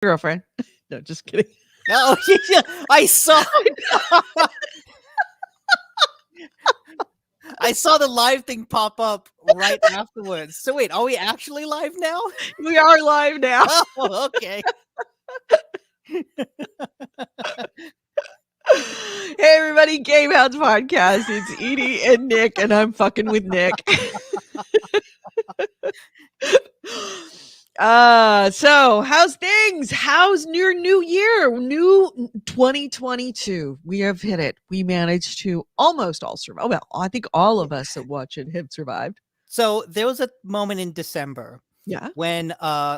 girlfriend. No, just kidding. Oh, yeah, I saw. I saw the live thing pop up right afterwards. So wait, are we actually live now? We are live now. Oh, okay. Hey everybody, GameHounds podcast. It's Edie and Nick, and I'm fucking with Nick. So how's things? How's your new year? New 2022. We have hit it. We managed to almost all survive. Well, I think all of us that watch it have survived. So there was a moment in December Yeah. when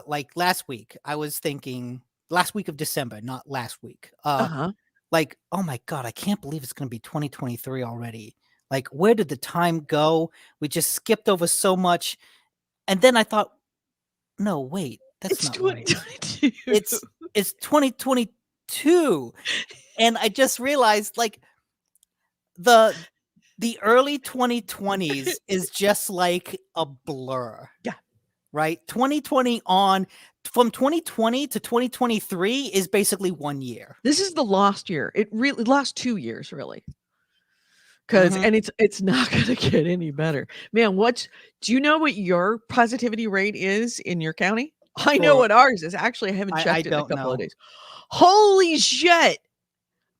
like last week, I was thinking last week of December, not last week. Uh-huh. Like, oh my God, I can't believe it's gonna be 2023 already. Like, where did the time go? We just skipped over so much. And then I thought, no, wait, that's It's not right. 2022. It's 2022. And I just realized like the early 2020s is just like a blur. Yeah. Right? 2020 on from 2020 to 2023 is basically 1 year. This is the lost year. It really lost 2 years, really. Mhm. And it's not gonna get any better. Man, do you know what your positivity rate is in your county? I know For what ours is. Actually, I haven't I checked it in a don't couple of know. days. Holy shit.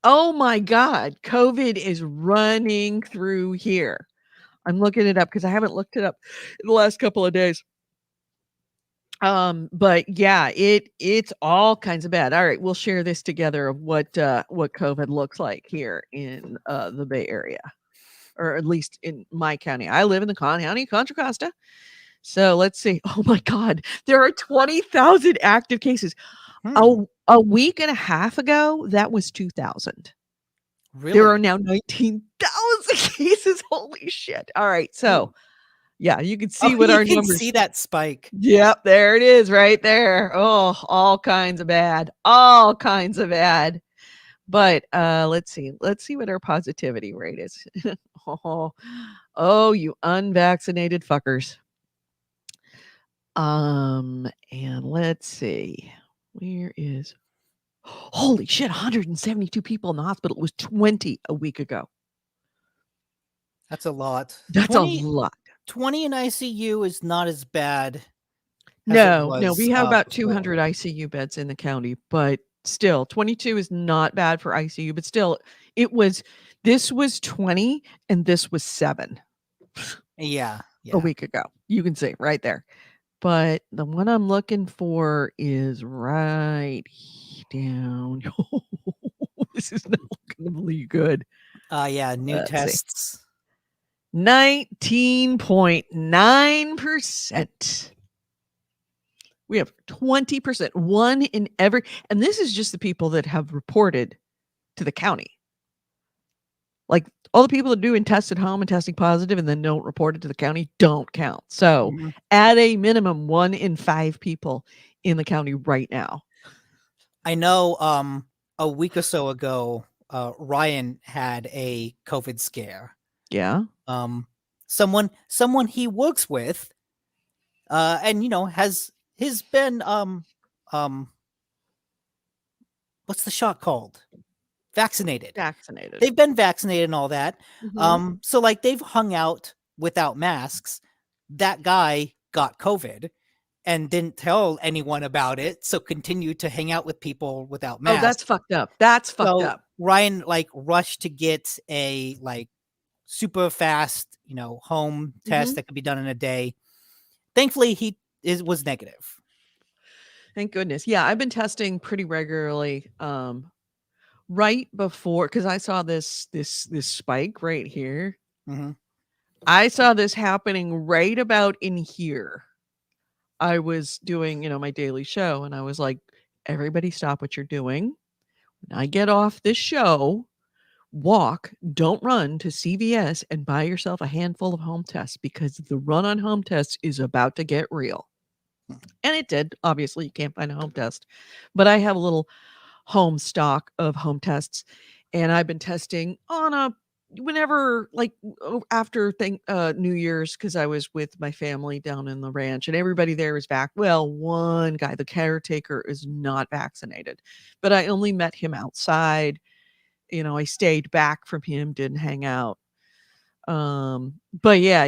Oh my God. COVID is running through here. I'm looking it up because I haven't looked it up in the last couple of days. But yeah, it's all kinds of bad. All right, we'll share this together of what COVID looks like here in the Bay Area, or at least in my county. I live in the county, Contra Costa. So let's see. Oh my God, there are 20,000 active cases. Hmm. A week and a half ago, that was 2,000. There are Really? now 19,000 cases. Holy shit! All right, Ooh. so yeah, you can Oh, see what you our can numbers. see that spike. Yep, there it is right there. Oh, all kinds of bad. All kinds of bad. But let's see. Let's see what our positivity rate is. Oh, you unvaccinated fuckers. And let's see. Where is Holy shit, 172 people in the hospital. It was 20 a week ago. That's a lot. That's a 20 lot. 20 in ICU is not as bad as it No, we was have about before. 200 ICU beds in the county, but still 22 is not bad for ICU, but still this was 20 and this was 7 Yeah, a yeah. week ago. You can see right there. But the one I'm looking for is right down. This is not looking really good. Yeah, new Let's see. tests. 19.9%. We have 20%, one in every, and this is just the people that have reported to the county. Like all the people that do and test at home and testing positive and then don't report it to the county don't count. So Mhm. at a minimum, 1 in 5 people in the county right now. I know a week or so ago, Ryan had a COVID scare. Yeah. Someone he works with, and has been what's the shot called? Vaccinated. Vaccinated. They've been vaccinated and all that. Mhm. So like they've hung out without masks. That guy got COVID and didn't tell anyone about it, so continued to hang out with people without Oh, masks. that's fucked up. That's fucked So up. Ryan like rushed to get a like super fast, home test Mhm. that could be done in a day. Thankfully, he was negative. Thank goodness. Yeah, I've been testing pretty regularly. Right before, because I saw this spike right here. Hmm. I saw this happening right about in here. I was doing, my daily show, and I was like, everybody stop what you're doing. When I get off this show, walk, don't run to CVS and buy yourself a handful of home tests because the run on home tests is about to get real. And it did. Obviously, you can't find a home test, but I have a little home stock of home tests, and I've been testing on a whenever, like, after New Year's, because I was with my family down in the ranch, and everybody there is back. Well, one guy, the caretaker, is not vaccinated, but I only met him outside. I stayed back from him, didn't hang out. But yeah,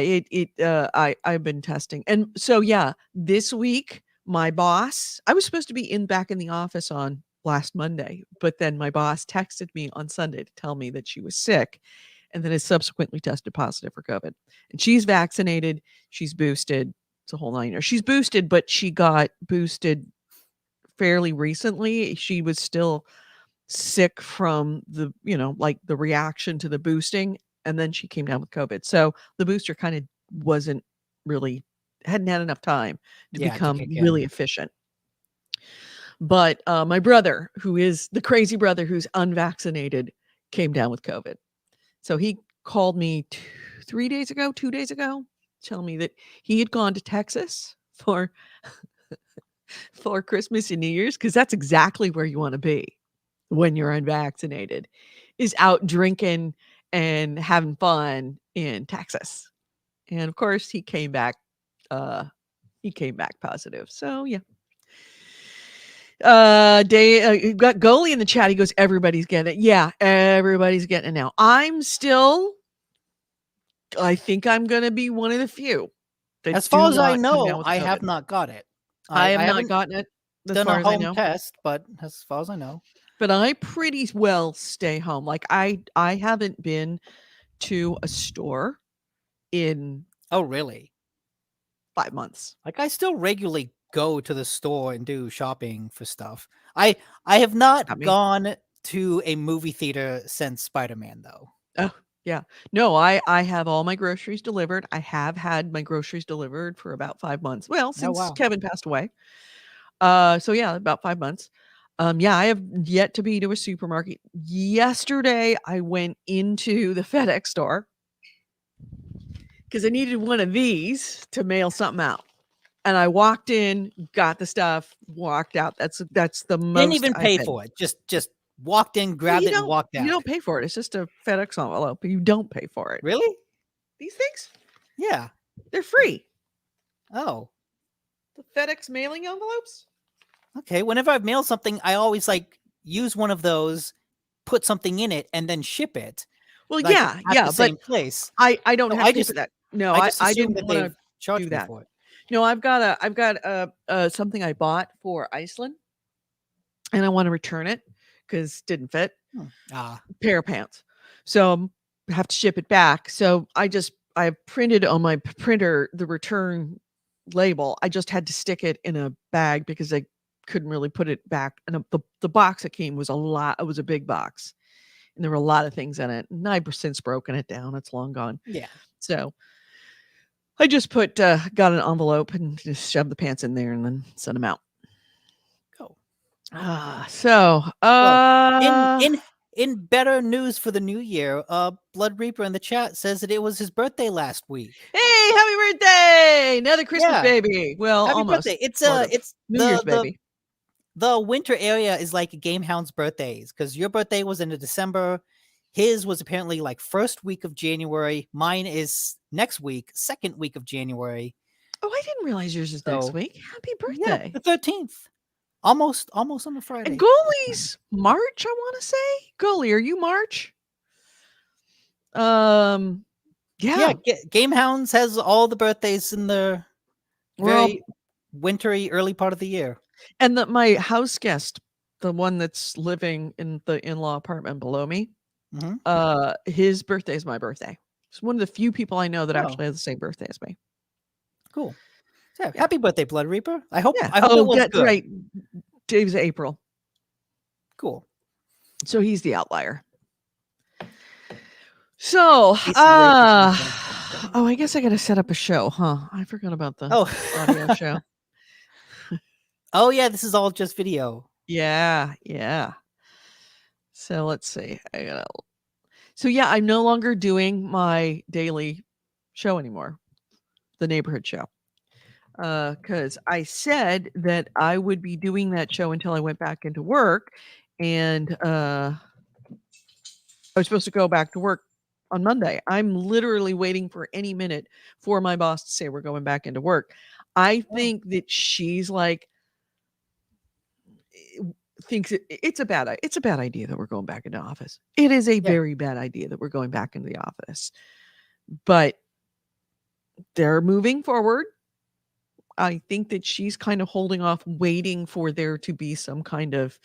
I've been testing. And so yeah, this week my boss, I was supposed to be back in the office on last Monday, but then my boss texted me on Sunday to tell me that she was sick and then has subsequently tested positive for COVID. And she's vaccinated, she's boosted. It's a whole nine. She's boosted, but she got boosted fairly recently. She was still sick from the, like the reaction to the boosting, and then she came down with COVID. So the booster kind of wasn't really, hadn't had enough time to Yeah, to become kick really in. efficient. But my brother, who is the crazy brother who's unvaccinated, came down with COVID. So he called me 2 days ago, telling me that he had gone to Texas for Christmas and New Year's, because that's exactly where you want to be when you're unvaccinated, is out drinking and having fun in Texas. And of course he came back positive. So yeah. You've got Goalie in the chat. He goes, everybody's getting it. Yeah, everybody's getting it now. I think I'm gonna be one of the few that As do far as I not come down know, with I have COVID. not got it. I have I not haven't gotten it as done far a as I home know. test, but as far as I know. But I pretty well stay home. Like I haven't been to a store in Oh, really? 5 months. Like, I still regularly go to the store and do shopping for stuff. I have not Got me. gone to a movie theater since Spider-Man, though. Oh, yeah. No, I have all my groceries delivered. I have had my groceries delivered for about 5 months. Well, Oh, since wow. Kevin passed away. So yeah, about 5 months. Yeah, I have yet to be to a supermarket. Yesterday, I went into the FedEx store because I needed one of these to mail something out. And I walked in, got the stuff, walked out. That's the Didn't most even I've pay been. for it. Just walked in, Well, grabbed it, and walked you out. don't pay for it. It's just a FedEx envelope. You don't pay for it. Really? These things, Yeah. they're free. Oh, The FedEx mailing envelopes? okay. Whenever I've mailed something, I always like use one of those, put something in it, and then ship it, Well, like at the yeah, but same place. I don't So have to pay for that. No, I just I assumed didn't that wanna they've do charged me that. for it. No, I've got something I bought for Iceland, and I wanna return it because didn't fit. Ah, Pair of pants. So, have to ship it back. So, I printed on my printer the return label. I just had to stick it in a bag because I couldn't really put it back. And the box it came was a lot. It was a big box, and there were a lot of things in it. And I've since broken it down. It's long gone. yeah. So I just got an envelope and just shoved the pants in there and then sent them out. Cool. So, Well, in better news for the new year, Blood Reaper in the chat says that it was his birthday last week. hey, happy birthday! Another Christmas Yeah, baby. Well, happy almost, birthday! It's sort of. it's New Year's the baby. the winter area is like GameHounds birthdays, because your birthday was in December. His was apparently like first week of January. Mine is next week, second week of January. Oh, I didn't realize yours is next So week. Happy yeah, birthday. the 13th. Almost on a And Friday. Goalie's March, I want to say. Goalie, are you March? Yeah. Yeah, GameHounds has all the birthdays in the Well, very wintry early part of the year. and my house guest, the one that's living in the in-law apartment below me, Mhm. his birthday is my birthday. It's one of the few people I know that Oh. actually has the same birthday as me. Cool. So, Yeah. happy birthday, Blood Reaper. I hope Yeah. it was That's good. right. Dave's April. Cool. So he's the outlier. So, Jason Rapids is I guess I got to set up a show, huh? I forgot about the audio show. Oh yeah, this is all just video. Yeah. So let's see. So yeah, I'm no longer doing my daily show anymore, the neighborhood show, because I said that I would be doing that show until I went back into work, and I was supposed to go back to work on Monday. I'm literally waiting for any minute for my boss to say we're going back into work. I Oh, think that she's like thinks it's a bad idea that we're going back into office. It is a yeah. very bad idea that we're going back into the office. But they're moving forward. I think that she's kind of holding off, waiting for there to be some kind of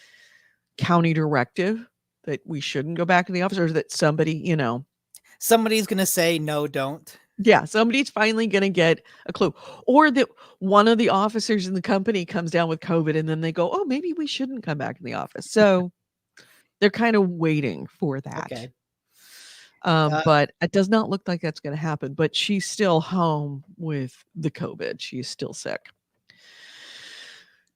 county directive that we shouldn't go back in the office, or that somebody, Somebody's gonna say no, don't. yeah, somebody's finally going to get a clue, or that one of the officers in the company comes down with COVID and then they go, oh, maybe we shouldn't come back in the office. So they're kind of waiting for that. Okay. Uh, But it does not look like that's going to happen. But she's still home with the COVID. She's still sick.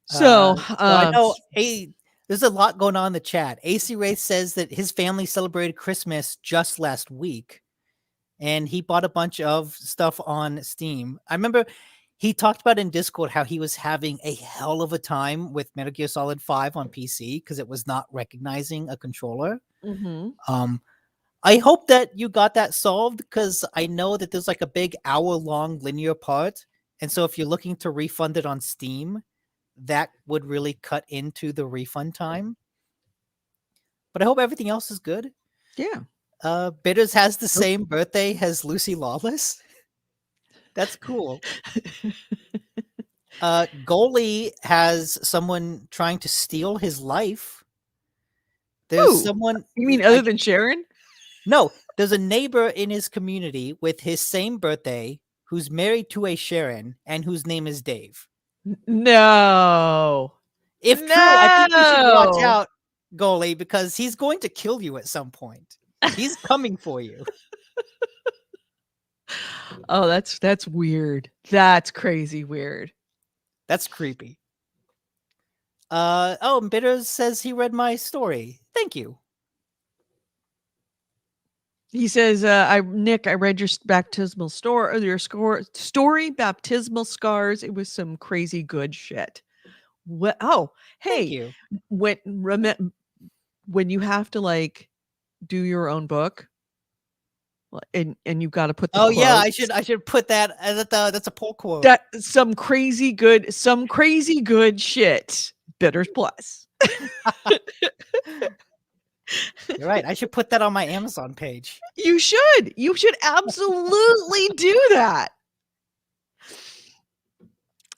So, so I know there's a lot going on in the chat. AC Wraith says that his family celebrated Christmas just last week, and he bought a bunch of stuff on Steam. I remember he talked about in Discord how he was having a hell of a time with Metal Gear Solid 5 on PC because it was not recognizing a controller. mhm. I hope that you got that solved because I know that there's like a big hour-long linear part, and so if you're looking to refund it on Steam, that would really cut into the refund time. But I hope everything else is good. Yeah. Bitters has the Nope. same birthday as Lucy Lawless. That's cool. Goalie has someone trying to steal his life. There's Who? someone You mean other than Sharon? no, there's a neighbor in his community with his same birthday who's married to a Sharon and whose name is Dave. No. If true, I think you should watch No. out, Goalie, because he's going to kill you at some point. He's coming for you. Oh, that's weird. That's crazy weird. That's creepy. And Bitters says he read my story. Thank you. He says, Nick, I read your baptismal story, baptismal scars. It was some crazy good shit. What? Oh, Thank hey, you. when you have to like do your own book, and you've got to put the Oh yeah, quotes. I should put that that's a pull quote. That some crazy good shit. Bitters plus. You're right. I should put that on my Amazon page. You should. You should absolutely do that.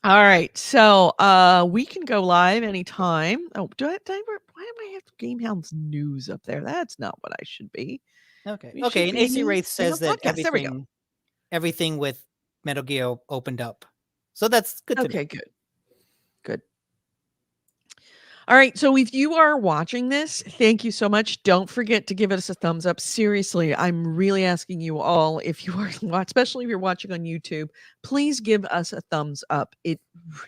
All right. So we can go live anytime. Oh, why do I have GameHounds news up there? That's not what I should be. Okay. We Okay. should And be AC Wraith says that podcast. There we go. everything with Metal Gear opened up. So that's good to know. Okay, good. Good. All right. So if you are watching this, thank you so much. Don't forget to give us a thumbs up. Seriously, I'm really asking you all, if you are, especially if you're watching on YouTube, please give us a thumbs up. It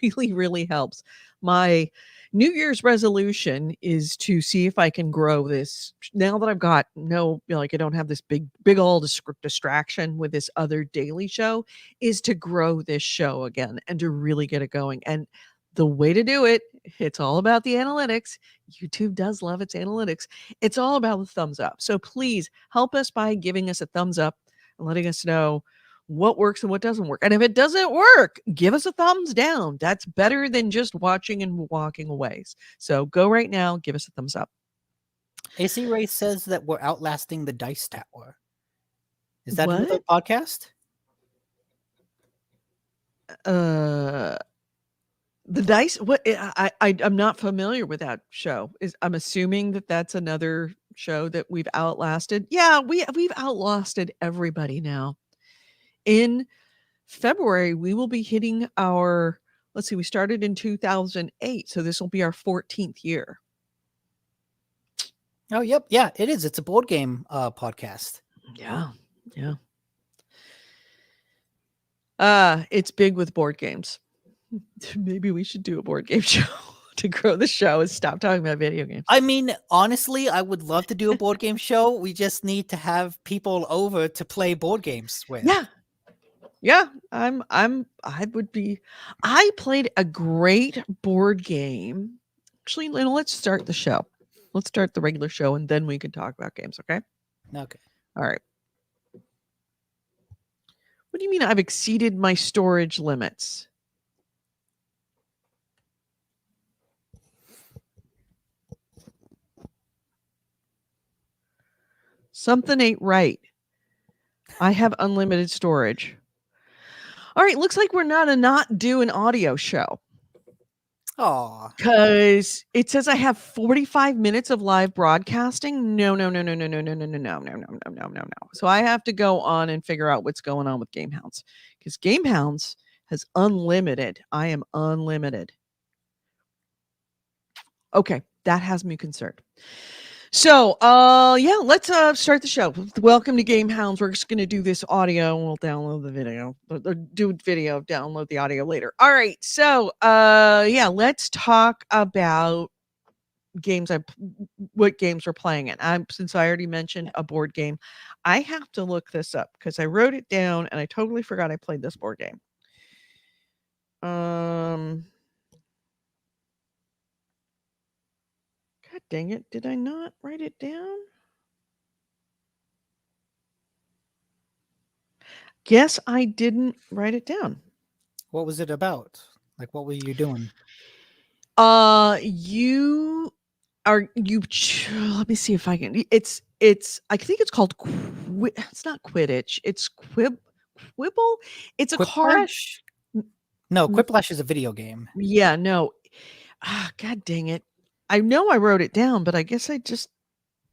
really, really helps. My New Year's resolution is to see if I can grow this. Now that I've got I don't have this big old distraction with this other daily show, is to grow this show again and to really get it going. And the way to do it, it's all about the analytics. YouTube does love its analytics. It's all about the thumbs up. So please help us by giving us a thumbs up and letting us know what works and what doesn't work. And if it doesn't work, give us a thumbs down. That's better than just watching and walking away. So go right now, give us a thumbs up. AC Wraith says that we're outlasting the Dice Tower. Is that What? another podcast? The Dice, what I'm not familiar with that show. I'm assuming that that's another show that we've outlasted. Yeah, we've outlasted everybody now. In February, we will be hitting our, let's see, we started in 2008, so this will be our 14th year. Oh, yep. Yeah, it is. It's a board game podcast. Yeah. Yeah. It's big with board games. Maybe we should do a board game show to grow the show and stop talking about video games. I mean, honestly, I would love to do a board game show. We just need to have people over to play board games with. Yeah. Yeah, I played a great board game. Actually, let's start the show. Let's start the regular show and then we can talk about games, okay? Okay. All right. What do you mean I've exceeded my storage limits? Something ain't right. I have unlimited storage. All right, looks like we're not do an audio show. Aw. Because it says I have 45 minutes of live broadcasting. No, no, no, no, no, no, no, no, no, no, no, no, no, no, no, no. So I have to go on and figure out what's going on with GameHounds. Because GameHounds has unlimited. I am unlimited. Okay, that has me concerned. So, yeah, let's start the show. Welcome to GameHounds. We're just gonna do this audio and we'll download the video. Or do video, download the audio later. All right. So, yeah, let's talk about games what games we're playing. And since I already mentioned a board game, I have to look this up because I wrote it down and I totally forgot I played this board game. God dang it, did I not write it down? Guess I didn't write it down. What was it about? Like, what were you doing? You are let me see if I can. It's I think it's called it's not Quidditch. It's Quibble. It's a card. Quiplash? No, Quiplash is a video game. Yeah, no. God dang it. I know I wrote it down, but I guess I just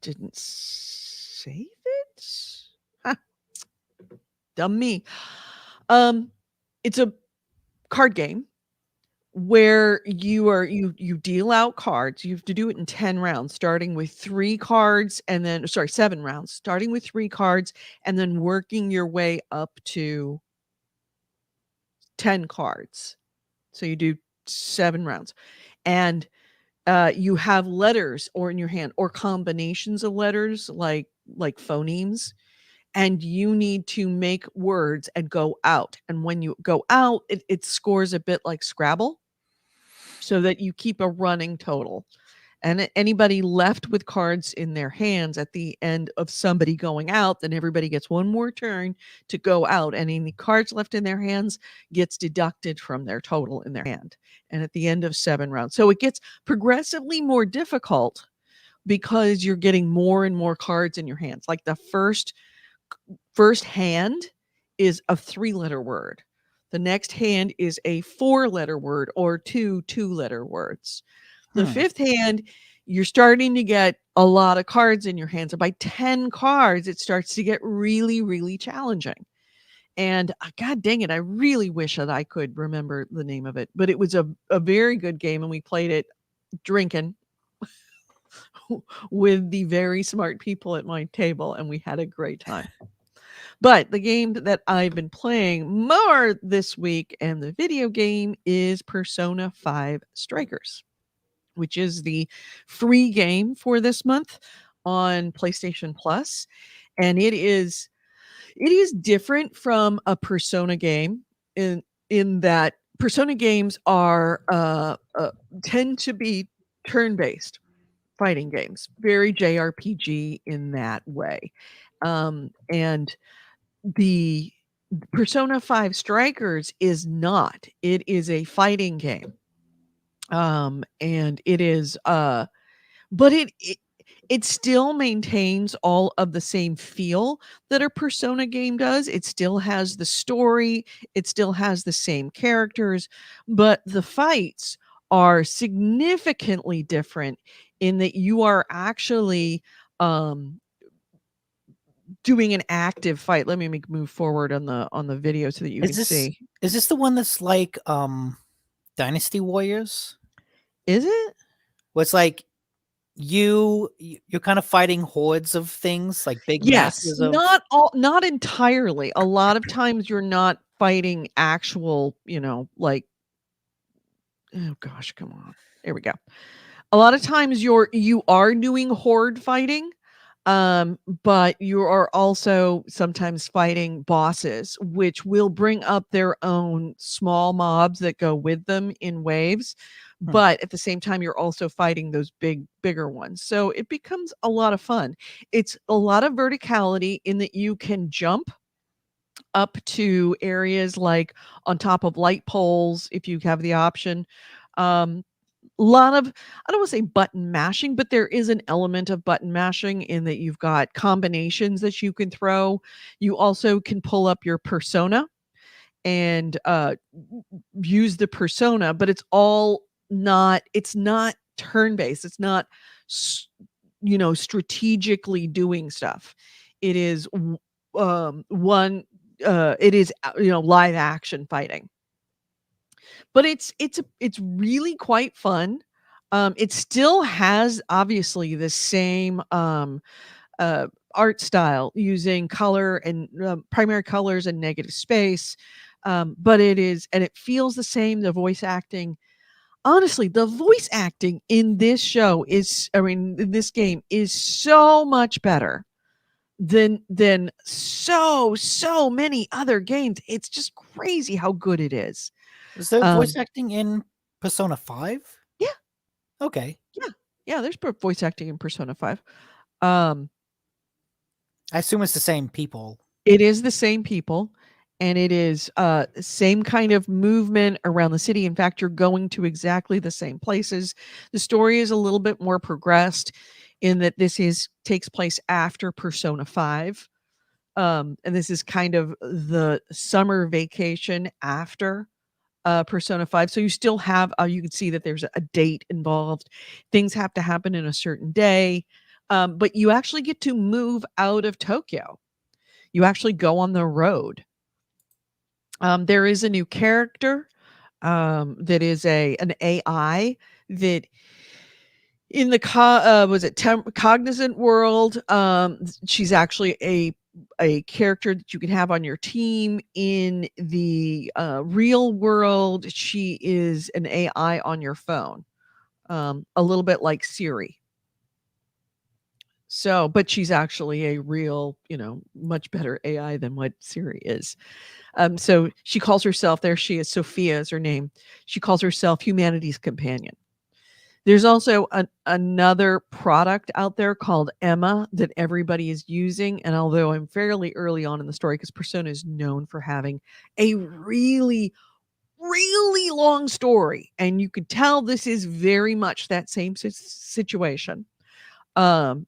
didn't save it. Huh. Dumb me. It's a card game where you deal out cards. You have to do it in 10 rounds, starting with 3 cards and then 7 rounds, starting with 3 cards and then working your way up to 10 cards. So you do 7 rounds. And you have letters or in your hand or combinations of letters like phonemes, and you need to make words and go out. And when you go out, it scores a bit like Scrabble, so that you keep a running total. And anybody left with cards in their hands at the end of somebody going out, then everybody gets one more turn to go out. And any cards left in their hands gets deducted from their total in their hand. And at the end of 7 rounds. So it gets progressively more difficult because you're getting more and more cards in your hands. Like the first hand is a 3-letter word. The next hand is a 4-letter word or 2 2-letter words. The 5th hand, you're starting to get a lot of cards in your hands. And by 10 cards, it starts to get really, really challenging. And God dang it, I really wish that I could remember the name of it. But it was a very good game, and we played it drinking with the very smart people at my table, and we had a great time. But the game that I've been playing more this week and the video game is Persona 5 Strikers, which is the free game for this month on PlayStation Plus. And it is different from a Persona game in that Persona games are tend to be turn-based fighting games, very JRPG in that way. And the Persona 5 Strikers is not. It is a fighting game. And it is but it still maintains all of the same feel that a Persona game does. It still has the story, it still has the same characters, but the fights are significantly different in that you are actually doing an active fight. Let me move forward on the video so that you can see. Is this the one that's like Dynasty Warriors? Is it? Well, it's like you're kind of fighting hordes of things, like big masses of. Not entirely. A lot of times you're not fighting actual, like, oh gosh, come on. There we go. A lot of times you are doing horde fighting, but you are also sometimes fighting bosses, which will bring up their own small mobs that go with them in waves. But at the same time, you're also fighting those bigger ones. So it becomes a lot of fun. It's a lot of verticality in that you can jump up to areas like on top of light poles if you have the option. Um, lot of, I don't want to say button mashing, but there is an element of button mashing in that you've got combinations that you can throw. You also can pull up your persona and use the persona, but it's not turn based. It's not strategically doing stuff. It is one it is live action fighting. But it's really quite fun. It still has obviously the same art style using color and primary colors and negative space. But it feels the same. The voice acting, honestly, the voice acting in this show in this game is so much better than so many other games. It's just crazy how good it is. Was there voice Um, acting in Persona 5? yeah, Okay. yeah, yeah. There's voice acting in Persona 5. Um, I assume it's the same people. It is the same people, and it is same kind of movement around the city. In fact, you're going to exactly the same places. The story is a little bit more progressed in that this is takes place after Persona 5. And this is kind of the summer vacation after Persona 5. So you still have you can see that there's a date involved. Things have to happen in a certain day. But you actually get to move out of Tokyo. You actually go on the road. There is a new character that is an AI that in the was it cognizant world. She's actually a character that you can have on your team. In the real world, she is an AI on your phone, a little bit like Siri. So, but she's actually a real, much better AI than what Siri is. So she calls herself, there she is, Sophia is her name. She calls herself humanity's companion. There's also another product out there called Emma that everybody is using. And although I'm fairly early on in the story, because Persona is known for having a really, really long story, and you could tell this is very much that same situation. I'm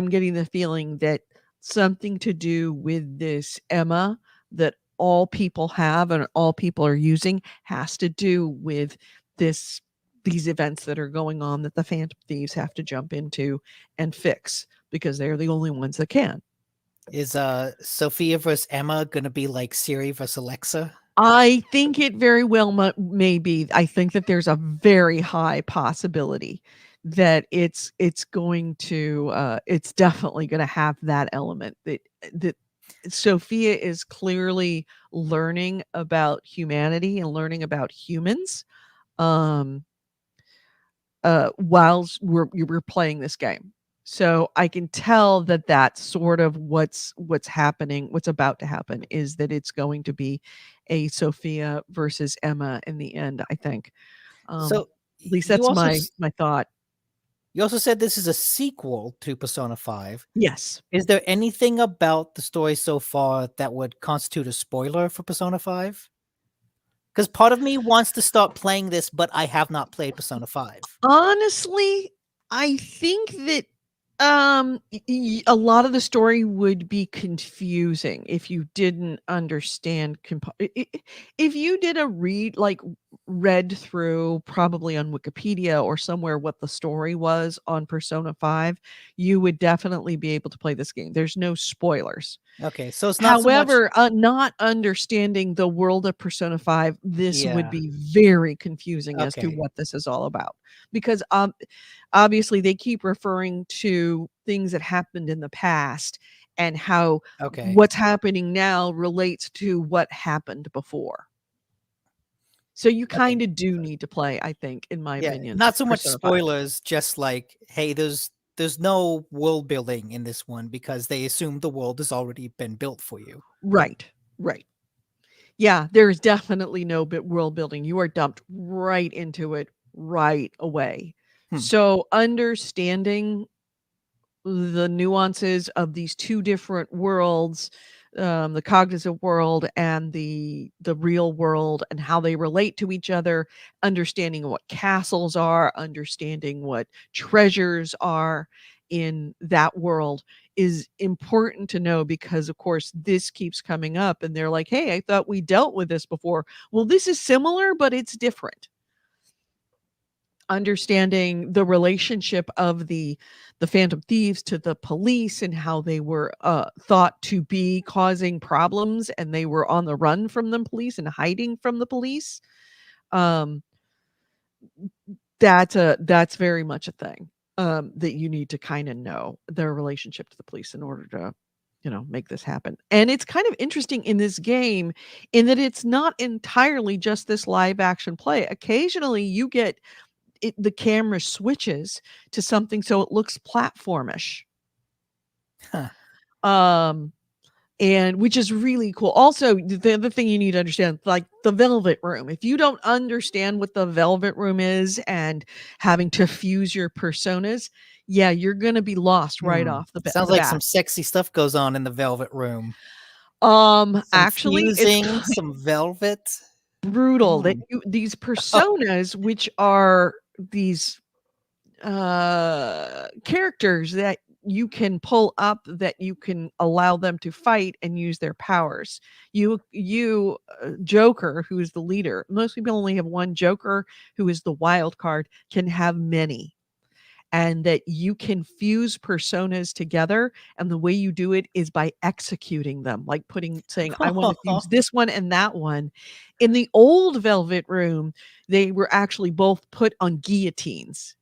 getting the feeling that something to do with this Emma that all people have and all people are using has to do with this these events that are going on that the Phantom Thieves have to jump into and fix because they're the only ones that can. Is Sophia versus Emma gonna be like Siri versus Alexa? I think it very well may be. I think that there's a very high possibility that it's definitely going to have that element that Sophia is clearly learning about humanity and learning about humans um whilst we're playing this game. So I can tell that that's sort of what's happening. What's about to happen is that it's going to be a Sophia versus Emma in the end. I think. So At least you that's also my thought. you also said this is a sequel to Persona 5. Yes. Is there anything about the story so far that would constitute a spoiler for Persona 5? Because part of me wants to start playing this, but I have not played Persona 5. Honestly, I think that a lot of the story would be confusing if you didn't understand if you did a read through probably on Wikipedia or somewhere what the story was on Persona 5, you would definitely be able to play this game. There's no spoilers. Okay, so it's not so much. However, not understanding the world of Persona 5, this would Yeah. be very confusing as to Okay. what this is all about. Because, obviously, they keep referring to things that happened in the past and how Okay. what's happening now relates to what happened before. So you Okay. kinda do need to play, I think, in my Yeah. opinion, Not so much Persona 5. spoilers, just like, hey, there's no world building in this one because they assume the world has already been built for you. Right, right. Yeah, there is definitely no world building. You are dumped right into it right away. Hmm. So understanding the nuances of these two different worlds, the cognitive world and the real world and how they relate to each other, understanding what castles are, understanding what treasures are in that world is important to know, because of course this keeps coming up and they're like, hey, I thought we dealt with this before. Well, this is similar, but it's different. Understanding the relationship of the Phantom Thieves to the police and how they were thought to be causing problems and they were on the run from the police and hiding from the police. Um, that's very much a thing that you need to kind of know their relationship to the police in order to make this happen. And it's kind of interesting in this game in that it's not entirely just this live action play. Occasionally you get the camera switches to something so it looks platformish. Huh. And which is really cool. Also, the other thing you need to understand, like the Velvet Room. If you don't understand what the Velvet Room is and having to fuse your personas, yeah, you're gonna be lost right off Sounds the like bat. some sexy stuff goes on in the Velvet Room. Some Actually, it's fusing, some velvet. brutal. These personas, which are these characters that you can pull up, that you can allow them to fight and use their powers. Joker, who is the leader. Most people only have one. Joker, who is the wild card, can have many. And that you can fuse personas together. And the way you do it is by executing them, like saying, I want to fuse this one and that one. In the old Velvet Room, they were actually both put on guillotines.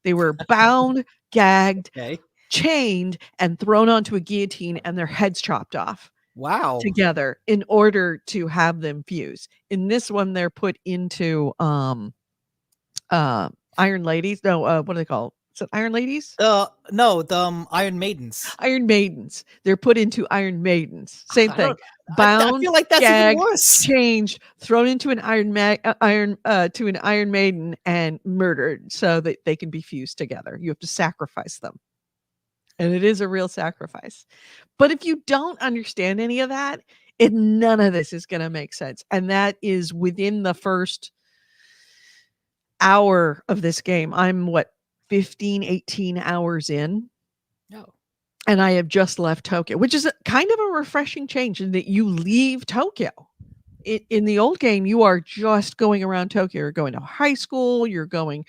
They were bound, gagged, Okay. chained, and thrown onto a guillotine and their heads chopped off Wow. together in order to have them fuse. In this one, they're put into Iron Ladies. No, what do they call? Is it Iron Ladies? No, the Iron Maidens. Iron Maidens. They're put into Iron Maidens. Same I thing. don't. I Bound, feel like that's even gagged, worse. changed, thrown into an to an Iron Maiden and murdered so that they can be fused together. You have to sacrifice them. And it is a real sacrifice. But if you don't understand any of that, none of this is going to make sense. And that is within the first hour of this game. I'm 15, 18 hours in. No. And I have just left Tokyo, which is kind of a refreshing change in that you leave Tokyo. In the old game, you are just going around Tokyo. You're going to high school. You're going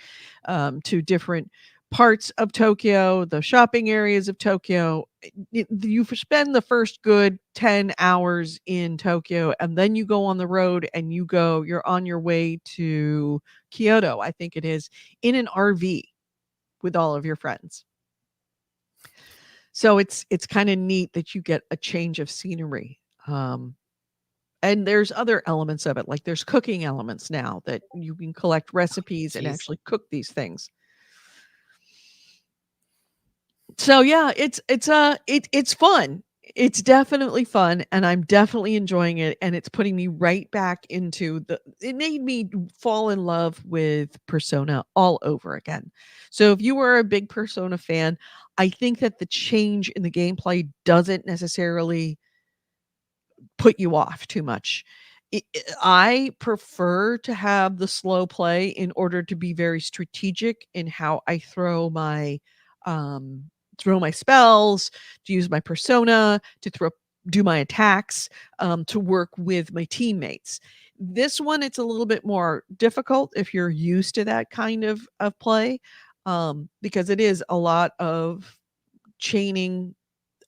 to different parts of Tokyo, the shopping areas of Tokyo. You spend the first good 10 hours in Tokyo, and then you go on the road and you're on your way to Kyoto, I think it is, in an RV with all of your friends. So it's kind of neat that you get a change of scenery. And there's other elements of it, like there's cooking elements now that you can collect recipes and actually cook these things. So yeah, it's fun. It's definitely fun, and I'm definitely enjoying it, and it's putting me right back into it made me fall in love with Persona all over again. So if you were a big Persona fan, I think that the change in the gameplay doesn't necessarily put you off too much. I prefer to have the slow play in order to be very strategic in how I throw my spells, to use my persona, to do my attacks, to work with my teammates. This one, it's a little bit more difficult if you're used to that kind of play, because it is a lot of chaining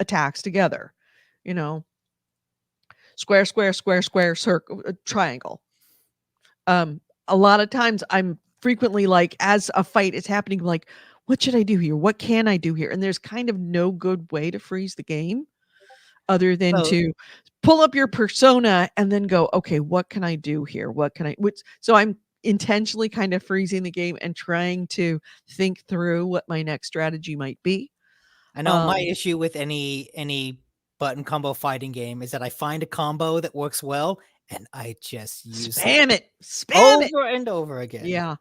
attacks together. Square, square, square, square, circle, triangle. A lot of times I'm frequently like, as a fight is happening, like, what should I do here? What can I do here? And there's kind of no good way to freeze the game other than to pull up your persona and then go, okay, what can I do here? So I'm intentionally kind of freezing the game and trying to think through what my next strategy might be. I know my issue with any button combo fighting game is that I find a combo that works well and I just use it spam it over and over again. Yeah.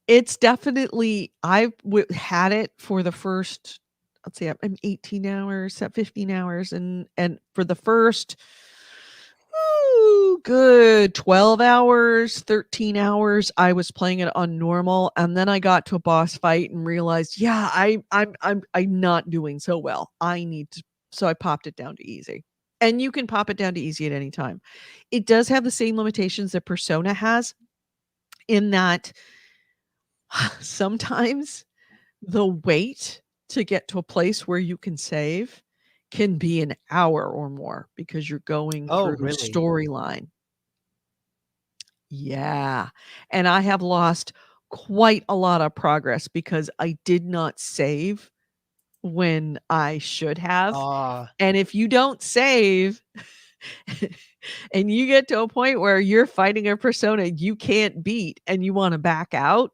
It's definitely, I've had it for the first let's see, I'm 18 hours, 15 hours, and for the first good 12 hours, 13 hours, I was playing it on normal, and then I got to a boss fight and realized, yeah, I'm not doing so well. I need to, so I popped it down to easy. And you can pop it down to easy at any time. It does have the same limitations that Persona has, in that sometimes the wait to get to a place where you can save can be an hour or more because you're going Oh, through really? storyline. Yeah. And I have lost quite a lot of progress because I did not save when I should have. Ah, And if you don't save and you get to a point where you're fighting a persona you can't beat and you want to back out,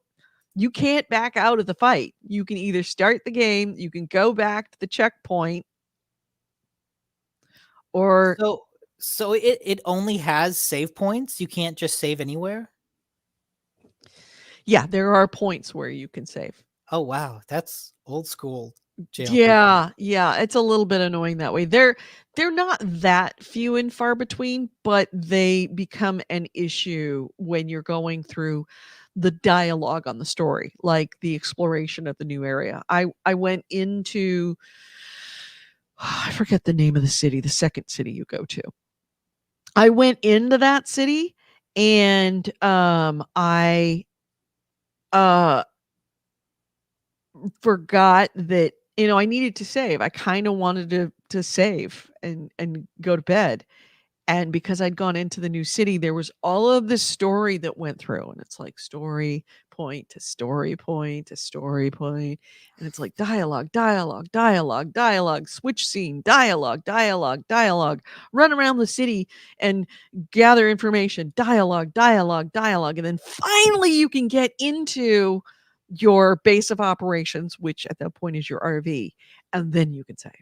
you can't back out of the fight. You can either start the game, you can go back to the checkpoint, or so it only has save points. You can't just save anywhere. yeah, there are points where you can save. Oh wow, that's old school JRPG. Yeah, yeah, it's a little bit annoying that way. They're not that few and far between, but they become an issue when you're going through the dialogue on the story, like the exploration of the new area. I went into I forget the name of the city, the second city you go to. I went into that city and I uh forgot that, I needed to save. I kind of wanted to save and go to bed. And because I'd gone into the new city, there was all of this story that went through, and it's like story point to story point to story point, and it's like dialogue, dialogue, dialogue, dialogue, switch scene, dialogue, dialogue, dialogue, run around the city and gather information, dialogue, dialogue, dialogue, and then finally you can get into your base of operations, which at that point is your RV, and then you can save.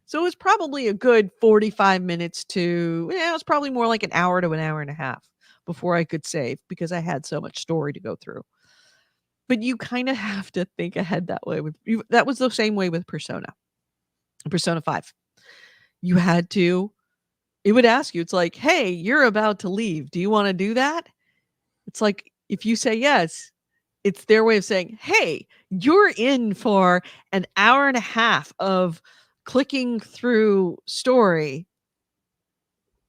So it was probably a good 45 minutes to, yeah, it was probably more like an hour to an hour and a half before I could save because I had so much story to go through. But you kind of have to think ahead that way. That was the same way with Persona 5. You had to, it would ask you, it's like, hey, you're about to leave. Do you want to do that? It's like, if you say yes, it's their way of saying, hey, you're in for an hour and a half of clicking through story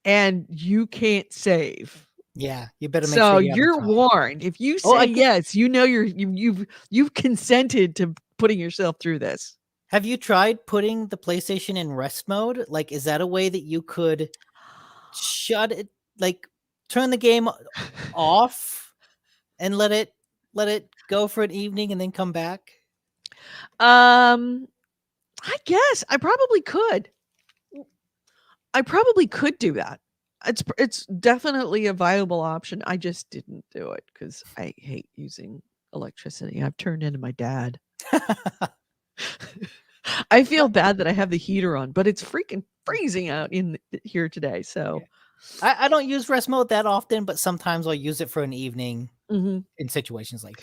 and you can't save. Yeah, you better make So sure you have the you're time. warned. If you Oh, say yes, you've consented to putting yourself through this. have you tried putting the PlayStation in rest mode? Like, is that a way that you could shut it, like turn the game off and let it go for an evening and then come back? Um, I guess I probably could. I probably could do that. It's definitely a viable option. I just didn't do it because I hate using electricity. I've turned into my dad. I feel bad that I have the heater on, but it's freaking freezing out in here today. Yeah. So, I don't use rest mode that often, but sometimes I'll use it for an evening mhm. in situations like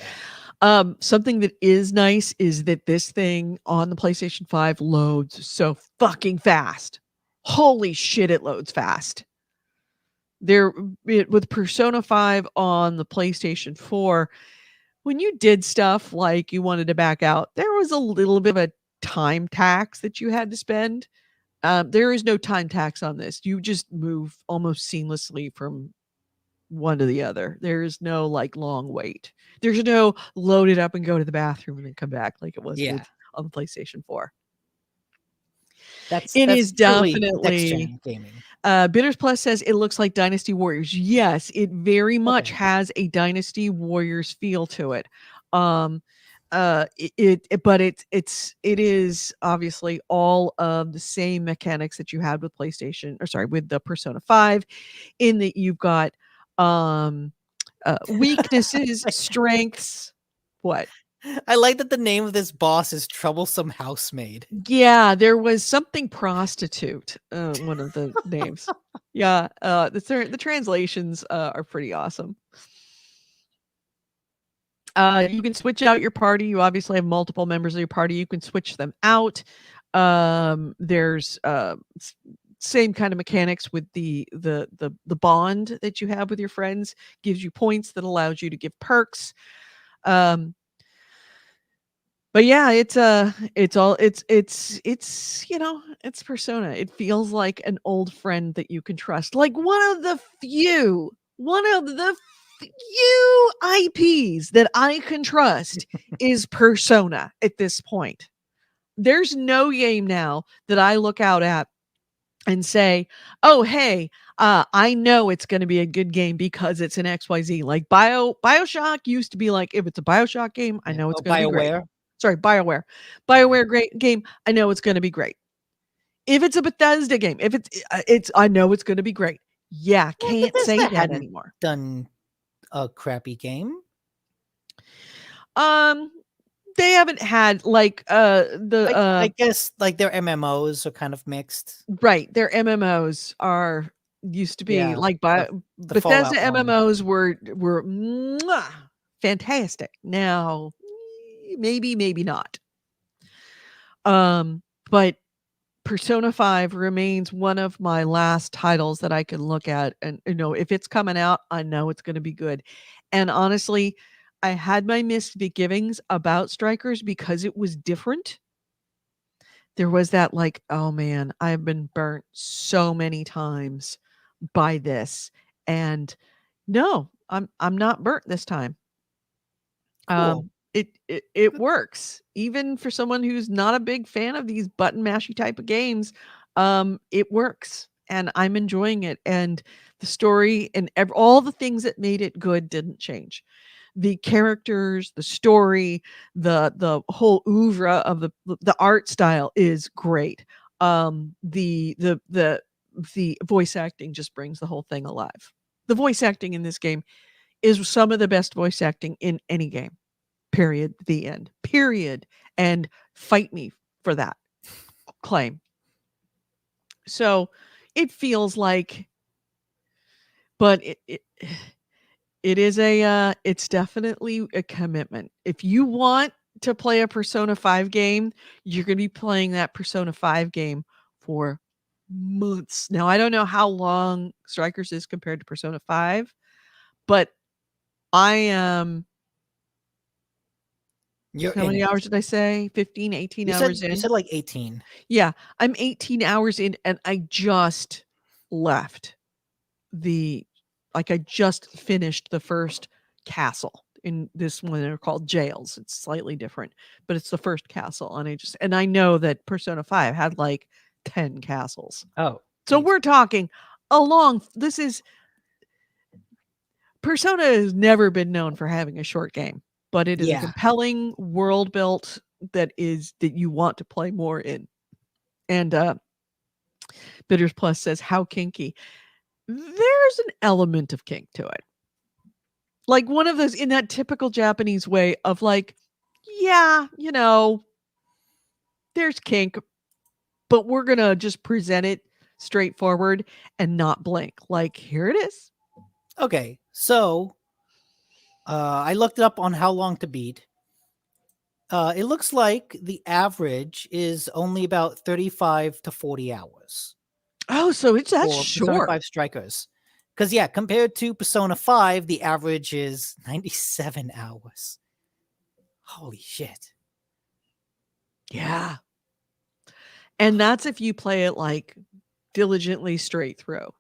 that. Something that is nice is that this thing on the PlayStation 5 loads so fucking fast. Holy shit, it loads fast. With Persona 5 on the PlayStation 4, when you did stuff like you wanted to back out, there was a little bit of a time tax that you had to spend. There is no time tax on this. You just move almost seamlessly from one to the other. There is no like long wait. There's no load it up and go to the bathroom and then come back like it was Yeah, with on the PlayStation 4. that's It that's is truly next definitely gen gaming. Bitters Plus says it looks like Dynasty Warriors. Yes, it very much Okay. has a Dynasty Warriors feel to it. Um, but it is obviously all of the same mechanics that you had with PlayStation, or sorry, with the Persona 5, in that you've got um weaknesses, strengths. What? I like that the name of this boss is Troublesome Housemaid. Yeah, there was something prostitute, one of the names. Yeah, the translations, are pretty awesome. You can switch out your party. You obviously have multiple members of your party. You can switch them out. There's same kind of mechanics with the bond that you have with your friends, gives you points that allows you to give perks. But yeah, it's it's Persona. It feels like an old friend that you can trust. Like one of the few IPs that I can trust is Persona at this point. There's no game now that I look out at and say, "Oh, hey, I know it's going to be a good game because it's an XYZ." Like BioShock used to be like, if it's a BioShock game, I Yeah. know it's Oh, going to be great. BioWare. Sorry, BioWare. Yeah. BioWare great game, I know it's going to be great. If it's a Bethesda game, if it's I know it's going to be great. Yeah, Yeah, can't say Bethesda that hadn't anymore. done a crappy game. Um they haven't had like I guess like their MMOs are kind of mixed. right, their MMOs are used to be Yeah, like the Bethesda Fallout one. MMOs were mwah, fantastic. Now, maybe not. But Persona 5 remains one of my last titles that I can look at and if it's coming out, I know it's going to be good. And honestly, I had my misgivings about Strikers because it was different. There was that like, oh man, I've been burnt so many times by this. And no, I'm not burnt this time. Cool. It works. Even for someone who's not a big fan of these button mashy type of games, it works and I'm enjoying it. And the story and all the things that made it good didn't change. The characters, the story, the whole oeuvre of the art style is great. The voice acting just brings the whole thing alive. The voice acting in this game is some of the best voice acting in any game. Period. The end. Period. And fight me for that claim. So it feels like, but it is it's definitely a commitment. If you want to play a Persona 5 game, you're going to be playing that Persona 5 game for months. Now, I don't know how long Strikers is compared to Persona 5, but I am You're how in many it. hours did I say? 15, 18 You said hours you in? said like 18. Yeah, I'm 18 hours in and I just left the I just finished the first castle. In this one they're called jails. It's slightly different, but it's the first castle and I know that Persona 5 had like 10 castles. Oh, So geez. we're talking this is Persona has never been known for having a short game, but it is a Yeah. compelling world built that you want to play more in. And Bitters Plus says, how kinky. There's an element of kink to it. Like one of those in that typical Japanese way of like, yeah, there's kink, but we're going to just present it straightforward and not blink. Like, here it is. Okay. So, I looked it up on how long to beat. It looks like the average is only about 35 to 40 hours Oh, so that's for Persona short. 5 Strikers. Because, yeah, compared to Persona 5, the average is 97 hours. Holy shit. Yeah. And that's if you play it like diligently straight through.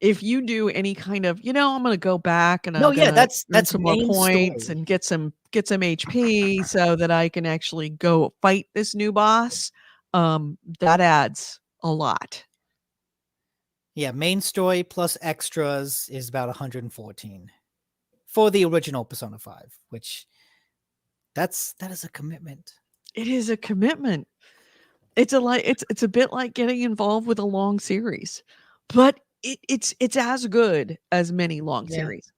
If you do any kind of, I'm going to go back and No, I'm going yeah, to earn that's some more main points story. and get some HP so that I can actually go fight this new boss, that adds a lot. Yeah, main story plus extras is about 114 for the original Persona 5, which that is a commitment. It is a commitment. It's a bit like getting involved with a long series, but it's as good as many long Yeah. series.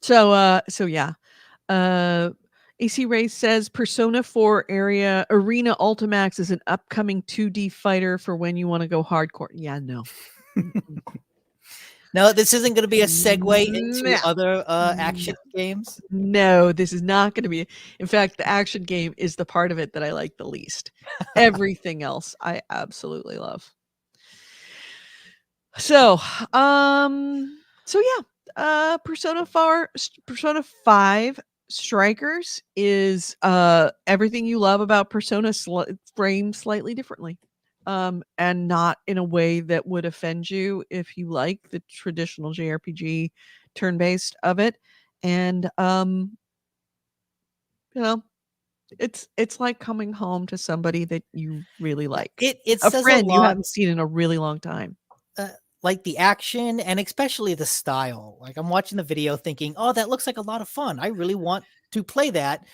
So yeah. Uh AC Ray says Persona 4 Arena Ultimax is an upcoming 2D fighter for when you want to go hardcore. Yeah, no. No, this isn't going to be a segue into No. other action games. No, this is not gonna be. In fact, the action game is the part of it that I like the least. Everything else I absolutely love. So, Persona 5 Strikers is everything you love about Persona framed slightly differently. And not in a way that would offend you if you like the traditional JRPG turn-based of it. And you know, it's like coming home to somebody that you really like. It A says a friend you lot, haven't seen in a really long time. like the action and especially the style. Like I'm watching the video thinking, oh, that looks like a lot of fun. I really want to play that,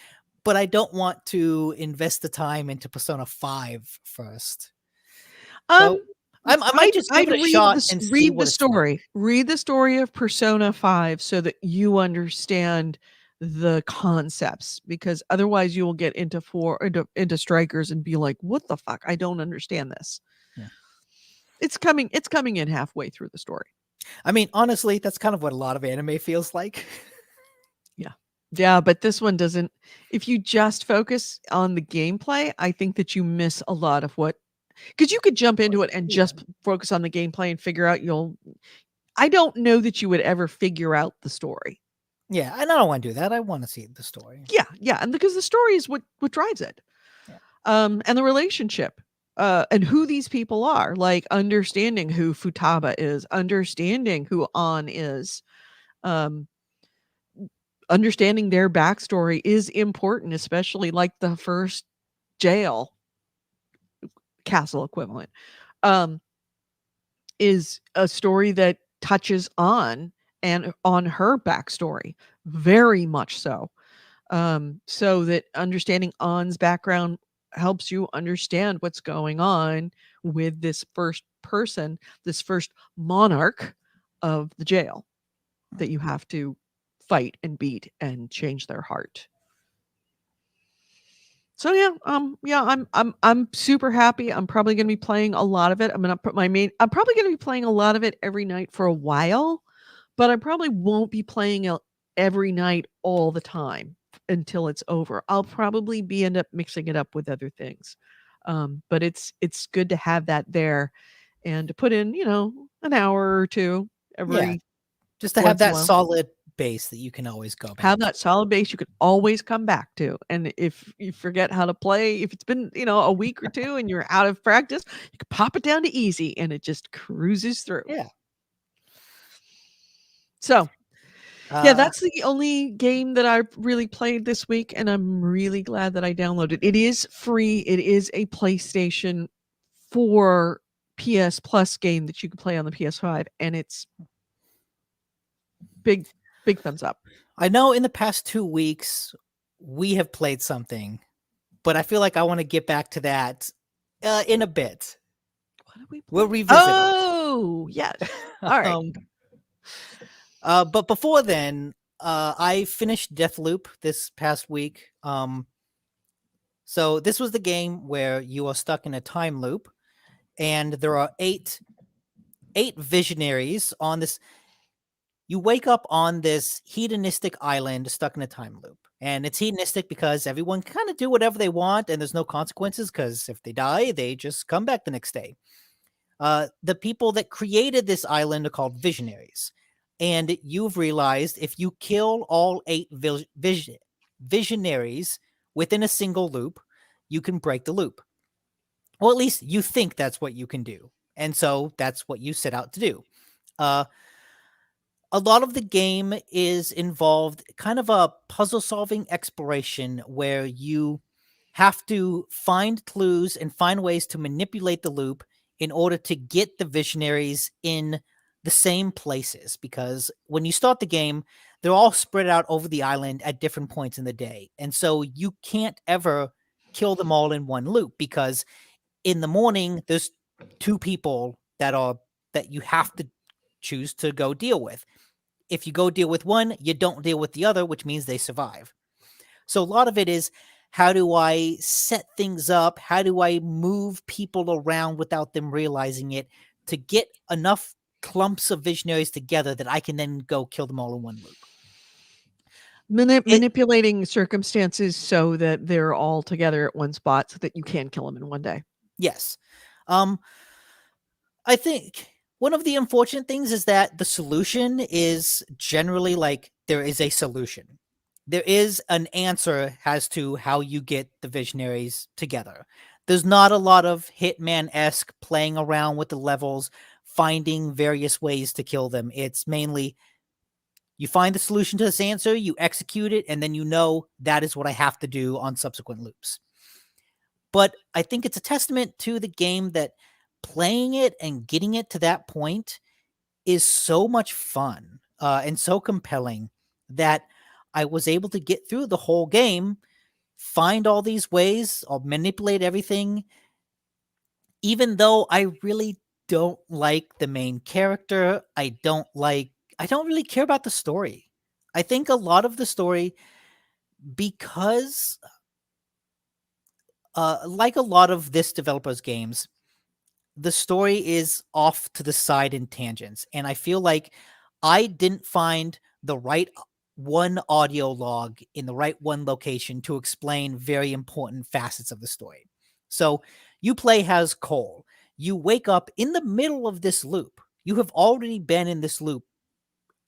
but I don't want to invest the time into Persona 5 first. Um, So I might just give I'd it a shot and see read what the it's like. story. Read the story of Persona 5 so that you understand the concepts, because otherwise you will get into Strikers and be like, "What the fuck? I don't understand this." Yeah. It's coming in halfway through the story. I mean, honestly, that's kind of what a lot of anime feels like. Yeah. Yeah, but this one doesn't. If you just focus on the gameplay, I think that you miss a lot of what, because you could jump into it and Yeah. just focus on the gameplay and figure out I don't know that you would ever figure out the story. Yeah, and I don't want to do that. I want to see the story. Yeah, yeah, and because the story is what drives it. Yeah. And the relationship, and who these people are, like understanding who Futaba is, understanding who An is, um, understanding their backstory is important, especially like the first jail castle equivalent, um, is a story that touches on and on her backstory very much so. So that understanding An's background helps you understand what's going on with this first person, this first monarch of the jail that you have to fight and beat and change their heart. So yeah, I'm super happy. I'm probably going to be playing a lot of it. I'm probably going to be playing a lot of it every night for a while, but I probably won't be playing it every night all the time until it's over. I'll probably end up mixing it up with other things. But it's good to have that there and to put in, an hour or two Yeah, every just to have once in a that while. solid base that you can always go back Have to. that solid base you can always come back to. And if you forget how to play, if it's been, a week or two and you're out of practice, you can pop it down to easy and it just cruises through. Yeah. So, yeah, Uh, that's the only game that I've really played this week, and I'm really glad that I downloaded. It is free. It is a PlayStation 4 PS Plus game that you can play on the PS5, and it's big thumbs up. I know in the past 2 weeks we have played something, but I feel like I want to get back to that in a bit. What did we play? We'll revisit it. Oh, yes. All right. But before then, I finished Deathloop this past week. So this was the game where you are stuck in a time loop, and there are eight visionaries on this. You wake up on this hedonistic island stuck in a time loop. And it's hedonistic because everyone can kind of do whatever they want and there's no consequences because if they die, they just come back the next day. The people that created this island are called visionaries. And you've realized if you kill all 8 visionaries within a single loop, you can break the loop. Well, at least you think that's what you can do. And so that's what you set out to do. A lot of the game is involved kind of a puzzle solving exploration where you have to find clues and find ways to manipulate the loop in order to get the visionaries in the same places. Because when you start the game, they're all spread out over the island at different points in the day. And so you can't ever kill them all in one loop because in the morning, there's 2 people that you have to choose to go deal with. If you go deal with one, you don't deal with the other, which means they survive. So a lot of it is, how do I set things up? How do I move people around without them realizing it to get enough clumps of visionaries together that I can then go kill them all in one loop. Manipulating circumstances so that they're all together at one spot so that you can kill them in one day. Yes. I think one of the unfortunate things is that the solution is generally like there is a solution. There is an answer as to how you get the visionaries together. There's not a lot of Hitman-esque playing around with the levels, finding various ways to kill them. It's mainly you find the solution to this answer, you execute it, and then you know that is what I have to do on subsequent loops. But I think it's a testament to the game that playing it and getting it to that point is so much fun and so compelling that I was able to get through the whole game, find all these ways, I'll manipulate everything, even though I really don't like the main character. I don't really care about the story. I think a lot of the story, because like a lot of this developer's games, the story is off to the side in tangents. And I feel like I didn't find the right one audio log in the right one location to explain very important facets of the story. So you play as Cole. You wake up in the middle of this loop. You have already been in this loop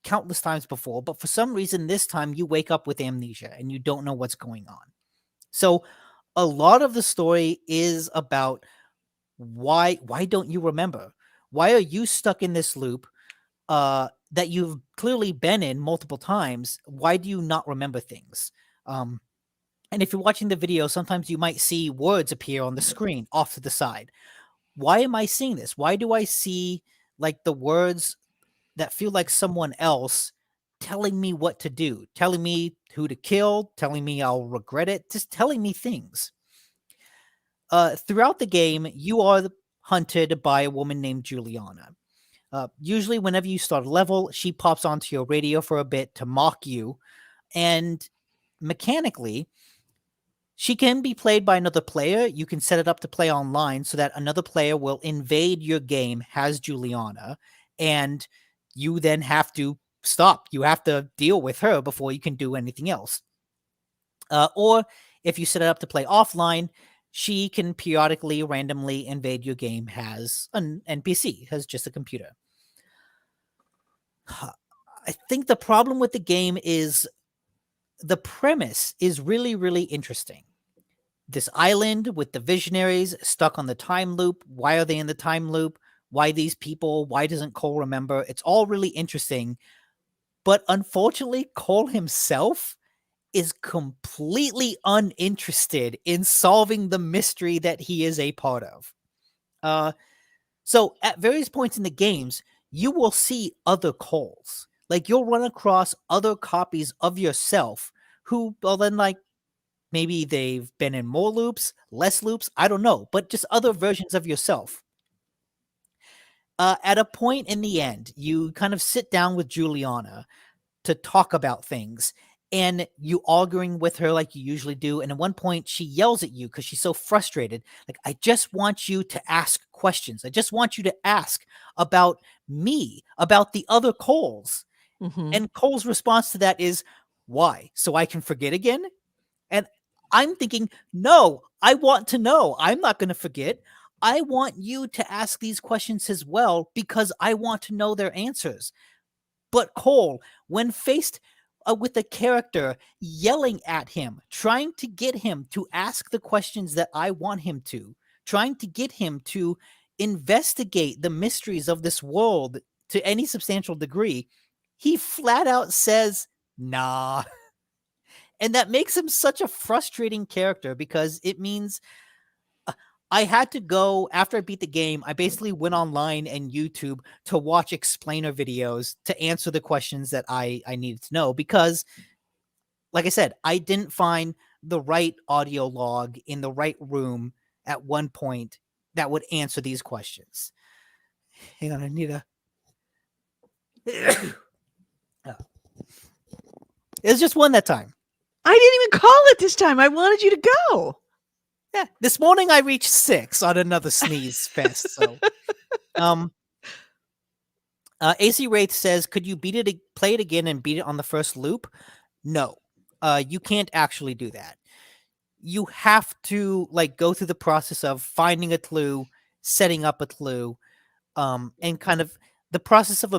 countless times before, but for some reason this time you wake up with amnesia and you don't know what's going on. So a lot of the story is about why don't you remember? Why are you stuck in this loop that you've clearly been in multiple times? Why do you not remember things? And if you're watching the video, sometimes you might see words appear on the screen off to the side. Why am I seeing this? Why do I see like the words that feel like someone else telling me what to do, telling me who to kill, telling me I'll regret it, just telling me things? Throughout the game, you are hunted by a woman named Juliana. Usually, whenever you start a level, she pops onto your radio for a bit to mock you, and mechanically, she can be played by another player. You can set it up to play online so that another player will invade your game as Juliana, and you then have to stop. You have to deal with her before you can do anything else. Or if you set it up to play offline, she can periodically, randomly invade your game as an NPC, as just a computer. I think the problem with the game is the premise is really, really interesting. This island with the visionaries stuck on the time loop. Why are they in the time loop? Why these people? Why doesn't Cole remember? It's all really interesting. But unfortunately, Cole himself is completely uninterested in solving the mystery that he is a part of. So at various points in the games, you will see other Coles. Like you'll run across other copies of yourself who, well, then like maybe they've been in more loops, less loops, I don't know, but just other versions of yourself. At a point in the end, you kind of sit down with Juliana to talk about things, and you arguing with her like you usually do. And at one point, she yells at you because she's so frustrated. Like, I just want you to ask questions. I just want you to ask about me, about the other Coles. Mm-hmm. And Cole's response to that is, why? So I can forget again? And I'm thinking, no, I want to know. I'm not going to forget. I want you to ask these questions as well because I want to know their answers. But Cole, when faced with a character yelling at him, trying to get him to ask the questions that I want him to, trying to get him to investigate the mysteries of this world to any substantial degree, he flat out says, nah. And that makes him such a frustrating character because it means I had to go, after I beat the game, I basically went online and YouTube to watch explainer videos to answer the questions that I needed to know because, like I said, I didn't find the right audio log in the right room at one point that would answer these questions. Hang on, I need a... It's just one that time. I didn't even call it this time. I wanted you to go. Yeah, this morning I reached 6 on another sneeze fest. So, AC Wraith says, could you play it again and beat it on the first loop? No, you can't actually do that. You have to like go through the process of finding a clue, setting up a clue, and kind of the process of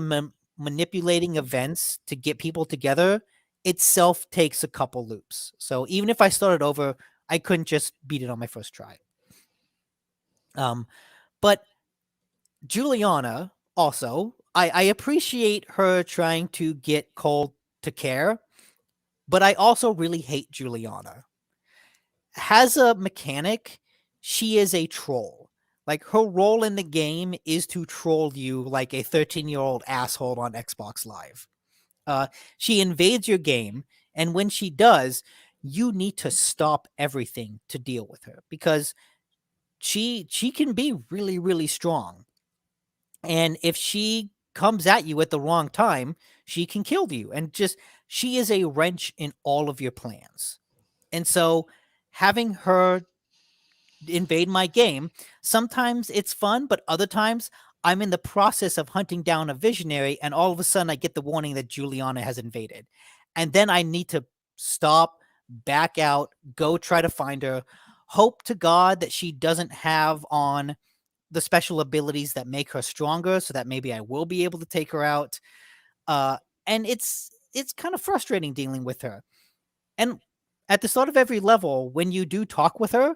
manipulating events to get people together itself takes a couple loops. So even if I started over, I couldn't just beat it on my first try. But Juliana also, I appreciate her trying to get Cole to care, but I also really hate Juliana. As a mechanic, she is a troll. Like, her role in the game is to troll you like a 13-year-old asshole on Xbox Live. She invades your game, and when she does, you need to stop everything to deal with her because she can be really, really strong. And if she comes at you at the wrong time, she can kill you. And just, she is a wrench in all of your plans. And so having her invade my game, sometimes it's fun, but other times I'm in the process of hunting down a visionary, and all of a sudden I get the warning that Juliana has invaded. And then I need to stop, back out, go try to find her, hope to God that she doesn't have on the special abilities that make her stronger so that maybe I will be able to take her out. And it's kind of frustrating dealing with her. And at the start of every level, when you do talk with her,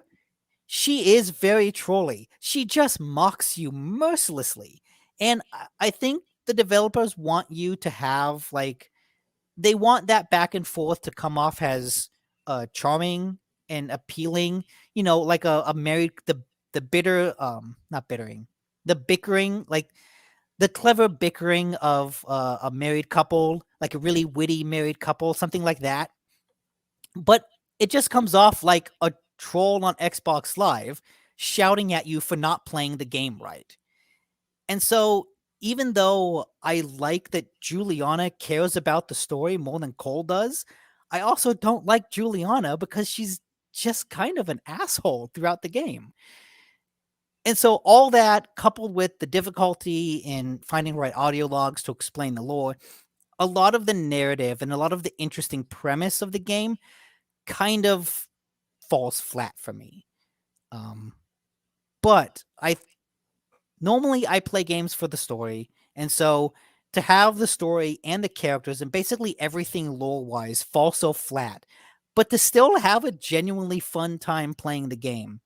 she is very trolly. She just mocks you mercilessly. And I think the developers want you to have like, they want that back and forth to come off as charming and appealing, you know, like a married, the bitter, not bittering, the bickering, like the clever bickering of a married couple, like a really witty married couple, something like that. But it just comes off like a troll on Xbox Live shouting at you for not playing the game right. And so, even though I like that Juliana cares about the story more than Cole does, I also don't like Juliana because she's just kind of an asshole throughout the game. And so, all that coupled with the difficulty in finding the right audio logs to explain the lore, a lot of the narrative and a lot of the interesting premise of the game kind of falls flat for me. But normally I play games for the story, and so to have the story and the characters and basically everything lore-wise fall so flat, but to still have a genuinely fun time playing the game,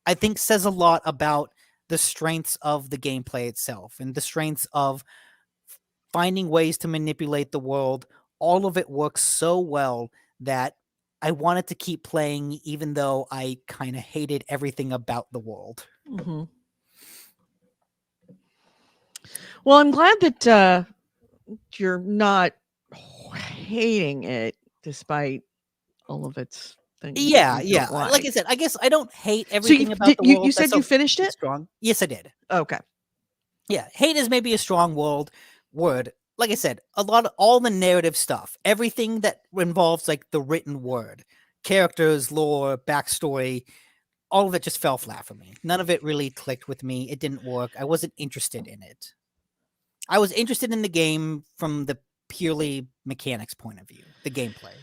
I think says a lot about the strengths of the gameplay itself and the strengths of finding ways to manipulate the world. All of it works so well that I wanted to keep playing even though I kind of hated everything about the world. Mm-hmm. Well, I'm glad that you're not hating it despite all of its things Yeah, you yeah. don't like. Like I said, I guess I don't hate So everything about the world. you said That's you so finished it? strong. Yes, I did. Okay. Yeah, hate is maybe a strong word. Like I said, all the narrative stuff, everything that involves like the written word, characters, lore, backstory, all of it just fell flat for me. None of it really clicked with me. It didn't work. I wasn't interested in it. I was interested in the game from the purely mechanics point of view, the gameplay.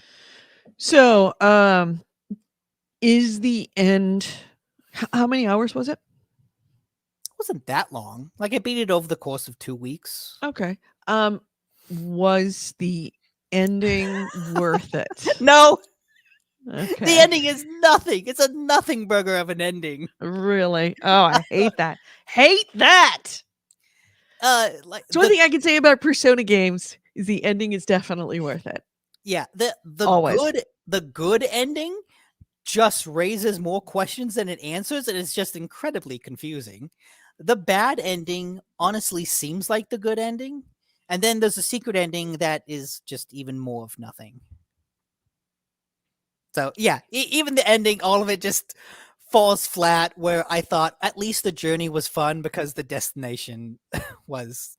So, is the end how many hours was it? It wasn't that long. Like I beat it over the course of 2 weeks. Okay. Was the ending worth it? No, Okay. the ending is nothing. It's a nothing burger of an ending. Really? Oh, I hate that. Hate that. Like So one thing I can say about Persona games is the ending is definitely worth it. yeah, the Always. good ending just raises more questions than it answers, and it's just incredibly confusing. The bad ending honestly seems like the good ending, and then there's a secret ending that is just even more of nothing. So yeah, even the ending, all of it just falls flat. Where I thought at least the journey was fun because the destination was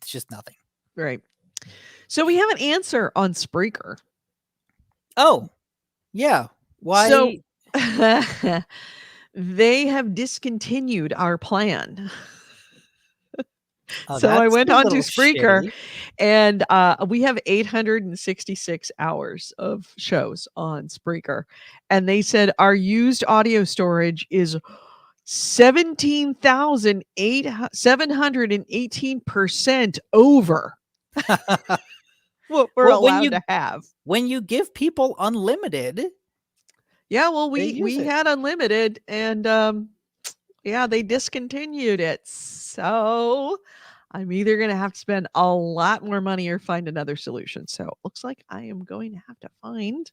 just nothing. Right. So we have an answer on Spreaker. Oh, yeah. Why? So they have discontinued our plan. Oh, So I that's went a on to little Spreaker, shitty. and we have 866 hours of shows on Spreaker, and they said our used audio storage is 17,718% over what we're Well, allowed to have. when you give people unlimited, Yeah, well, they we use we it. had unlimited, and yeah, they discontinued it. So I'm either gonna have to spend a lot more money or find another solution. So it looks like I am going to have to find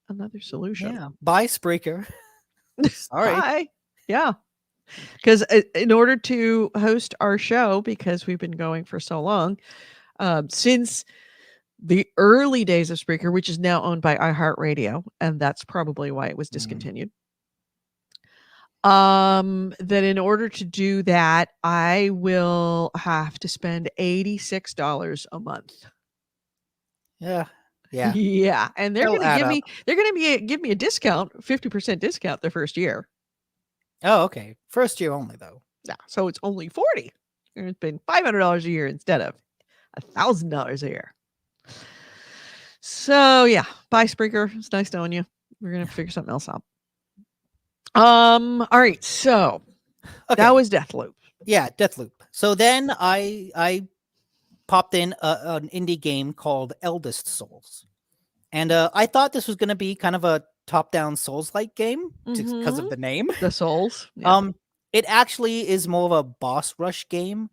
another solution. Yeah, buy Spreaker. Sorry. Bye. Yeah, because in order to host our show, because we've been going for so long, since the early days of Spreaker, which is now owned by iHeartRadio, and that's probably why it was Mm. discontinued. That in order to do that, I will have to spend $86 a month. Yeah. Yeah. Yeah, and It'll add up. they're gonna be give me a discount, 50% discount the first year. Oh, okay. First year only, though. Yeah, so it's only 40. You're gonna spend $500 a year instead of $1,000 a year. So yeah, bye Spreaker. It's nice knowing you. We're gonna have to figure something else out. All right, so Okay. that was Deathloop. Yeah, Deathloop. So then I popped in an indie game called Eldest Souls, and I thought this was going to be kind of a top-down Souls-like game just because of Mhm. the name. The Souls. Yeah. It actually is more of a boss rush game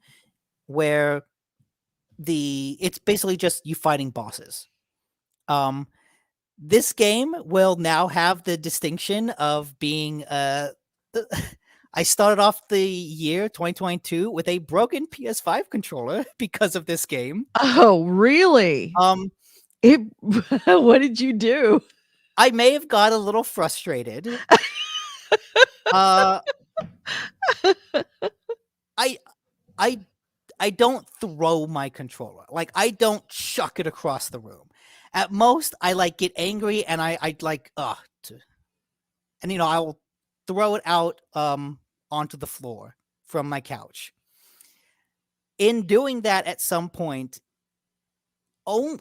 where it's basically just you fighting bosses. This game will now have the distinction of being I started off the year 2022 with a broken PS5 controller because of this game. Oh, really? Um It what did you do? I may have got a little frustrated. Uh I I I don't throw my controller. Like I don't chuck it across the room. At most I like get angry and I like and I will throw it out onto the floor from my couch. In doing that at some point, oh,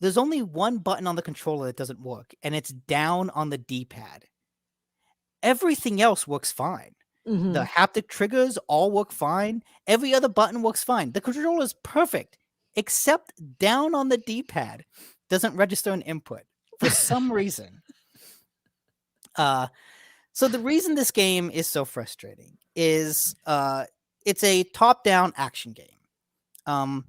there's only one button on the controller that doesn't work, and it's down on the D-pad. Everything else works fine. The Mhm. haptic triggers all work fine. Every other button works fine. The controller is perfect, except down on the D-pad doesn't register an input for some reason. So the reason this game is so frustrating is it's a top-down action game.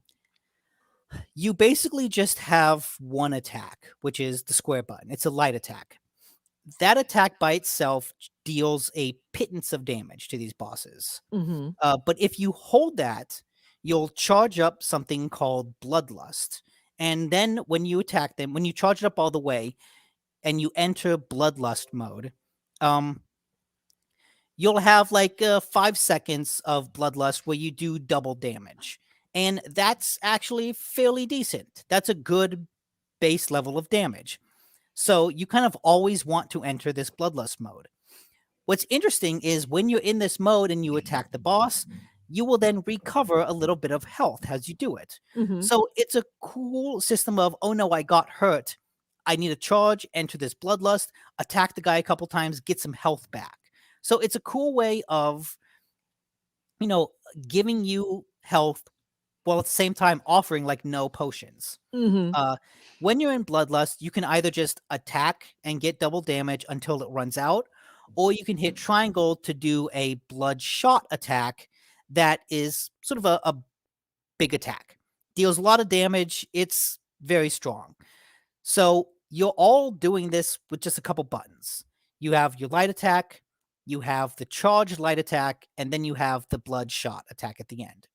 You basically just have one attack, which is the square button. It's a light attack. That attack by itself deals a pittance of damage to these bosses. Mhm. But if you hold that, you'll charge up something called Bloodlust. And then when you attack them, when you charge it up all the way and you enter Bloodlust mode, um, you'll have like 5 seconds of Bloodlust where you do double damage. And that's actually fairly decent. That's a good base level of damage. So you kind of always want to enter this Bloodlust mode. What's interesting is when you're in this mode and you attack the boss, you will then recover a little bit of health as you do it. Mhm. So it's a cool system of, oh no, I got hurt. I need a charge, enter this Bloodlust, attack the guy a couple times, get some health back. So it's a cool way of, you know, giving you health while at the same time offering like no potions. Mhm. When you're in Bloodlust, you can either just attack and get double damage until it runs out, or you can hit triangle to do a bloodshot attack that is sort of a big attack. Deals a lot of damage. It's very strong. So you're all doing this with just a couple buttons. You have your light attack, you have the charged light attack, and then you have the bloodshot attack at the end.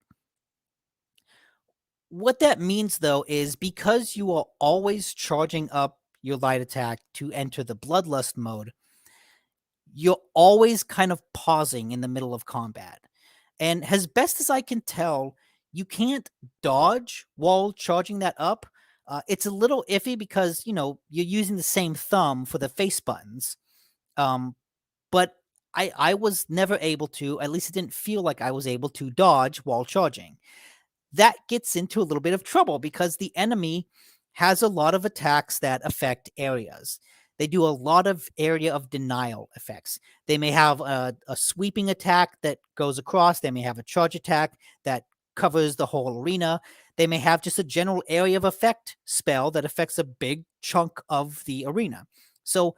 What that means though is because you are always charging up your light attack to enter the bloodlust mode, you're always kind of pausing in the middle of combat. And as best as I can tell, you can't dodge while charging that up. It's a little iffy because, you're using the same thumb for the face buttons. But I was never able to, at least it didn't feel like I was able to dodge while charging. That gets into a little bit of trouble because the enemy has a lot of attacks that affect areas. They do a lot of area of denial effects. They may have a sweeping attack that goes across. They may have a charge attack that covers the whole arena. They may have just a general area of effect spell that affects a big chunk of the arena. So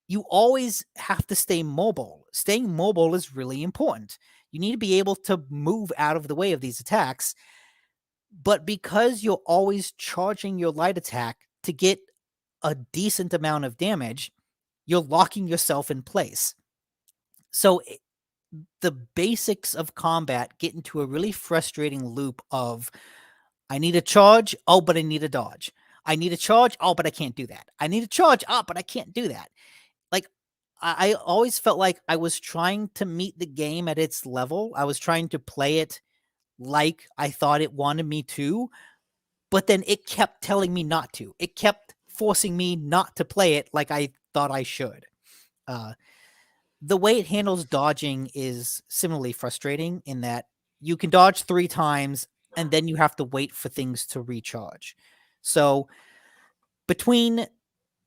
you always have to stay mobile. Staying mobile is really important. You need to be able to move out of the way of these attacks. But because you're always charging your light attack to get a decent amount of damage, you're locking yourself in place. So the basics of combat get into a really frustrating loop of I need a charge, oh, but I need a dodge. I need a charge, oh, but I can't do that. I need a charge, oh, but I can't do that. Like, I always felt like I was trying to meet the game at its level. I was trying to play it like I thought it wanted me to, but then it kept telling me not to. It kept forcing me not to play it like I thought I should. Uh, the way it handles dodging is similarly frustrating in that you can dodge 3 times and then you have to wait for things to recharge. So between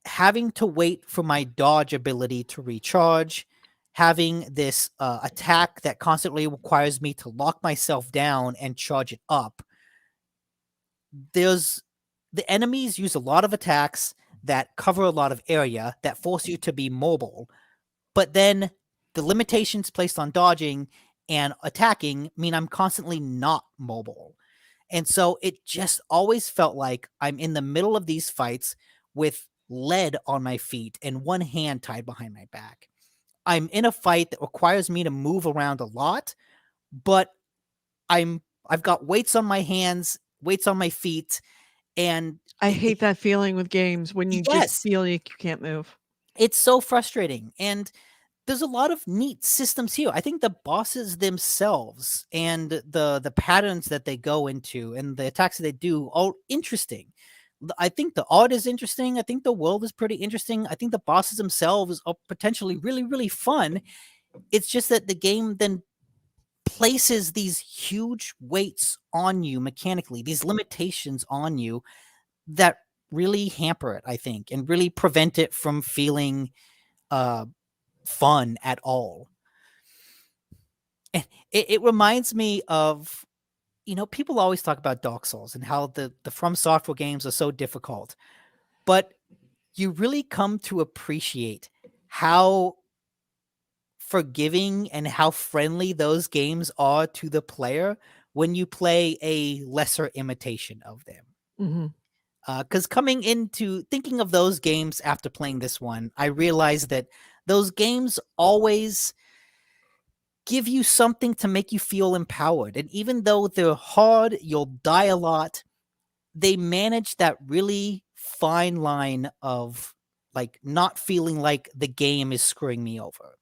having to wait for my dodge ability to recharge, having this attack that constantly requires me to lock myself down and charge it up, there's the enemies use a lot of attacks that cover a lot of area that force you to be mobile, but then the limitations placed on dodging and attacking mean I'm constantly not mobile. And so it just always felt like I'm in the middle of these fights with lead on my feet and one hand tied behind my back. I'm in a fight that requires me to move around a lot, but I've got weights on my hands, weights on my feet, and I hate that feeling with games when you just yes, feel like you can't move. it's so frustrating. And there's a lot of neat systems here. I think the bosses themselves and the patterns that they go into and the attacks that they do are interesting. I think the art is interesting. I think the world is pretty interesting. I think the bosses themselves are potentially really, really fun. It's just that the game then places these huge weights on you mechanically, these limitations on you that really hamper it, I think, and really prevent it from feeling uh fun at all. And it reminds me of, people always talk about Dark Souls and how the From Software games are so difficult, but you really come to appreciate how forgiving and how friendly those games are to the player when you play a lesser imitation of them. Mhm. Because coming into thinking of those games after playing this one, I realized that those games always give you something to make you feel empowered. And even though they're hard, you'll die a lot, they manage that really fine line of like not feeling like the game is screwing me over.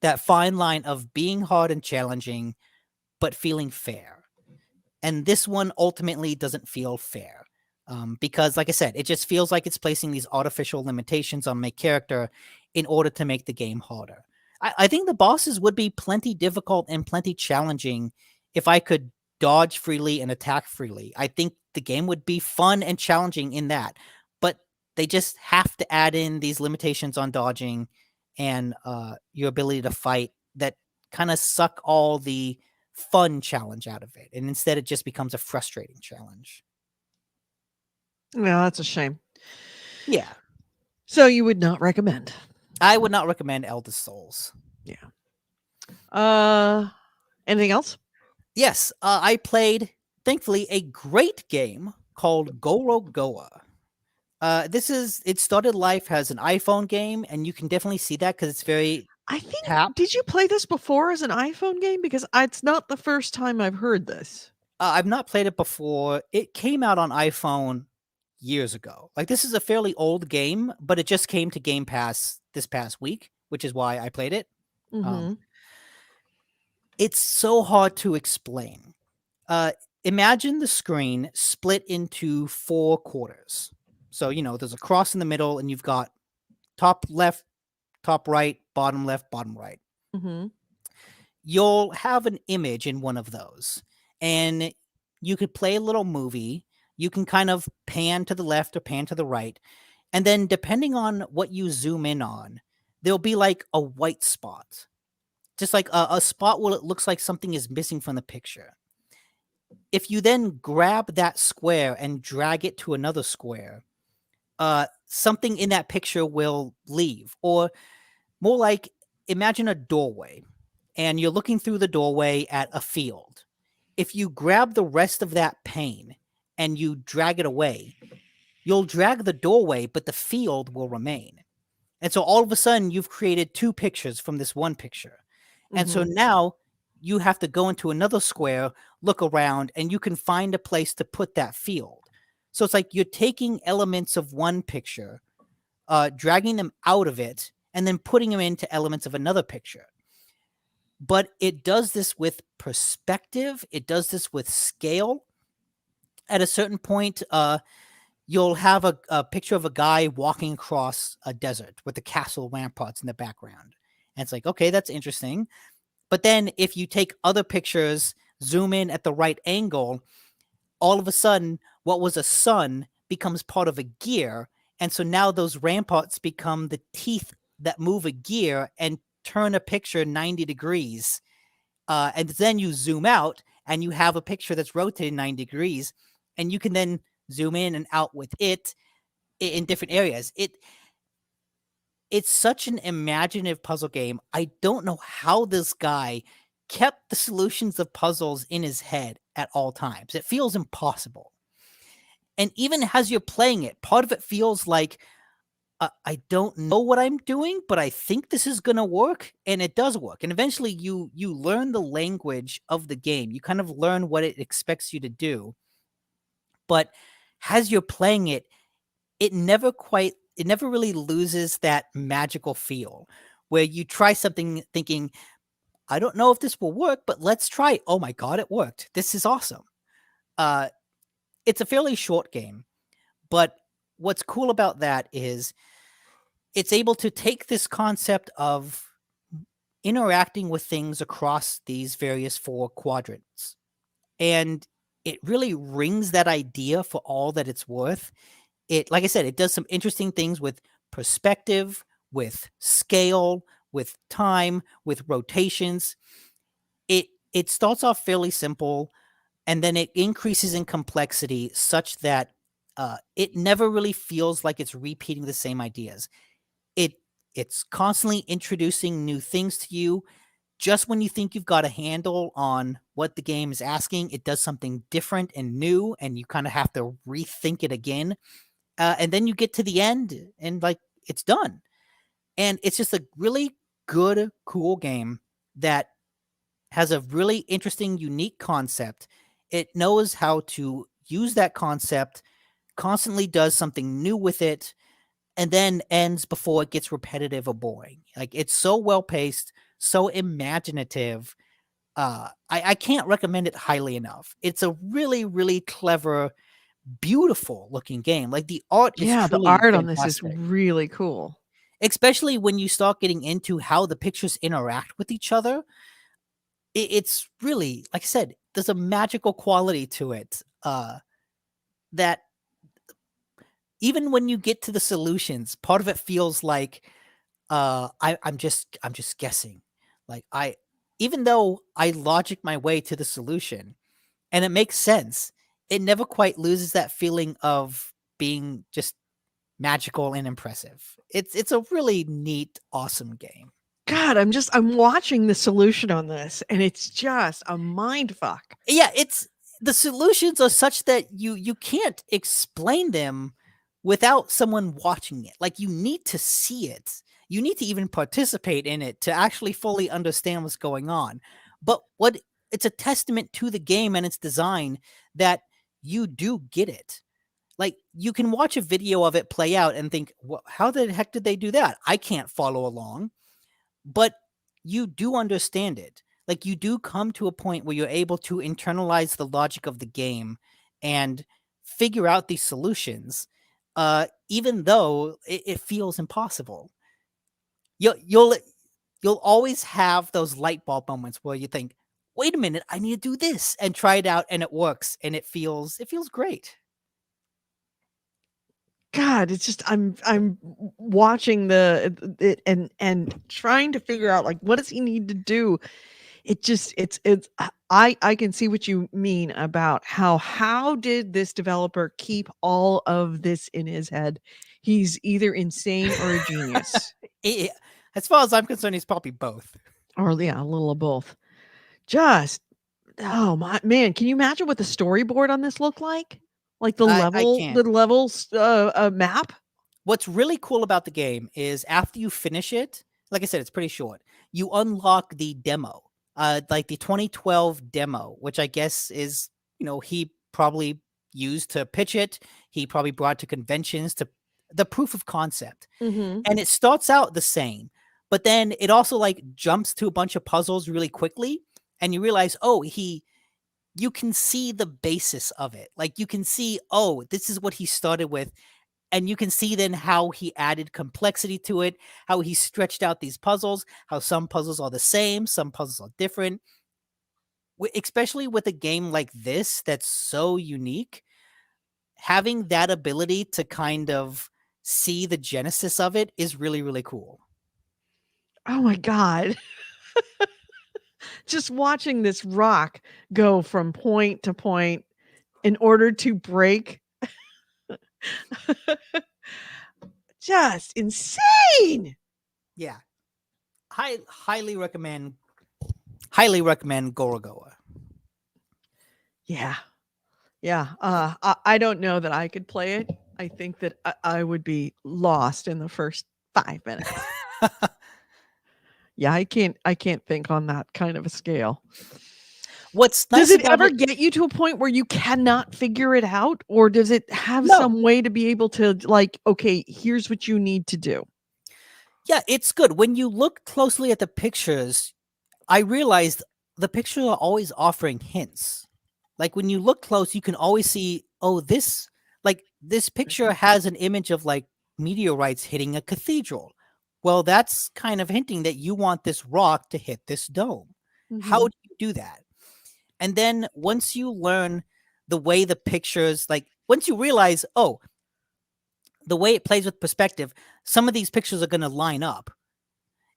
That fine line of being hard and challenging, but feeling fair. And this one ultimately doesn't feel fair. Because, like I said, it just feels like it's placing these artificial limitations on my character in order to make the game harder. I think the bosses would be plenty difficult and plenty challenging if I could dodge freely and attack freely. I think the game would be fun and challenging in that. But they just have to add in these limitations on dodging and your ability to fight that kind of suck all the fun challenge out of it. And instead, it just becomes a frustrating challenge. Yeah, that's a shame. Yeah. So you would not recommend? I would not recommend Eldest Souls. Yeah. Anything else? Yes, I played, thankfully, a great game called Goro Goa. It started life as an iPhone game, and you can definitely see that because it's very I think tap. did you play this before as an iPhone game? Because it's not the first time I've heard this. I've not played it before. It came out on iPhone years ago. Like, this is a fairly old game, but it just came to Game Pass this past week, which is why I played it. Um, Mhm. it's so hard to explain. Uh, Imagine the screen split into 4 quarters. So, there's a cross in the middle, and you've got top left, top right, bottom left, bottom right. Mhm. You'll have an image in one of those, and you could play a little movie. You can kind of pan to the left or pan to the right, and then depending on what you zoom in on, there'll be like a white spot, just like a spot where it looks like something is missing from the picture. If you then grab that square and drag it to another square, something in that picture will leave. Or more like, imagine a doorway, and you're looking through the doorway at a field. If you grab the rest of that pane and you drag it away, you'll drag the doorway, but the field will remain. And so all of a sudden, you've created two pictures from this one picture. And so Mhm. now you have to go into another square, look around, and you can find a place to put that field. So it's like you're taking elements of one picture, dragging them out of it, and then putting them into elements of another picture. But it does this with perspective, it does this with scale. At a certain point, you'll have a picture of a guy walking across a desert with the castle ramparts in the background. And it's like, okay, that's interesting. But then if you take other pictures, zoom in at the right angle, all of a sudden, what was a sun becomes part of a gear. And so now those ramparts become the teeth that move a gear and turn a picture 90 degrees. And then you zoom out and you have a picture that's rotated 90 degrees. And you can then zoom in and out with it in different areas. It's such an imaginative puzzle game. I don't know how this guy kept the solutions of puzzles in his head at all times. It feels impossible. And even as you're playing it, part of it feels like I don't know what I'm doing, but I think this is going to work, and it does work. And eventually you learn the language of the game. You kind of learn what it expects you to do. But as you're playing it, it never really loses that magical feel where you try something thinking, I don't know if this will work, but let's try. Oh my god, it worked. This is awesome. Uh it's a fairly short game, but what's cool about that is it's able to take this concept of interacting with things across these various four quadrants, and it really rings that idea for all that it's worth. It, like I said, it does some interesting things with perspective, with scale, with time, with rotations. It starts off fairly simple, and then it increases in complexity such that it never really feels like it's repeating the same ideas. It it's constantly introducing new things to you. Just when you think you've got a handle on what the game is asking, it does something different and new, and you kind of have to rethink it again. And then you get to the end, and like it's done. And it's just a really good, cool game that has a really interesting, unique concept. It knows how to use that concept, constantly does something new with it, and then ends before it gets repetitive or boring. Like it's so well paced, so imaginative. I can't recommend it highly enough. It's a really, really clever, beautiful looking game. Like the art is Yeah, the truly art on this is fantastic, really cool. especially when you start getting into how the pictures interact with each other. It's really, like I said, there's a magical quality to it, that even when you get to the solutions, part of it feels like I'm just guessing. Like even though I logic my way to the solution and it makes sense, it never quite loses that feeling of being just magical and impressive. It's a really neat, awesome game. God, I'm watching the solution on this, and it's just a mind fuck. Yeah, it's the solutions are such that you can't explain them without someone watching it. Like you need to see it. You need to even participate in it to actually fully understand what's going on. But what it's a testament to the game and its design that you do get it. Like you can watch a video of it play out and think, well, how the heck did they do that? I can't follow along. But you do understand it. Like you do come to a point where you're able to internalize the logic of the game and figure out these solutions, even though it feels impossible. you'll you'll always have those light bulb moments where you think, "Wait a minute, I need to do this," and try it out, and it works, and it feels great. God, it's just I'm watching it and trying to figure out like what does he need to do. It just it's I can see what you mean about how did this developer keep all of this in his head? He's either insane or a genius. I As far as I'm concerned, he's probably both. Or yeah, a little of both. Just oh my man, can you imagine what the storyboard on this looked like? Like I the can't. levels map? What's really cool about the game is after you finish it, like I said, it's pretty short. You unlock the demo, like the 2012 demo, which I guess is, he probably used to pitch it. He probably brought to conventions to the proof of concept. Mhm. And it starts out the same, but then it also like jumps to a bunch of puzzles really quickly. And you realize, you can see the basis of it. Like you can see, this is what he started with, and you can see then how he added complexity to it, how he stretched out these puzzles, how some puzzles are the same, some puzzles are different. Especially with a game like this that's so unique, having that ability to kind of see the genesis of it is really, really cool. Oh my god. Just watching this rock go from point to point in order to break just insane. Yeah. Highly recommend Gorogoa. Yeah. Yeah. I don't know that I could play it. I think that I would be lost in the first 5 minutes. Yeah, I can't think on that kind of a scale. What's Does nice it about ever it? get you to a point where you cannot figure it out, or does it have No. some way to be able to like, okay, here's what you need to do? Yeah, it's good. When you look closely at the pictures, I realized the pictures are always offering hints. Like when you look close, you can always see, this picture has an image of like meteorites hitting a cathedral. Well, that's kind of hinting that you want this rock to hit this dome. How Mhm. do you do that? And then once you learn the way the pictures, like once you realize, the way it plays with perspective, some of these pictures are going to line up.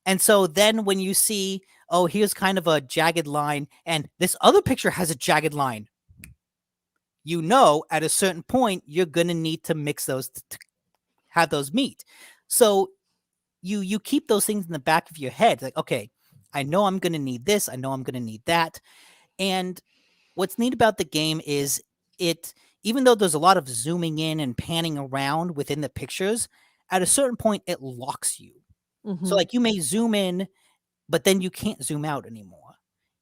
And so then when you see, here's kind of a jagged line, and this other picture has a jagged line, at a certain point, you're going to need to mix those to have those meet. So you keep those things in the back of your head. Like, okay, I know I'm going to need this. I know I'm going to need that. And what's neat about the game is it, even though there's a lot of zooming in and panning around within the pictures, at a certain point, it locks you. So Mhm. like you may zoom in, but then you can't zoom out anymore.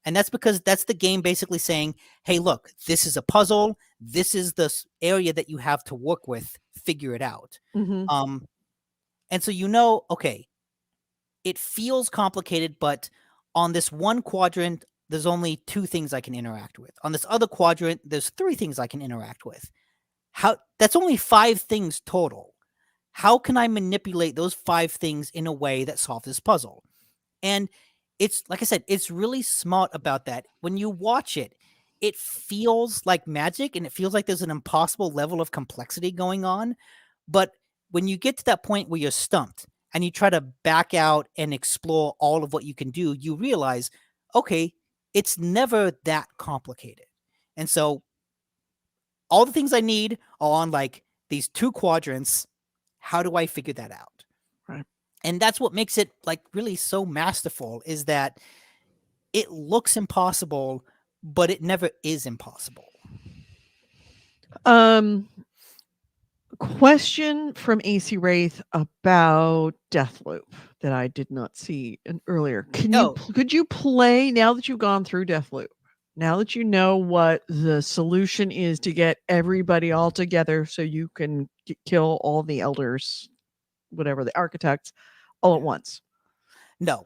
And that's because that's the game basically saying, hey, look, this is a puzzle. This is the area that you have to work with. Figure it out. Mhm. Um, and so, okay, it feels complicated, but on this one quadrant, there's only two things I can interact with. On this other quadrant, there's three things I can interact with. That's only five things total. How can I manipulate those five things in a way that solves this puzzle? And it's like I said, it's really smart about that. When you watch it, it feels like magic and it feels like there's an impossible level of complexity going on. But when you get to that point where you're stumped and you try to back out and explore all of what you can do, you realize, okay, it's never that complicated. And so all the things I need are on like these two quadrants. How do I figure that out? Right. And that's what makes it like really so masterful is that it looks impossible, but it never is impossible. Um, question from AC Wraith about Deathloop that I did not see earlier. Oh, Could you play now that you've gone through Deathloop? Now that you know what the solution is to get everybody all together so you can kill all the elders, whatever the architects, all at once. no.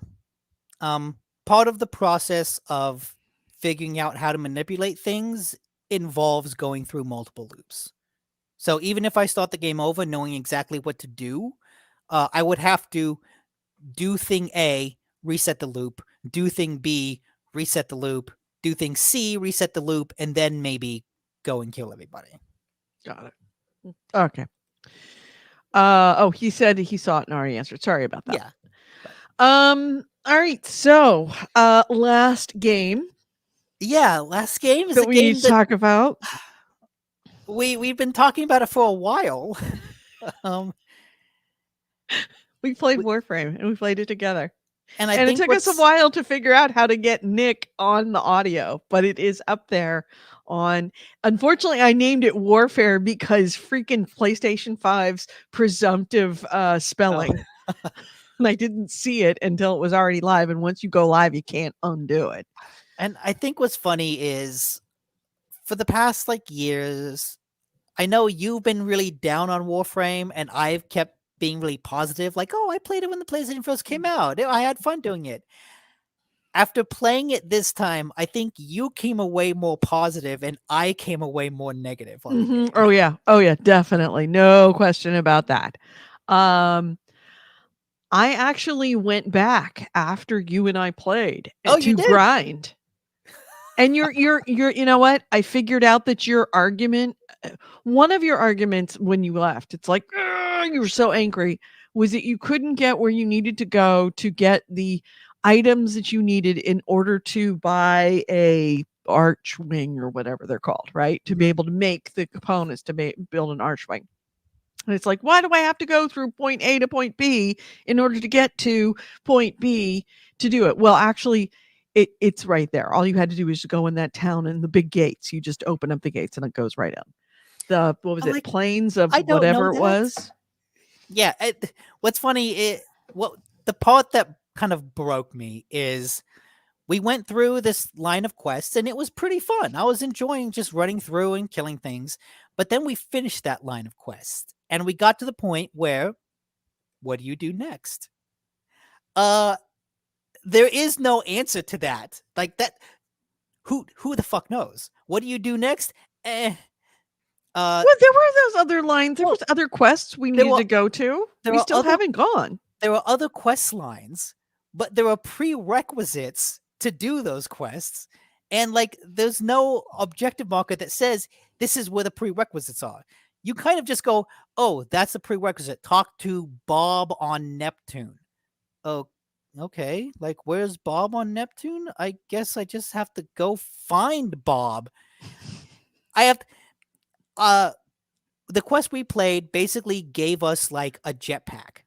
Part of the process of figuring out how to manipulate things involves going through multiple loops. So even if I start the game over knowing exactly what to do, I would have to do thing A, reset the loop, do thing B, reset the loop, do thing C, reset the loop, and then maybe go and kill everybody. Got it. Okay. Oh, he said he saw it and already answered. Sorry about that. Yeah. All right. So, last game Yeah, last game is that a we need game to that talk about. we've been talking about it for a while. um, We played we- Warframe and we played it together. and I And it think took us a what's while to figure out how to get Nick on the audio, but it is up there on. Unfortunately, I named it Warfare because freaking PlayStation 5's presumptive oh, spelling. And I didn't see it until it was already live. And once you go live, you can't undo it. and I think what's funny is for the past like years, I know you've been really down on Warframe, and I've kept being really positive, like, oh, I played it when the PlayStation first came out. I had fun doing it. After playing it this time, I think you came away more positive and I came away more negative on the game. Oh yeah. Oh yeah, definitely. No question about that. Um I actually went back after you and I played Oh, you to did? grind. And you're you know what? I figured out that your argument one of your arguments when you left, it's like, "Ugh," you were so angry, was that you couldn't get where you needed to go to get the items that you needed in order to buy a archwing or whatever they're called, right? To be Mhm. able to make the components to build an archwing. And it's like, why do I have to go through point A to point B in order to get to point B to do it? Well, actually, it's right there. All you had to do is go in that town and the big gates. You just open up the gates and it goes right in. The what was I'm it? like, Plains of I don't know whatever it that. was. Yeah. What's funny, the part that kind of broke me is we went through this line of quests and it was pretty fun. I was enjoying just running through and killing things. But then we finished that line of quests and we got to the point where, what do you do next? Uh, there is no answer to that. Like that, who the fuck knows? What do you do next? Eh. Well, there were those other lines. There Well, was other quests we there needed were to go to. there We are still other haven't gone. there are other quest lines, but there are prerequisites to do those quests. And like there's no objective marker that says this is where the prerequisites are. You kind of just go, "Oh, that's the prerequisite. Talk to Bob on Neptune." Oh, okay. Like where's Bob on Neptune? I guess I just have to go find Bob. I have uh the quest we played basically gave us like a jetpack.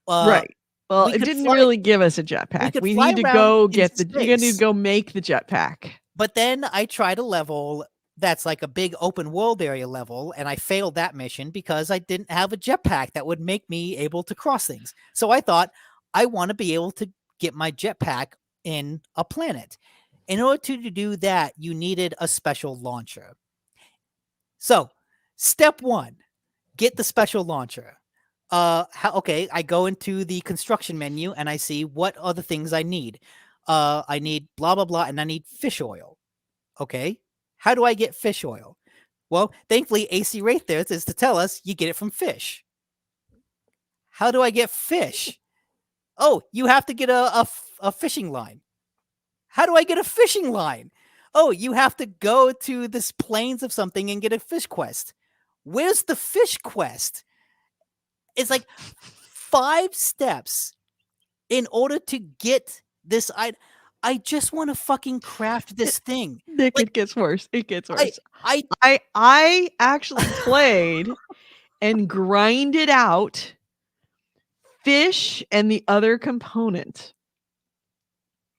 Uh Right. Well, we it could didn't fly really give us a we jetpack. could We fly need to around go in get the you need to space. go make the jetpack. But then I tried a level that's like a big open world area level, and I failed that mission because I didn't have a jetpack that would make me able to cross things. So I thought, I want to be able to get my jetpack in a planet. In order to do that, you needed a special launcher. So, step one, get the special launcher. Okay, I go into the construction menu and I see what are the things I need. I need blah blah blah, and I need fish oil. Okay, how do I get fish oil? Well, thankfully, AC right there is to tell us you get it from fish. How do I get fish? Oh, you have to get a fishing line. How do I get a fishing line? Oh, you have to go to this plains of something and get a fish quest. Where's the fish quest? It's like 5 steps in order to get this. I just want to fucking craft this thing. Nick, Like it gets worse. It gets I worse. I I actually played and grinded out fish and the other component.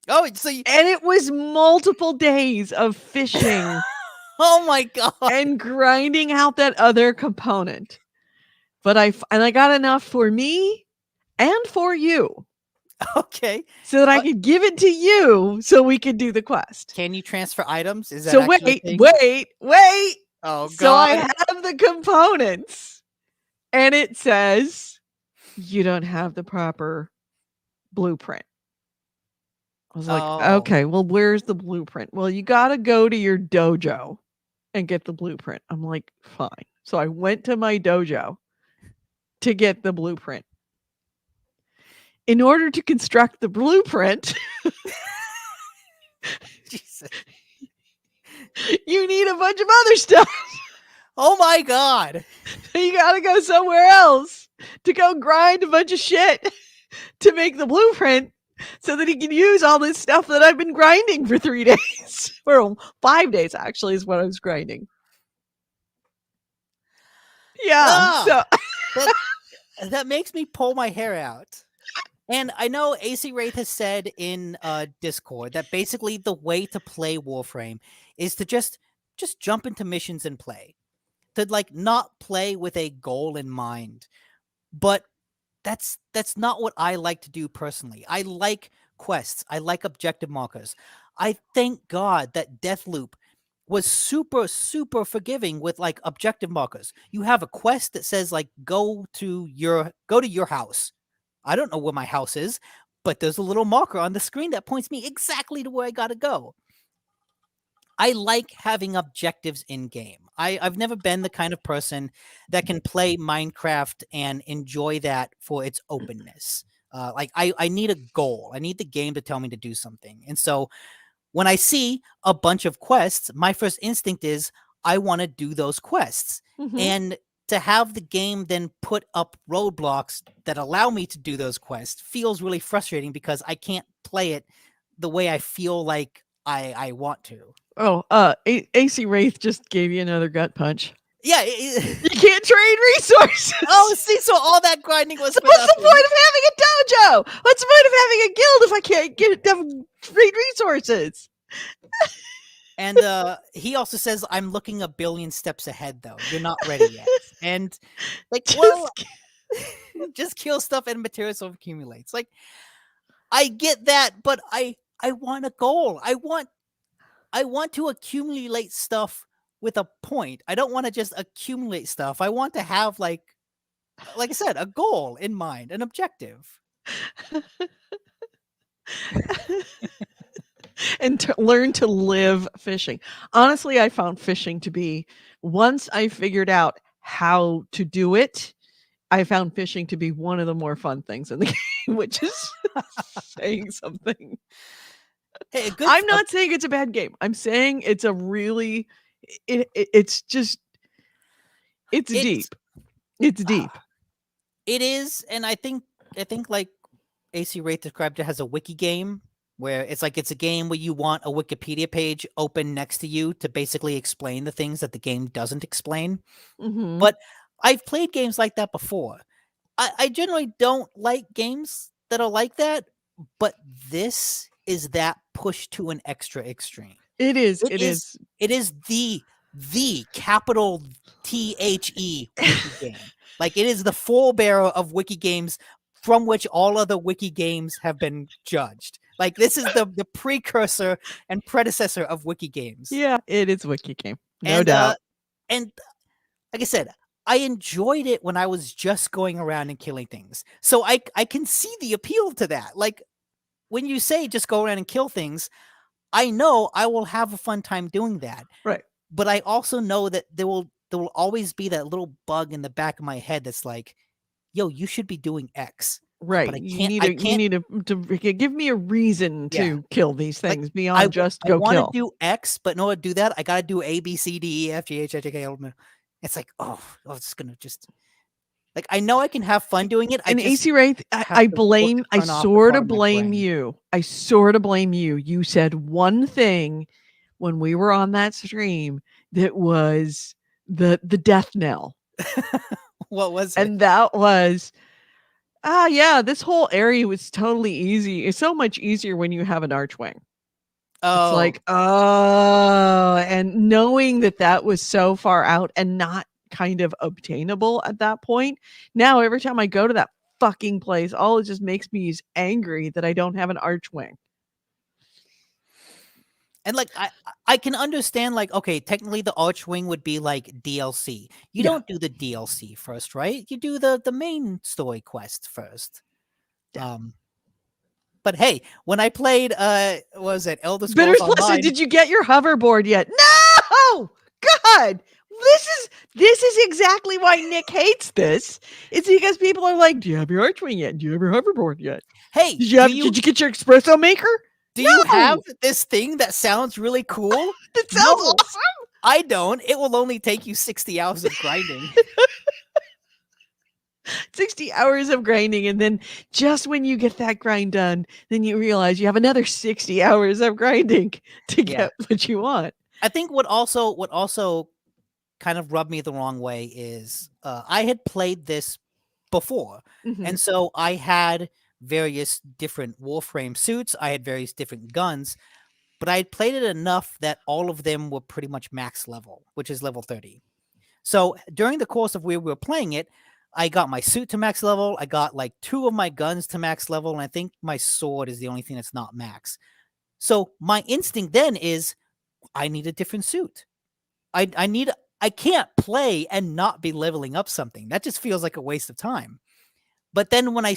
oh so you, And it was multiple days of fishing oh my god. and grinding out that other component. But I got enough for me and for you Okay. so that I could give it to you so we could do the quest. Can you transfer items? Is that So actually a wait, thing? wait. Oh So I god. have the components and it says you don't have the proper blueprint. I was like, Oh. okay, well, where's the blueprint? Well, you got to go to your dojo and get the blueprint. I'm like, fine. So I went to my dojo to get the blueprint. in order to construct the blueprint, Jesus. you need a bunch of other stuff. Oh my God. You gotta go somewhere else to go grind a bunch of shit to make the blueprint so that he can use all this stuff that I've been grinding for 3 days. Or 5 days, actually, is what I was grinding. Yeah. So that makes me pull my hair out. And I know AC Wraith has said in Discord that basically the way to play Warframe is to just jump into missions and play. To like not play with a goal in mind. But that's not what I like to do personally. I like quests. I like objective markers. I thank God that Deathloop was super forgiving with like objective markers. You have a quest that says like go to your house. I don't know where my house is, but there's a little marker on the screen that points me exactly to where I got to go. I like having objectives in game. I've never been the kind of person that can play Minecraft and enjoy that for its openness. Like I need a goal. I need the game to tell me to do something. And so when I see a bunch of quests, my first instinct is I want to do those quests. Mhm. And to have the game then put up roadblocks that allow me to do those quests feels really frustrating because I can't play it the way I feel like I want to. Oh, AC Wraith just gave you another gut punch. Yeah. You can't trade resources. Oh, see, so all that grinding was for What's the nothing. point of having a dojo? What's the point of having a guild if I can't trade resources? And he also says, I'm looking a billion steps ahead, though. You're not ready yet. And like, well, just kill stuff and materials accumulates. Like, I get that, but I want a goal. I want to accumulate stuff with a point. I don't want to just accumulate stuff. I want to have like I said, a goal in mind, an objective. And to learn to live fishing. Honestly, I found fishing to be, once I figured out how to do it, I found fishing to be one of the more fun things in the game, which is saying something. Hey, I'm not saying it's a bad game. I'm saying it's a really, it's just, it's deep. It's deep. It is, and I think like AC Wraith described it as a wiki game, where it's like it's a game where you want a Wikipedia page open next to you to basically explain the things that the game doesn't explain. Mhm. But I've played games like that before. I generally don't like games that are like that, but this is that push to an extra extreme. It is. It is the capital THE wiki game. Like it is the forebearer of wiki games from which all other wiki games have been judged. Like this is the precursor and predecessor of wiki games. Yeah, it is a wiki game. No doubt. And like I said, I enjoyed it when I was just going around and killing things. So I can see the appeal to that. Like when you say just go around and kill things, I know I will have a fun time doing that. Right. But I also know that there will always be that little bug in the back of my head that's like, yo, you should be doing X. Right. But I You can't. need to give me a reason to kill these things Like, beyond just go I want kill. to do X, but in order to do that, I got to do A, B, C, D, E, F, G, H, I, J, K, L, M. It's like, it's gonna just like I know I can have fun doing it. And AC Wraith, I sort of blame you. You said one thing when we were on that stream that was the death knell. What was it? And that was, yeah, this whole area was totally easy. It's so much easier when you have an archwing. Oh. It's like, and knowing that was so far out and not kind of obtainable at that point. Now, every time I go to that fucking place, all it just makes me is angry that I don't have an archwing. And like I can understand, like, okay, technically the archwing would be like DLC. You don't do the DLC first, right? You do the main story quest first. Yeah. But hey, when I played what was it, Eldest Souls Bitters, Online, listen, did you get your hoverboard yet? No! God! This is exactly why Nick hates this. It's because people are like, "Do you have your Archwing yet? Do you have your hoverboard yet? Hey, Did you get your espresso maker?" do you have No, this thing that sounds really cool? that sounds No, awesome. I don't. It will only take you 60 hours of grinding. 60 hours of grinding, and then just when you get that grind done, then you realize you have another 60 hours of grinding to Yeah. get what you want. I think what also kind of rubbed me the wrong way is I had played this before. Mhm. And so I had various different Warframe suits, I had various different guns, but I had played it enough that all of them were pretty much max level, which is level 30. So during the course of where we were playing it, I got my suit to max level. I got like 2 of my guns to max level, and I think my sword is the only thing that's not max. So my instinct then is I need a different suit. I need I can't play and not be leveling up something. That just feels like a waste of time. But then when I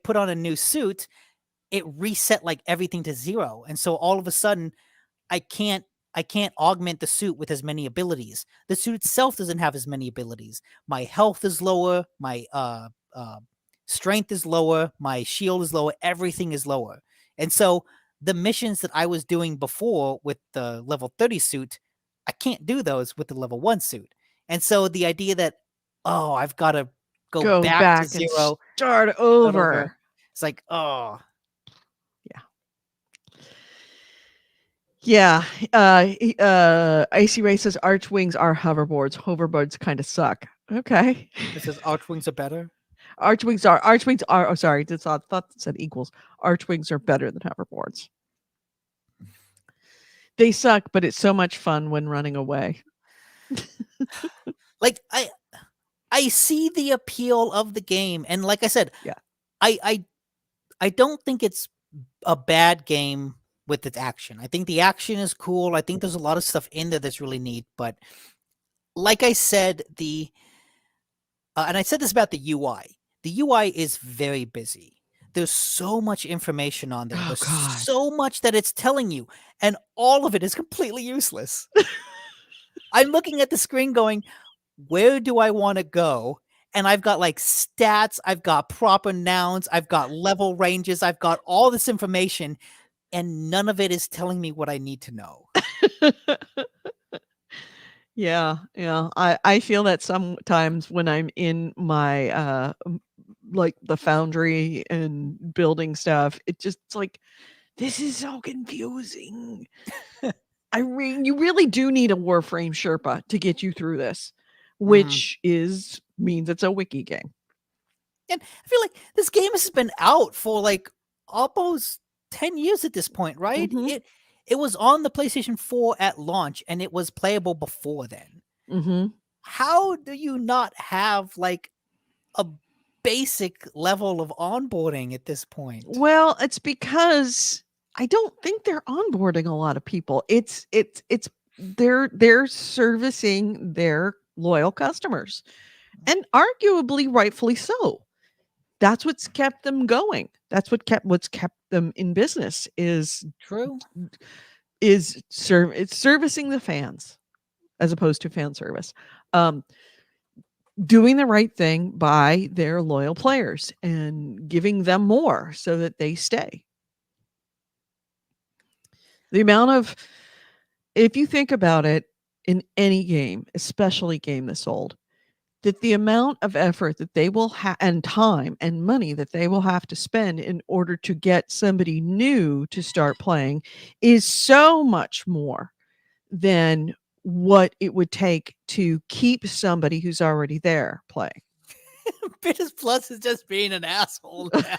put on a new suit, it reset like everything to 0. And so all of a sudden I can't I can't augment the suit with as many abilities. The suit itself doesn't have as many abilities. My health is lower, my strength is lower, my shield is lower, everything is lower. And so the missions that I was doing before with the level 30 suit, I can't do those with the level 1 suit. And so the idea that oh, I've got to go Go back to back and 0, start start over. over. It's like, oh, Yeah. Yeah. Icy Ray says Archwings are hoverboards. Hoverboards kind of suck. Okay. it says Archwings are better. Archwings are, oh, sorry, I thought that said equals. Archwings are better than hoverboards. They suck, but it's so much fun when running away. Like I see the appeal of the game, and like I said, Yeah. I don't think it's a bad game with its action. I think the action is cool. I think there's a lot of stuff in there that's really neat, but like I said, and I said this about the UI. The UI is very busy. There's so much information on there. Oh, There's God. so much that it's telling you, and all of it is completely useless. I'm looking at the screen going, where do I want to go? And I've got like stats, I've got proper nouns, I've got level ranges, I've got all this information, and none of it is telling me what I need to know. Yeah, yeah. I feel that sometimes when I'm in my like the foundry and building stuff, it's like this is so confusing. You really do need a Warframe Sherpa to get you through this, Mhm. which means it's a wiki game. And I feel like this game has been out for like almost 10 years at this point, right? Mhm. It was on the PlayStation 4 at launch and it was playable before then. Mhm. How do you not have like a basic level of onboarding at this point? Well, it's because I don't think they're onboarding a lot of people. It's they're servicing their loyal customers, and arguably rightfully so. That's what's kept them going. That's what's kept them in business True. it's servicing the fans as opposed to fan service. Um, doing the right thing by their loyal players and giving them more so that they stay. The amount of if you think about it in any game, especially game this old, that the amount of effort that they will have and time and money that they will have to spend in order to get somebody new to start playing is so much more than what it would take to keep somebody who's already there playing. Bitters Plus is just being an asshole now.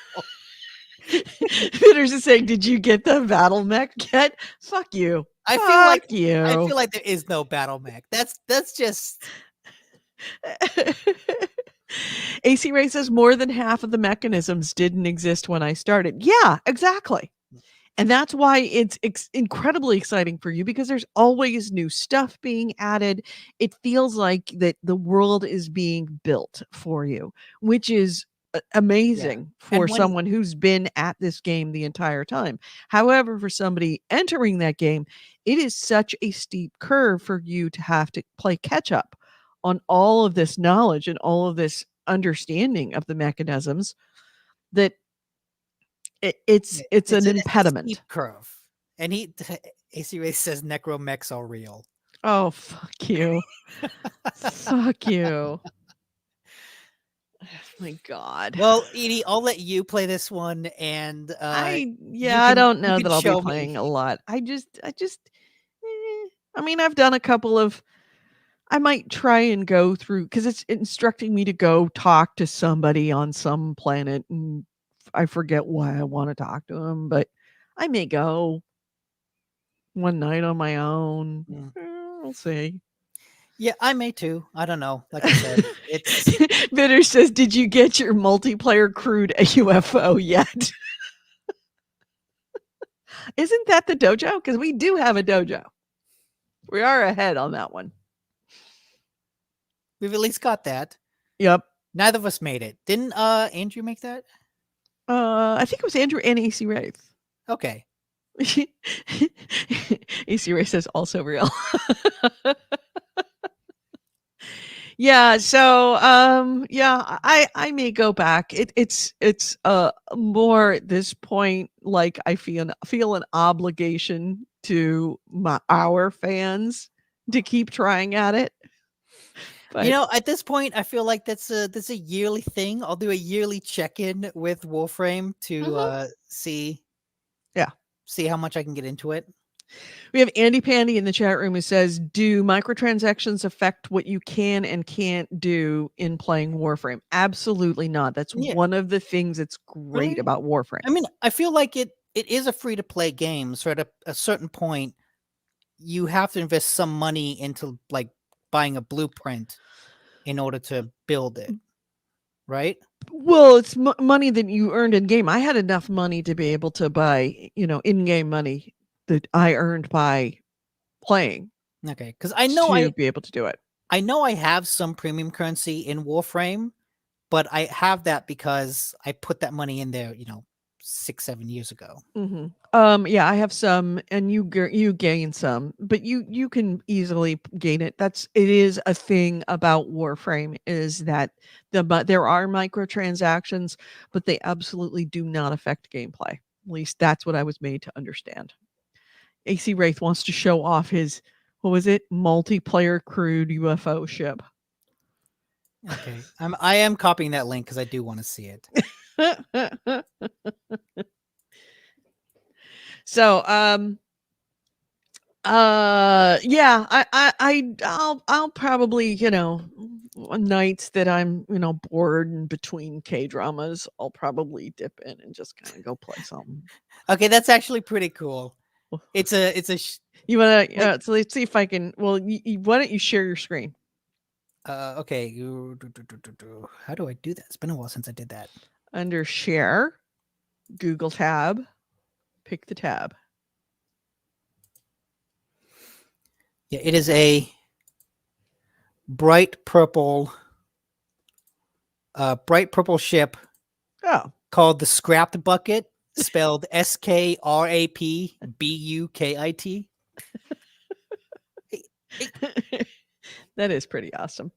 Bitters is saying, "Did you get the battle mech yet? Fuck you. I feel Fuck like you." there is no battle mech. That's just AC Ray says more than half of the mechanisms didn't exist when I started. Yeah, exactly. And that's why it's incredibly exciting for you because there's always new stuff being added. It feels like that the world is being built for you, which is amazing for And when someone who's been at this game the entire time. However, for somebody entering that game, it is such a steep curve for you to have to play catch up on all of this knowledge and all of this understanding of the mechanisms that it's an it's a steep impediment. curve. And AC Ray says necromechs are real. Oh, fuck you. Fuck you. Oh my God. Well, Edie, I'll let you play this one, and I you don't you know can that I'll be show playing me. a lot. I mean, I've done a couple of I might try and go through because it's instructing me to go talk to somebody on some planet, and I forget why I want to talk to them, but I may go one night on my own. Mm. We'll see. Yeah, I may too. I don't know. Like I said, it's Bitter says, "Did you get your multiplayer crewed a UFO yet?" Isn't that the dojo? Because we do have a dojo. We are ahead on that one. we've at least got that. Yep. Neither of us made it. Didn't Andrew make that? I think it was Andrew and AC Wraith. Okay. AC Ray says also real. Yeah, so yeah, I may go back. It's more at this point like I feel an obligation to our fans to keep trying at it. But You know, at this point, I feel like that's a yearly thing. I'll do a yearly check-in with Warframe to see yeah. see how much I can get into it. We have Andy Pandy in the chat room who says, "Do microtransactions affect what you can and can't do in playing Warframe?" Absolutely not. That's Yeah. one of the things that's great Really? about Warframe. I mean, I feel like it is a free to play game. So at a certain point, you have to invest some money into like buying a blueprint in order to build it, right? Well, it's money that you earned in game. I had enough money to be able to buy, in-game money that I earned by playing Okay, because I know to be able to do it. I know I have some premium currency in Warframe, but I have that because I put that money in there, 6-7 years ago. Yeah, I have some, and you gain some, but you can easily gain it. It is a thing about Warframe is that there are microtransactions, but they absolutely do not affect gameplay. At least that's what I was made to understand. AC Wraith wants to show off his, what was it, multiplayer crewed UFO ship. Okay, I am copying that link because I do want to see it. So, yeah, I'll probably, nights that I'm, bored and between K-dramas, I'll probably dip in and just kind of go play something. Okay, that's actually pretty cool. It's a you want to, so let's see if I can, well, why don't you share your screen? Okay. How do I do that? It's been a while since I did that. Under share, Google tab, pick the tab. Yeah, it is a bright purple ship. Oh. Called the Scrapped Bucket, spelled SKRAPBUKIT. That is pretty awesome.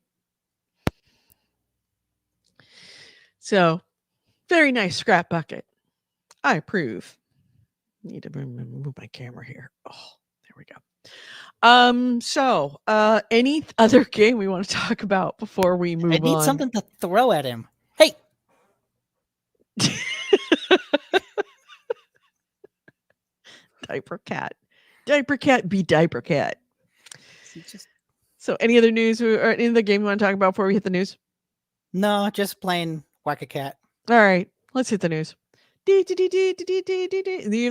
So, very nice scrap bucket. I approve. Need to move my camera here. Oh, there we go. So, any other game we want to talk about before we move on? I need something to throw at him. Hey! Diaper cat. Diaper cat be diaper cat. So, any other news or any other game you want to talk about before we hit the news? No, just plain whack a cat. All right, let's hit the news. You're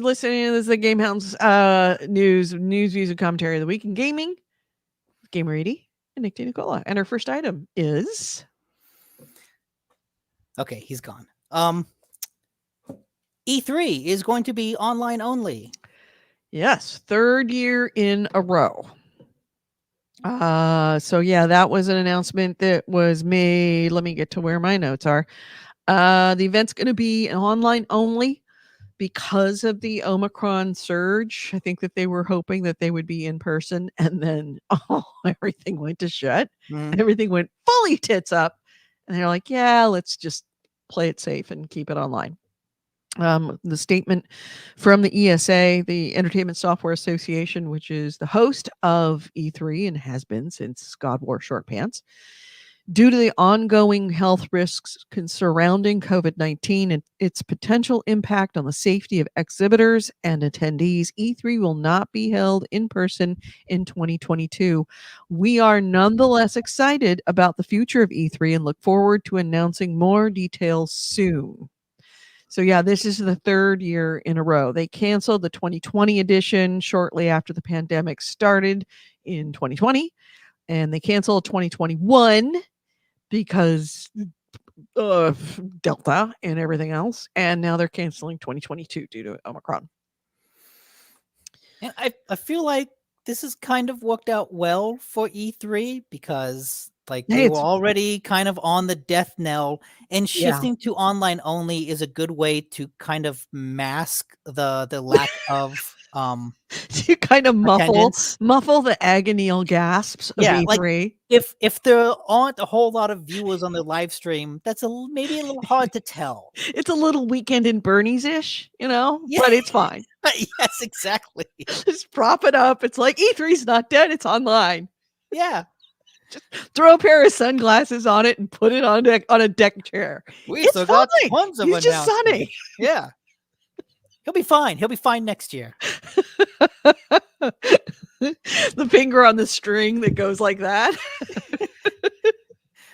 listening to this is the GameHounds news, views, and commentary of the week in gaming. Gamer Edie and Nick Nicola. And our first item is... Okay, he's gone. E3 is going to be online only. Yes, third year in a row. So yeah, that was an announcement that was made. Let me get to where my notes are. The event's going to be an online only because of the Omicron surge. I think that they were hoping that they would be in person, and then everything went to shit. Mhm. Everything went fully tits up, and they're like, "Yeah, let's just play it safe and keep it online." The statement from the ESA, the Entertainment Software Association, which is the host of E3 and has been since God wore short pants, due to the ongoing health risks surrounding COVID 19 and its potential impact on the safety of exhibitors and attendees, E3 will not be held in person in 2022. We are nonetheless excited about the future of E3 and look forward to announcing more details soon. So, yeah, this is the third year in a row. They canceled the 2020 edition shortly after the pandemic started in 2020, and they canceled 2021 because of Delta and everything else. And now they're canceling 2022 due to Omicron. And I feel like this has kind of worked out well for E3 because like Hey, they were it's already kind of on the death knell, and yeah. shifting to online only is a good way to kind of mask the lack of You kind of attendance. muffle the agonial gasps of Yeah, like E3. if there aren't a whole lot of viewers on the live stream, that's maybe a little hard to tell. It's a little Weekend in Bernie's ish, Yeah, but it's fine. yes, exactly. Just prop it up. It's like E3's not dead, it's online. Yeah, Throw a pair of sunglasses on it and put it on a deck chair. we It's still got fine. tons of He's just announcements. sunny. Yeah, he'll be fine. He'll be fine next year. The finger on the string that goes like that.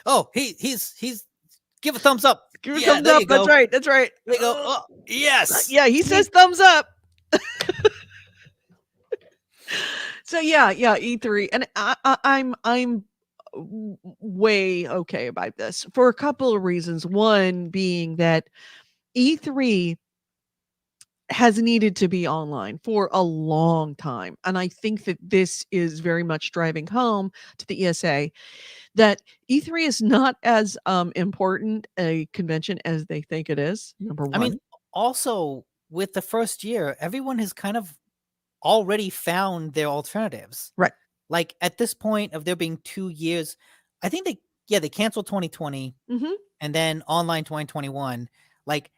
Oh, he's give a thumbs up. Give a Yeah, thumbs there up. you That's go. right. That's right. There you go. Oh, yes. Yeah, he See? says thumbs up. So yeah, E3, and I'm way okay about this for a couple of reasons. One being that E3 has needed to be online for a long time, and I think that this is very much driving home to the ESA that E3 is not as important a convention as they think it is. Number I mean, one, also with the first year, everyone has kind of already found their alternatives. right? Like at this point of there being 2 years, I think they canceled 2020 Hmm. and then online 2021. Like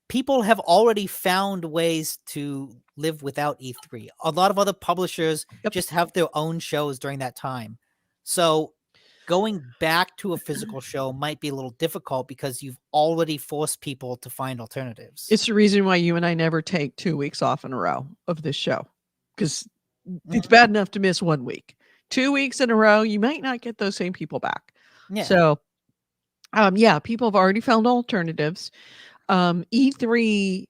people have already found ways to live without E3. A lot of other publishers Yep. just have their own shows during that time. So going back to a physical show might be a little difficult because you've already forced people to find alternatives. It's the reason why you and I never take 2 weeks off in a row of this show, because it's bad enough to miss 1 week. 2 weeks in a row, you might not get those same people back. Yeah. So, yeah, people have already found alternatives. E3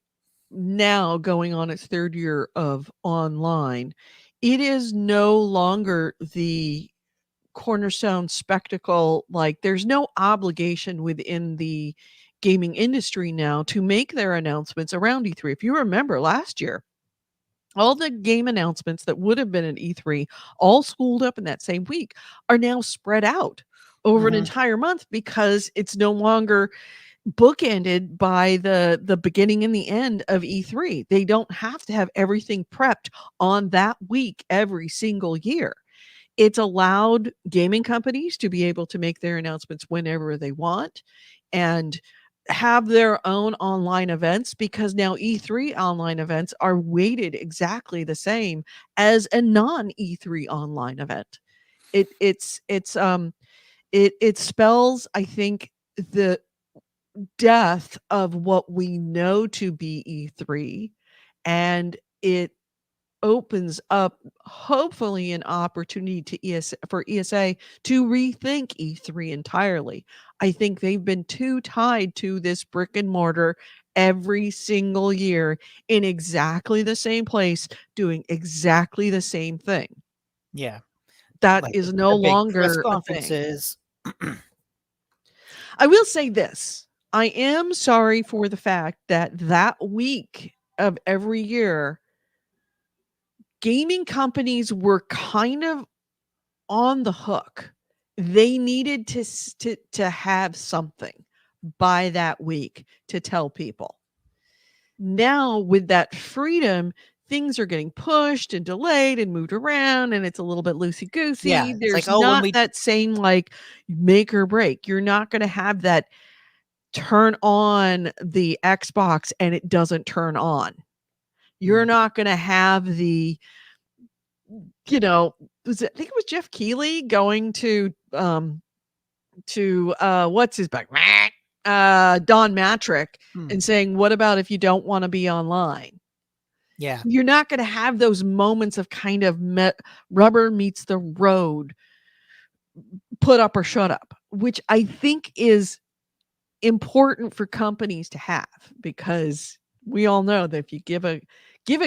now going on its 3rd year of online, it is no longer the cornerstone spectacle. Like, there's no obligation within the gaming industry now to make their announcements around E3. If you remember last year, all the game announcements that would have been at E3, all schooled up in that same week, are now spread out over an Mhm. entire month because it's no longer bookended by the beginning and the end of E3. They don't have to have everything prepped on that week every single year. It's allowed gaming companies to be able to make their announcements whenever they want and have their own online events, because now E3 online events are weighted exactly the same as a non E3 online event. It spells, I think, the death of what we know to be E3, and it opens up hopefully an opportunity to for ESA to rethink E3 entirely. I think they've been too tied to this brick and mortar every single year in exactly the same place, doing exactly the same thing. Yeah. That Like is no the big press longer a thing. conferences. I will say this. I am sorry for the fact that that week of every year, gaming companies were kind of on the hook. They needed to have something by that week to tell people. Now, with that freedom, things are getting pushed and delayed and moved around, and it's a little bit loosey Yeah, goosey. it's like, There's oh, when not we that same like make or break. You're not going to have that turn on the Xbox and it doesn't turn on. You're not going to have the, I think it was Jeff Keighley going to what's his back, Don Matrick, and saying, "What about if you don't want to be online?" Yeah. You're not going to have those moments of kind of rubber meets the road, put up or shut up, which I think is important for companies to have, because we all know that if you give a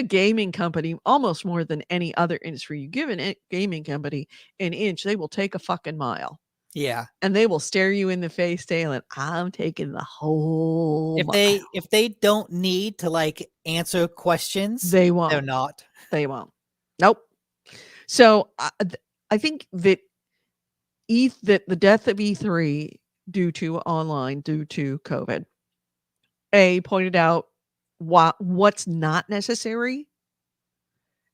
gaming company, almost more than any other industry, you give a gaming company an inch, they will take a fucking mile. Yeah. And they will stare you in the face saying, "I'm taking the whole mile." If they don't need to like answer questions, They they're won't. not. They won't. Nope. So I think that that the death of E3 due to online, due to COVID, pointed out what's not necessary,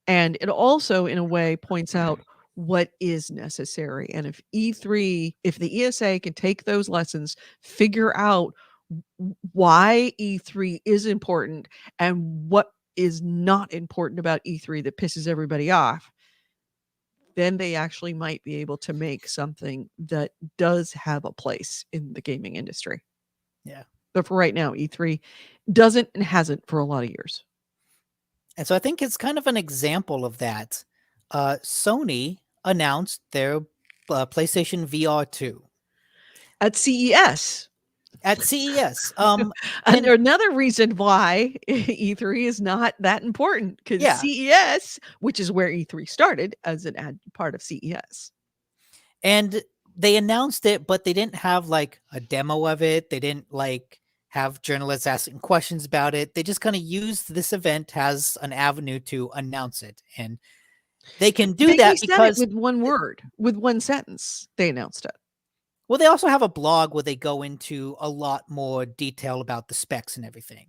and it also, in a way, points out what is necessary. And if the ESA can take those lessons, figure out why E3 is important and what is not important about E3 that pisses everybody off, then they actually might be able to make something that does have a place in the gaming industry. Yeah. But for right now, E3 doesn't and hasn't for a lot of years. And so I think it's kind of an example of that. Sony announced their PlayStation VR 2 At CES. at CES. And And another reason why E3 is not that important, because yeah, CES, which is where E3 started as an part of CES. and they announced it, but they didn't have like a demo of it. They didn't like have journalists asking questions about it. They just kind of used this event as an avenue to announce it. And they can do They that said it because, with one word, with one sentence. They announced it. well, they also have a blog where they go into a lot more detail about the specs and everything.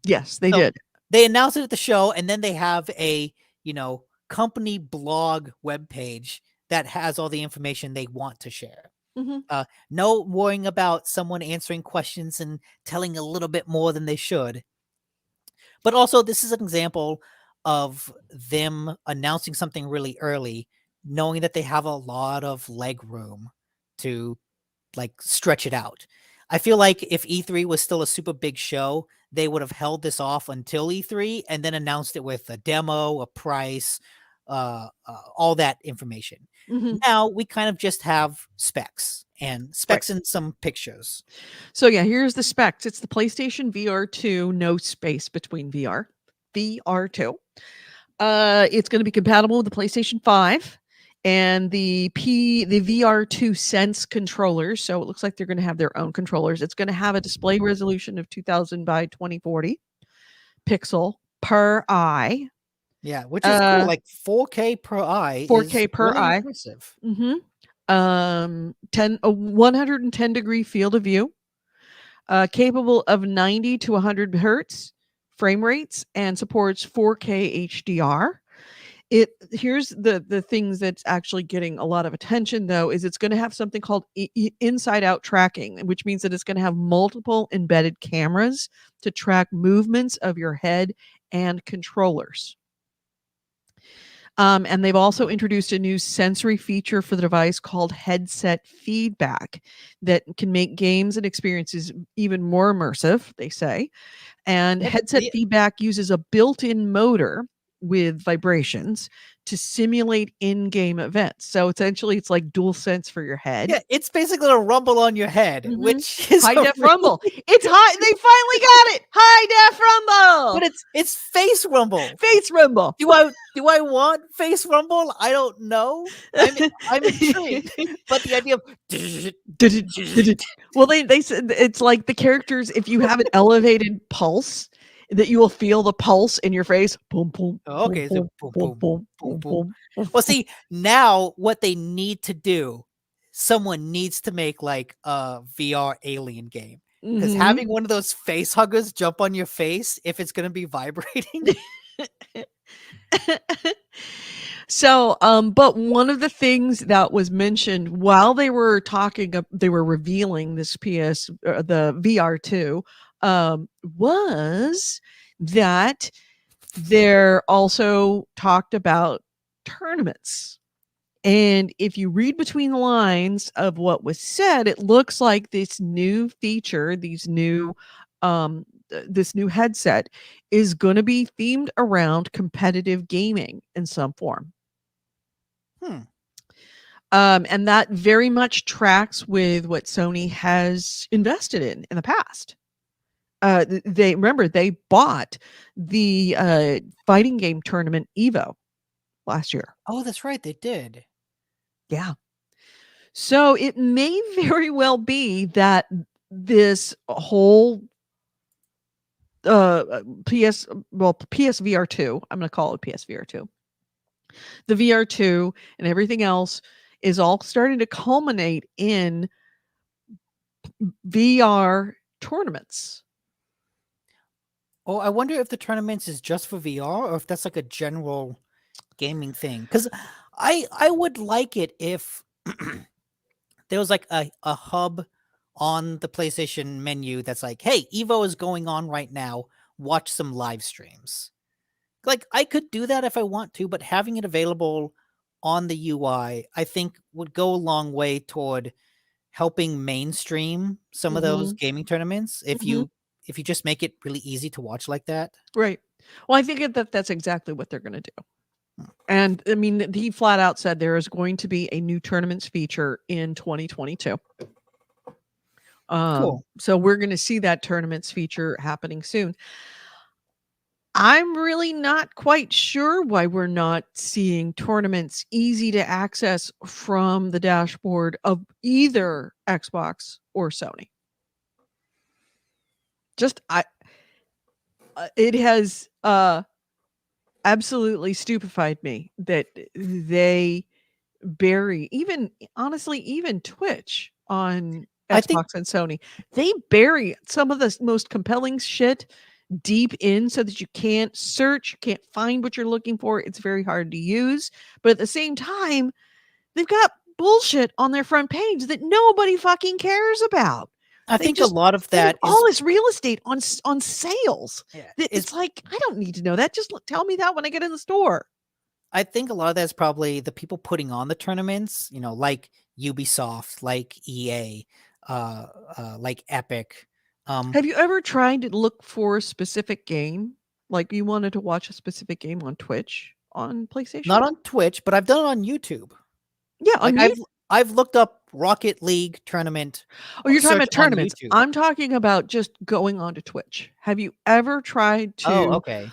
Yes, they So did. they announced it at the show, and then they have a, company blog webpage that has all the information they want to share. No worrying about someone answering questions and telling a little bit more than they should. But also, this is an example of them announcing something really early, knowing that they have a lot of leg room to like stretch it out. I feel like if E3 was still a super big show, they would have held this off until E3 and then announced it with a demo, a price, all that information. Now we kind of just have specs and specs and some pictures. So yeah, here's the specs. It's the PlayStation VR 2, no space between VR2. It's going to be compatible with the PlayStation 5 and the VR2 Sense controllers. So it looks like they're going to have their own controllers. It's going to have a display resolution of 2000 by 2040 pixel per eye. Yeah, which is cool. Like 4K per eye 4K is per really eye. impressive. 110 degree field of view, capable of 90 to 100 hertz frame rates, and supports 4K HDR. Here's the things that's actually getting a lot of attention, though, is it's going to have something called inside out tracking, which means that it's going to have multiple embedded cameras to track movements of your head and controllers. And they've also introduced a new sensory feature for the device called headset feedback that can make games and experiences even more immersive, they say. And headset feedback uses a built-in motor with vibrations to simulate in-game events. So essentially, it's like dual sense for your head. Yeah, it's basically a rumble on your head, which is high def rumble. It's high. They finally got it. High def rumble. But it's face rumble. Face rumble. Do I want face rumble? I don't know. I'm intrigued. But the idea of well, they said it's like the characters. If you have an elevated pulse, that you will feel the pulse in your face. Boom, boom. Oh, okay, boom, so boom, boom, boom, boom, boom, boom, boom. Well, see, now what they need to do, someone needs to make like a VR alien game. Because Mhm. having one of those face huggers jump on your face if it's going to be vibrating. So, but one of the things that was mentioned while they were they were revealing this the VR2, was that they're also talked about tournaments. And if you read between the lines of what was said, it looks like this new feature, this new headset is going to be themed around competitive gaming in some form. Hmm. And that very much tracks with what Sony has invested in the past. They bought the fighting game tournament Evo last year. Oh, that's right. They did. Yeah. So it may very well be that this whole PSVR2, I'm going to call it PSVR2. The VR2 and everything else is all starting to culminate in VR tournaments. Oh, I wonder if the tournaments is just for VR or if that's like a general gaming thing. Because I would like it if there was like a hub on the PlayStation menu that's like, hey, Evo is going on right now. Watch some live streams. Like I could do that if I want to, but having it available on the UI, I think would go a long way toward helping mainstream some of those Mhm. gaming tournaments Mhm. if you just make it really easy to watch like that. Right. Well, I think that's exactly what they're going to do. And I mean, he flat out said there is going to be a new tournaments feature in 2022. Cool. So we're going to see that tournaments feature happening soon. I'm really not quite sure why we're not seeing tournaments easy to access from the dashboard of either Xbox or Sony. Just it has absolutely stupefied me that they bury, even honestly, even Twitch on I think Xbox and Sony. They bury some of the most compelling shit deep in so that you can't search, you can't find what you're looking for. It's very hard to use. But at the same time, they've got bullshit on their front page that nobody fucking cares about. I They think a just lot of they have that all is this real estate on sales. yeah, That is it's like, I don't need to know that. Just tell me that when I get in the store. I think a lot of that is probably the people putting on the tournaments, like Ubisoft, like EA, like Epic. Um, Have you ever tried to look for a specific game? Like you wanted to watch a specific game on Twitch on PlayStation? Not on Twitch, but I've done it on YouTube. Yeah, Like on you. I've looked up Rocket League tournament Oh, you're talking search about on tournaments. YouTube. I'm talking about just going onto Twitch. Have you ever tried Oh, to, okay.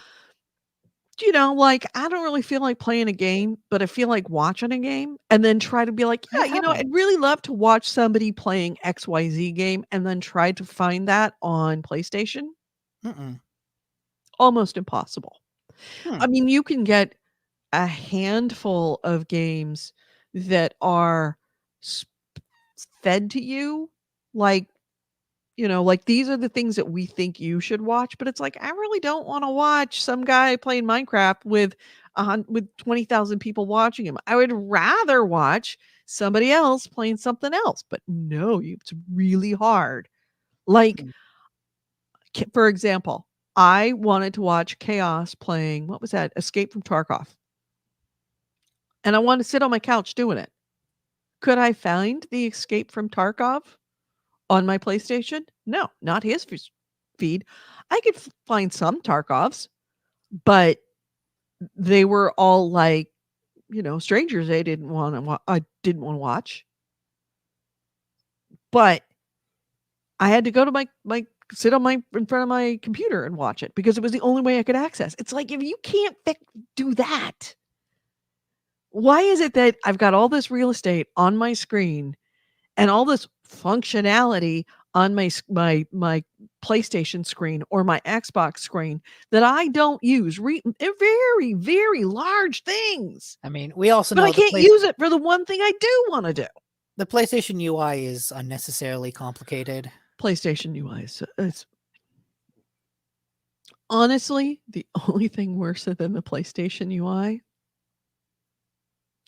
like, I don't really feel like playing a game, but I feel like watching a game and then try to be like, I yeah, haven't. I'd really love to watch somebody playing XYZ game and then try to find that on PlayStation? Mm-mm. Almost impossible. Hmm. I mean, you can get a handful of games that are s- fed to you like, like these are the things that we think you should watch, but it's like I really don't want to watch some guy playing Minecraft with 20,000 people watching him. I would rather watch somebody else playing something else. But no, it's really hard. Like Hmm. for example, I wanted to watch Chaos playing, what was that? Escape from Tarkov. And I wanted to sit on my couch doing it. Could I find the Escape from Tarkov on my PlayStation? No, not his feed. I could find some Tarkovs, but they were all like, strangers I didn't want to I didn't want to watch. But I had to go to my sit on my in front of my computer and watch it because it was the only way I could access. It's like if you can't do that, why is it that I've got all this real estate on my screen and all this functionality on my PlayStation screen or my Xbox screen that I don't use? They're very, very large things, I mean, we also but I know the can't place use it for the one thing I do wanna do. The PlayStation UI is unnecessarily complicated. PlayStation UI is honestly the only thing worse than the PlayStation UI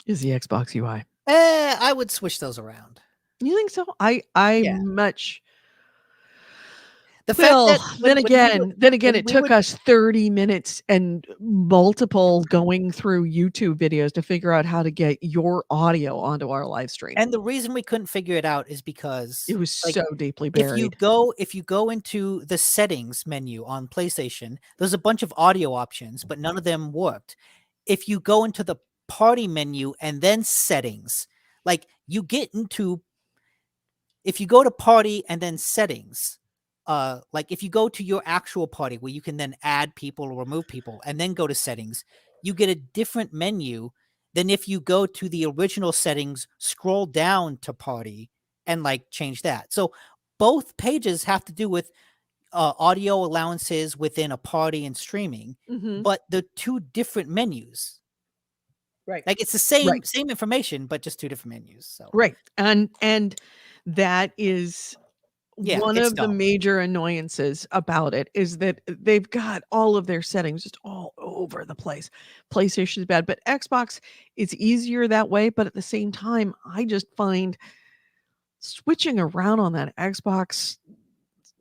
is the Xbox UI. I would switch those around. You think so? I Yeah. much. The fact Well, that then again, when it we took would us 30 minutes and multiple going through YouTube videos to figure out how to get your audio onto our live stream. and the reason we couldn't figure it out is It because, was like, so deeply if you buried. go into the settings menu on PlayStation, there's a bunch of audio options, but none of them worked. If you go into the party menu and then settings, like you get into if you go to party and then settings, like if you go to your actual party where you can then add people or remove people and then go to settings, you get a different menu than if you go to the original settings, scroll down to party and like change that. So both pages have to do with audio allowances within a party and streaming, Mhm. but they're two different menus. Right. Like it's the Right. same information, but just two different menus. So Right. And that is yeah, one it's of the dumb. major annoyances about it is that they've got all of their settings just all over the place. PlayStation is bad, but Xbox is easier that way. But at the same time, I just find switching around on that Xbox,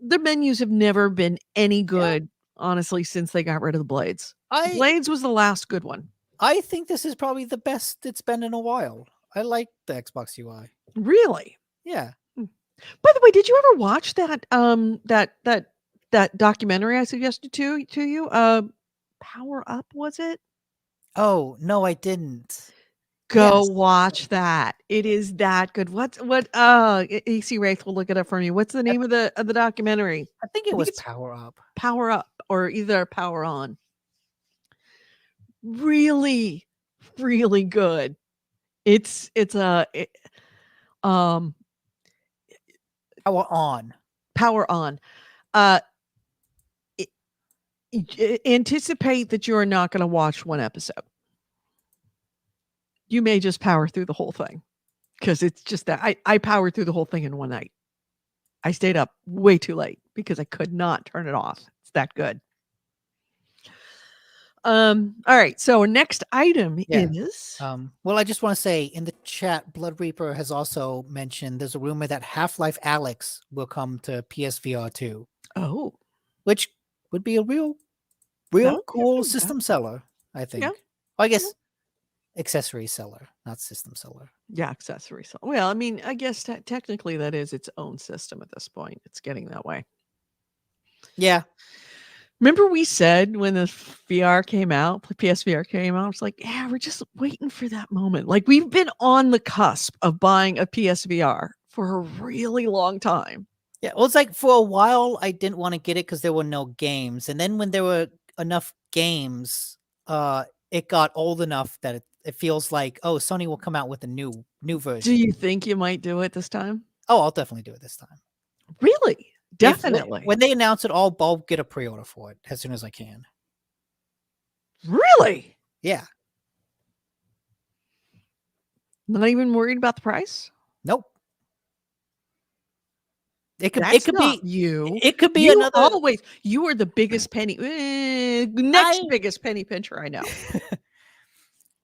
the menus have never been any Yeah, good, honestly, since they got rid of the blades. I Blades was the last good one. I think this is probably the best it's been in a while. I like the Xbox UI. Really? Yeah. Hmm. By the way, did you ever watch that documentary I suggested to you? Power Up, was it? Oh, no, I didn't. Go Yes. watch that. It is that good. AC Wraith will look it up for me. What's the I name of the documentary? I think it I think was it's Power Up. Power Up or either Power On. Really, really good. It's a um Power On. Power On. Uh anticipate that you are not going to watch one episode. You may just power through the whole thing because it's just that I powered through the whole thing in one night. I stayed up way too late because I could not turn it off. It's that good. All right. So our next item Yeah. is Well, I just want to say in the chat, Blood Reaper has also mentioned there's a rumor that Half-Life Alyx will come to PSVR 2, oh, which would be a real that would be a cool pretty good. system seller, I Yeah. think. Well, I Yeah. guess accessory seller, not system seller. Yeah, accessory. So, well, I mean, I guess technically that is its own system at this point. It's getting that way. Yeah. Remember we said when the VR came out, PSVR came out, it's like, yeah, we're just waiting for that moment. Like we've been on the cusp of buying a PSVR for a really long time. Yeah, well, it's like for a while I didn't want to get it because there were no games, and then when there were enough games, it got old enough that it feels like, oh, Sony will come out with a new Do version. you think you might do it this time? Oh, I'll definitely do it this time. Really? If Definitely. when they announce it, I'll get a pre-order for it as soon as I can. Really? Yeah. Not even worried about the price? Nope. That's not you. it could be You another always you are the biggest penny next I biggest penny pincher I know.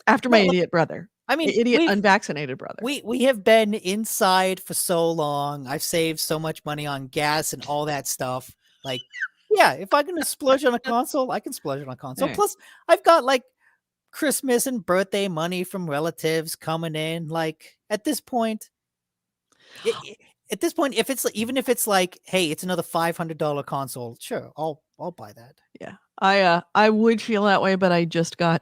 After my no, look, idiot brother. I mean, Idiot unvaccinated brother. we have been inside for so long. I've saved so much money on gas and all that stuff. Like, yeah, if I'm gonna splurge on a console, I can splurge on a console. Alright. Plus, I've got like Christmas and birthday money from relatives coming in. Like at this point, at this point, if it's even if it's like, hey, it's another $500 console, sure, I'll buy that. Yeah. I would feel that way, but I just got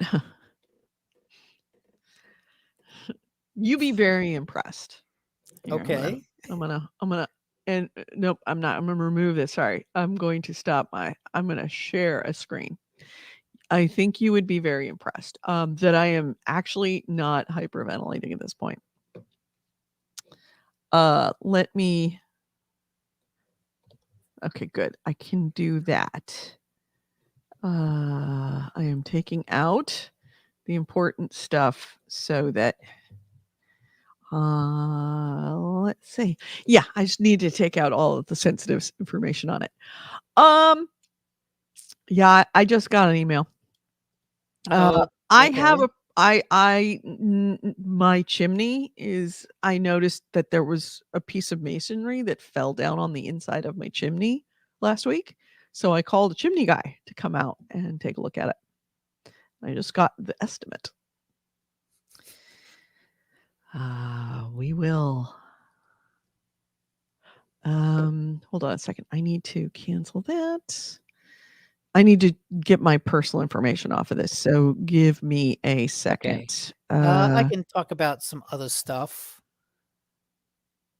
you be very impressed. Here, Okay. I'm gonna and nope, I'm not. I'm gonna remove this. Sorry. I'm going to stop I'm gonna share a screen. I think you would be very impressed that I am actually not hyperventilating at this point. Let me. Okay, good. I can do that. I am taking out the important stuff so that Let's see. Yeah, I just need to take out all of the sensitive information on it. Yeah, I just got an email. Oh, I okay. have my chimney is, I noticed that there was a piece of masonry that fell down on the inside of my chimney last week. So I called a chimney guy to come out and take a look at it. I just got the estimate. We will. Hold on a second. I need to cancel that. I need to get my personal information off of this. So give me a second. I can talk about some other stuff.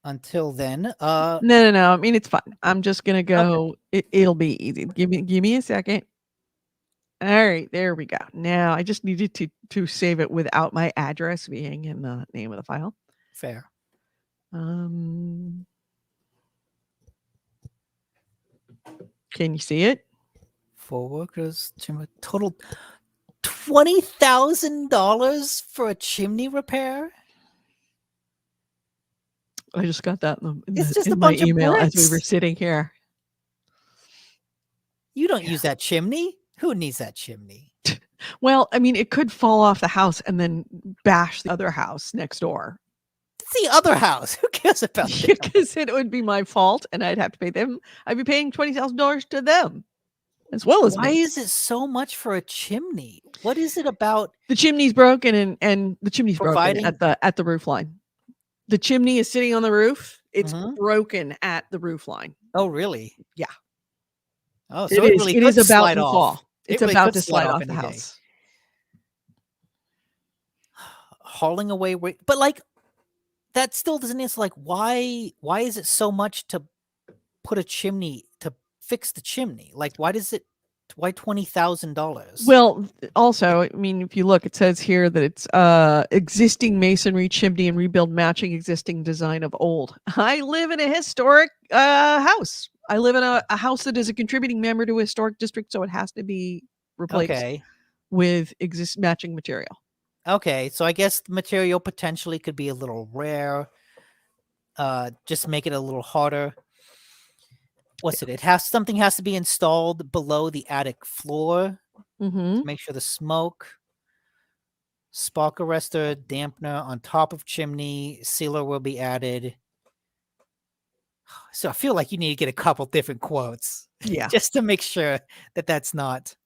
Until then, No. I mean, it's fine. I'm just gonna go. It'll be easy. Give me a second. All right, there we go. Now I just needed to save it without my address being in the name of the file. Fair. Can you see it? 4 workers, total $20,000 for a chimney repair. I just got that in It's just in a my bunch of email as we were bricks. sitting here. You don't use that chimney. Who needs that chimney? Well, I mean, it could fall off the house and then bash the other house next door. It's the other house. Who cares about that? Because it would be my fault and I'd have to pay them. I'd be paying $20,000 to them as well as Why me. is it so much for a chimney? What is it about? The chimney's broken and the chimney's Providing- broken at the roof line. The chimney is sitting on the roof. It's Mhm. broken at the roof line. Oh, really? Yeah. Oh, so it really it could is about slide to off. fall. It It's really about could to slide off any the day. house. Hauling away, but like that still doesn't answer. Like, why is it so much to put a chimney to fix the chimney? Like, why $20,000? Well, also, I mean, if you look, it says here that it's existing masonry chimney and rebuild matching existing design of old. I live in a historic house. I live in a house that is a contributing member to a historic district, so it has to be replaced with matching material. Okay, so I guess the material potentially could be a little rare. Just make it a little harder. What's it? Something has to be installed below the attic floor to make sure the smoke, spark arrestor, dampener on top of chimney, sealer will be added. So I feel like you need to get a couple different quotes. Yeah. Just to make sure that that's not.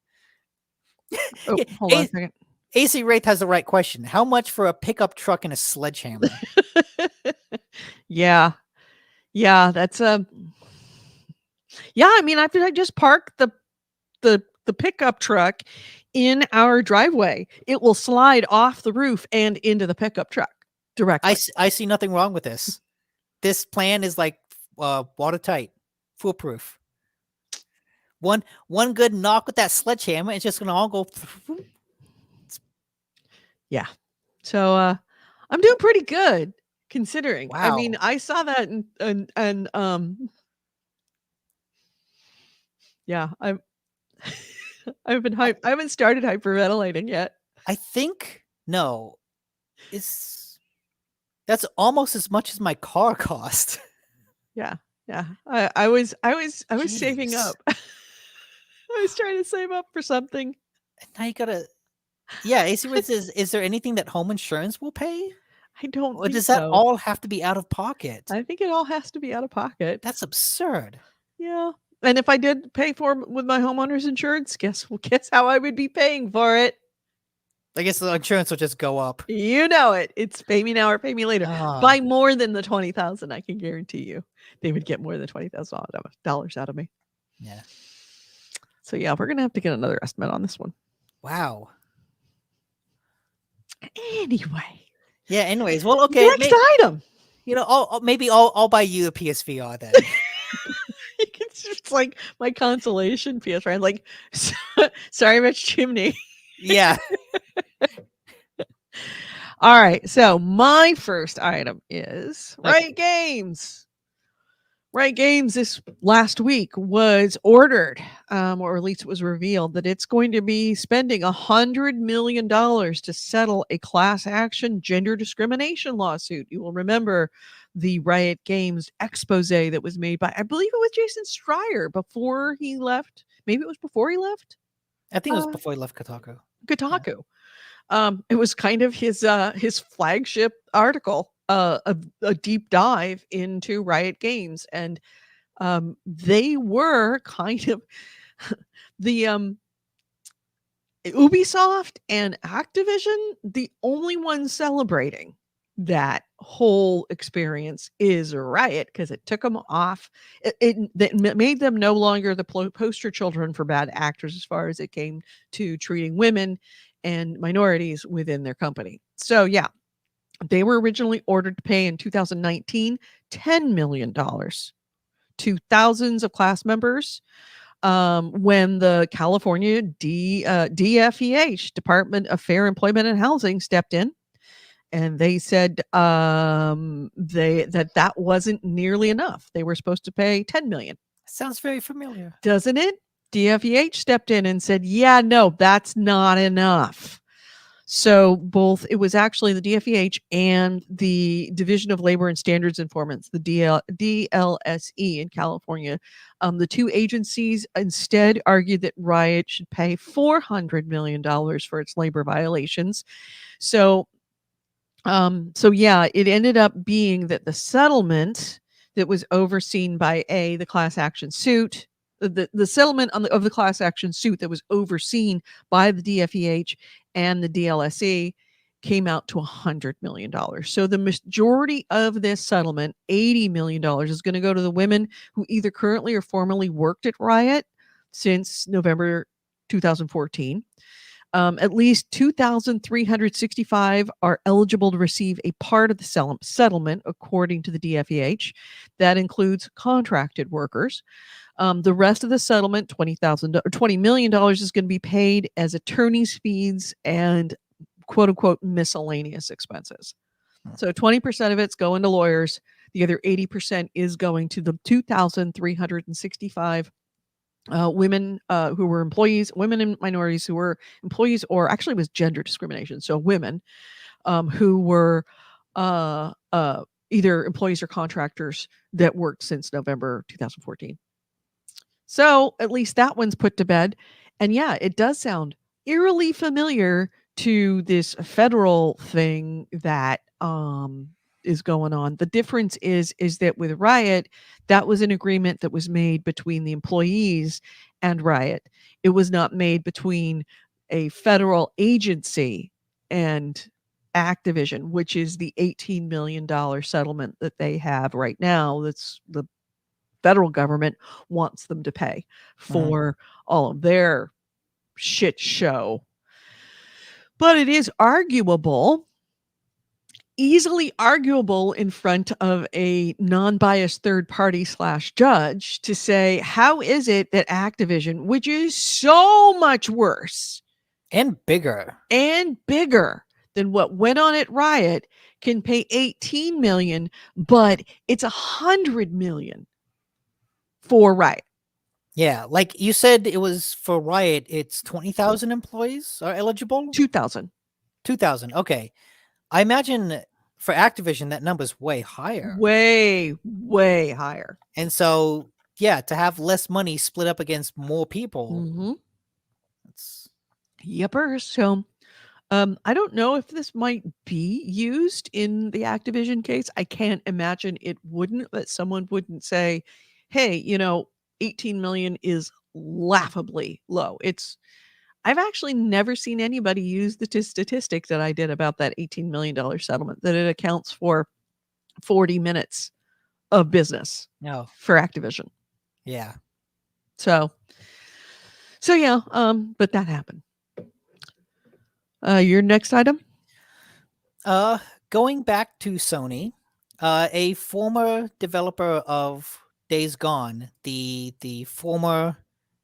Oh, hold on a second. AC Wraith has the right question. How much for a pickup truck and a sledgehammer? Yeah. That's yeah. I mean, I just parked the pickup truck in our driveway. It will slide off the roof and into the pickup truck directly. I see nothing wrong with this. This plan is like watertight, foolproof. One good knock with that sledgehammer, it's just gonna all go through. Yeah. So I'm doing pretty good considering. Wow. I mean, I saw that and yeah, I haven't started hyperventilating yet. I think no. That's almost as much as my car cost. Yeah. I was saving up. I was trying to save up for something. Now you gotta. Yeah, AC Wraith says, is there anything that home insurance will pay? I don't Or think does that so. all have to be out of pocket? I think it all has to be out of pocket. That's absurd. Yeah. And if I did pay for it with my homeowner's insurance, guess how I would be paying for it? I guess the insurance will just go up. You know it. It's pay me now or pay me later. By more than the $20,000, I can guarantee you, they would get more than $20,000 out of me. Yeah. So yeah, we're gonna have to get another estimate on this one. Wow. Anyway. Yeah. Anyways, well, okay. Next item. You know, maybe I'll buy you a PSVR then. It's like my consolation PSVR. I'm like, sorry about chimney. Yeah. All right. So my first item is Riot Games. Riot Games this last week was ordered, or at least it was revealed that it's going to be spending $100 million to settle a class action gender discrimination lawsuit. You will remember the Riot Games expose that was made by, I believe it was Jason Schreier before he left. Maybe it was before he left I think it was uh, before he left Kotaku. Yeah. Kotaku. It was kind of his flagship article, a deep dive into Riot Games, and they were kind of the Ubisoft and Activision, the only ones celebrating that whole experience is Riot because it took them off. It made them no longer the poster children for bad actors as far as it came to treating women and minorities within their company. So, yeah, they were originally ordered to pay in 2019 $10 million to thousands of class members when the California DFEH, Department of Fair Employment and Housing, stepped in, and they said that wasn't nearly enough. They were supposed to pay 10 million. Sounds very familiar. Doesn't it? DFEH stepped in and said, "Yeah, no, that's not enough." So both it was actually the DFEH and the Division of Labor and Standards Informants, the DLSE in California. The two agencies instead argued that Riot should pay $400 million for its labor violations. So, yeah, it ended up being that the settlement that was overseen by the class action suit, the settlement of the class action suit that was overseen by the DFEH and the DLSE came out to $100 million. So the majority of this settlement, $80 million, is going to go to the women who either currently or formerly worked at Riot since November 2014. At least 2,365 are eligible to receive a part of the settlement, according to the DFEH. That includes contracted workers. The rest of the settlement, $20 million, is going to be paid as attorney's fees and quote unquote miscellaneous expenses. So 20% of it's going to lawyers. The other 80% is going to the 2,365 women who were employees, women and minorities who were employees, or actually it was gender discrimination. So women who were either employees or contractors that worked since November 2014. So at least that one's put to bed. And yeah, it does sound eerily familiar to this federal thing that is going on. The difference is that with Riot, that was an agreement that was made between the employees and Riot. It was not made between a federal agency and Activision, which is the $18 million settlement that they have right now. That's the federal government wants them to pay for all of their shit show. But it is arguable, easily arguable in front of a non-biased third party / judge to say, how is it that Activision, which is so much worse and bigger than what went on at Riot, can pay 18 million, but it's 100 million for Riot? Yeah, like you said, it was for Riot. It's 20,000 employees are eligible. 2,000. 2,000. Okay, I imagine for Activision that number's way higher. Way higher. And so, yeah, to have less money split up against more people. Mm-hmm. That's... Yepper. So, I don't know if this might be used in the Activision case. I can't imagine it wouldn't, that someone wouldn't say, hey, 18 million is laughably low. I've actually never seen anybody use the statistic that I did about that $18 million settlement, that it accounts for 40 minutes of business for Activision. Yeah. So yeah, but that happened. Your next item? Going back to Sony, a former developer of Days Gone, the former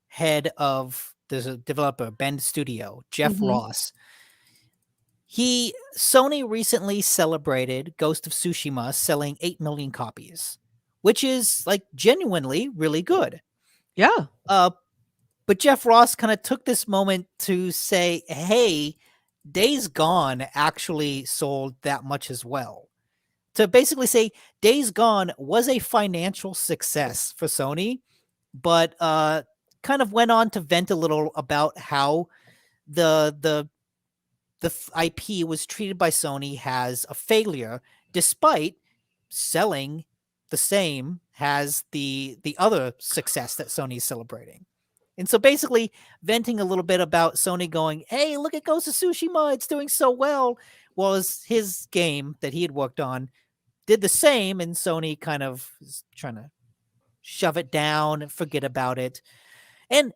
head of the developer Bend Studio, Jeff Ross. Sony recently celebrated Ghost of Tsushima selling 8 million copies, which is like genuinely really good. Yeah. But Jeff Ross kind of took this moment to say, hey, Days Gone actually sold that much as well. To basically say Days Gone was a financial success for Sony, but kind of went on to vent a little about how the IP was treated by Sony as a failure, despite selling the same as the other success that Sony's celebrating. And so basically venting a little bit about Sony going, hey, look at Ghost of Tsushima, it's doing so well, was his game that he had worked on did the same, and Sony kind of is trying to shove it down and forget about it. And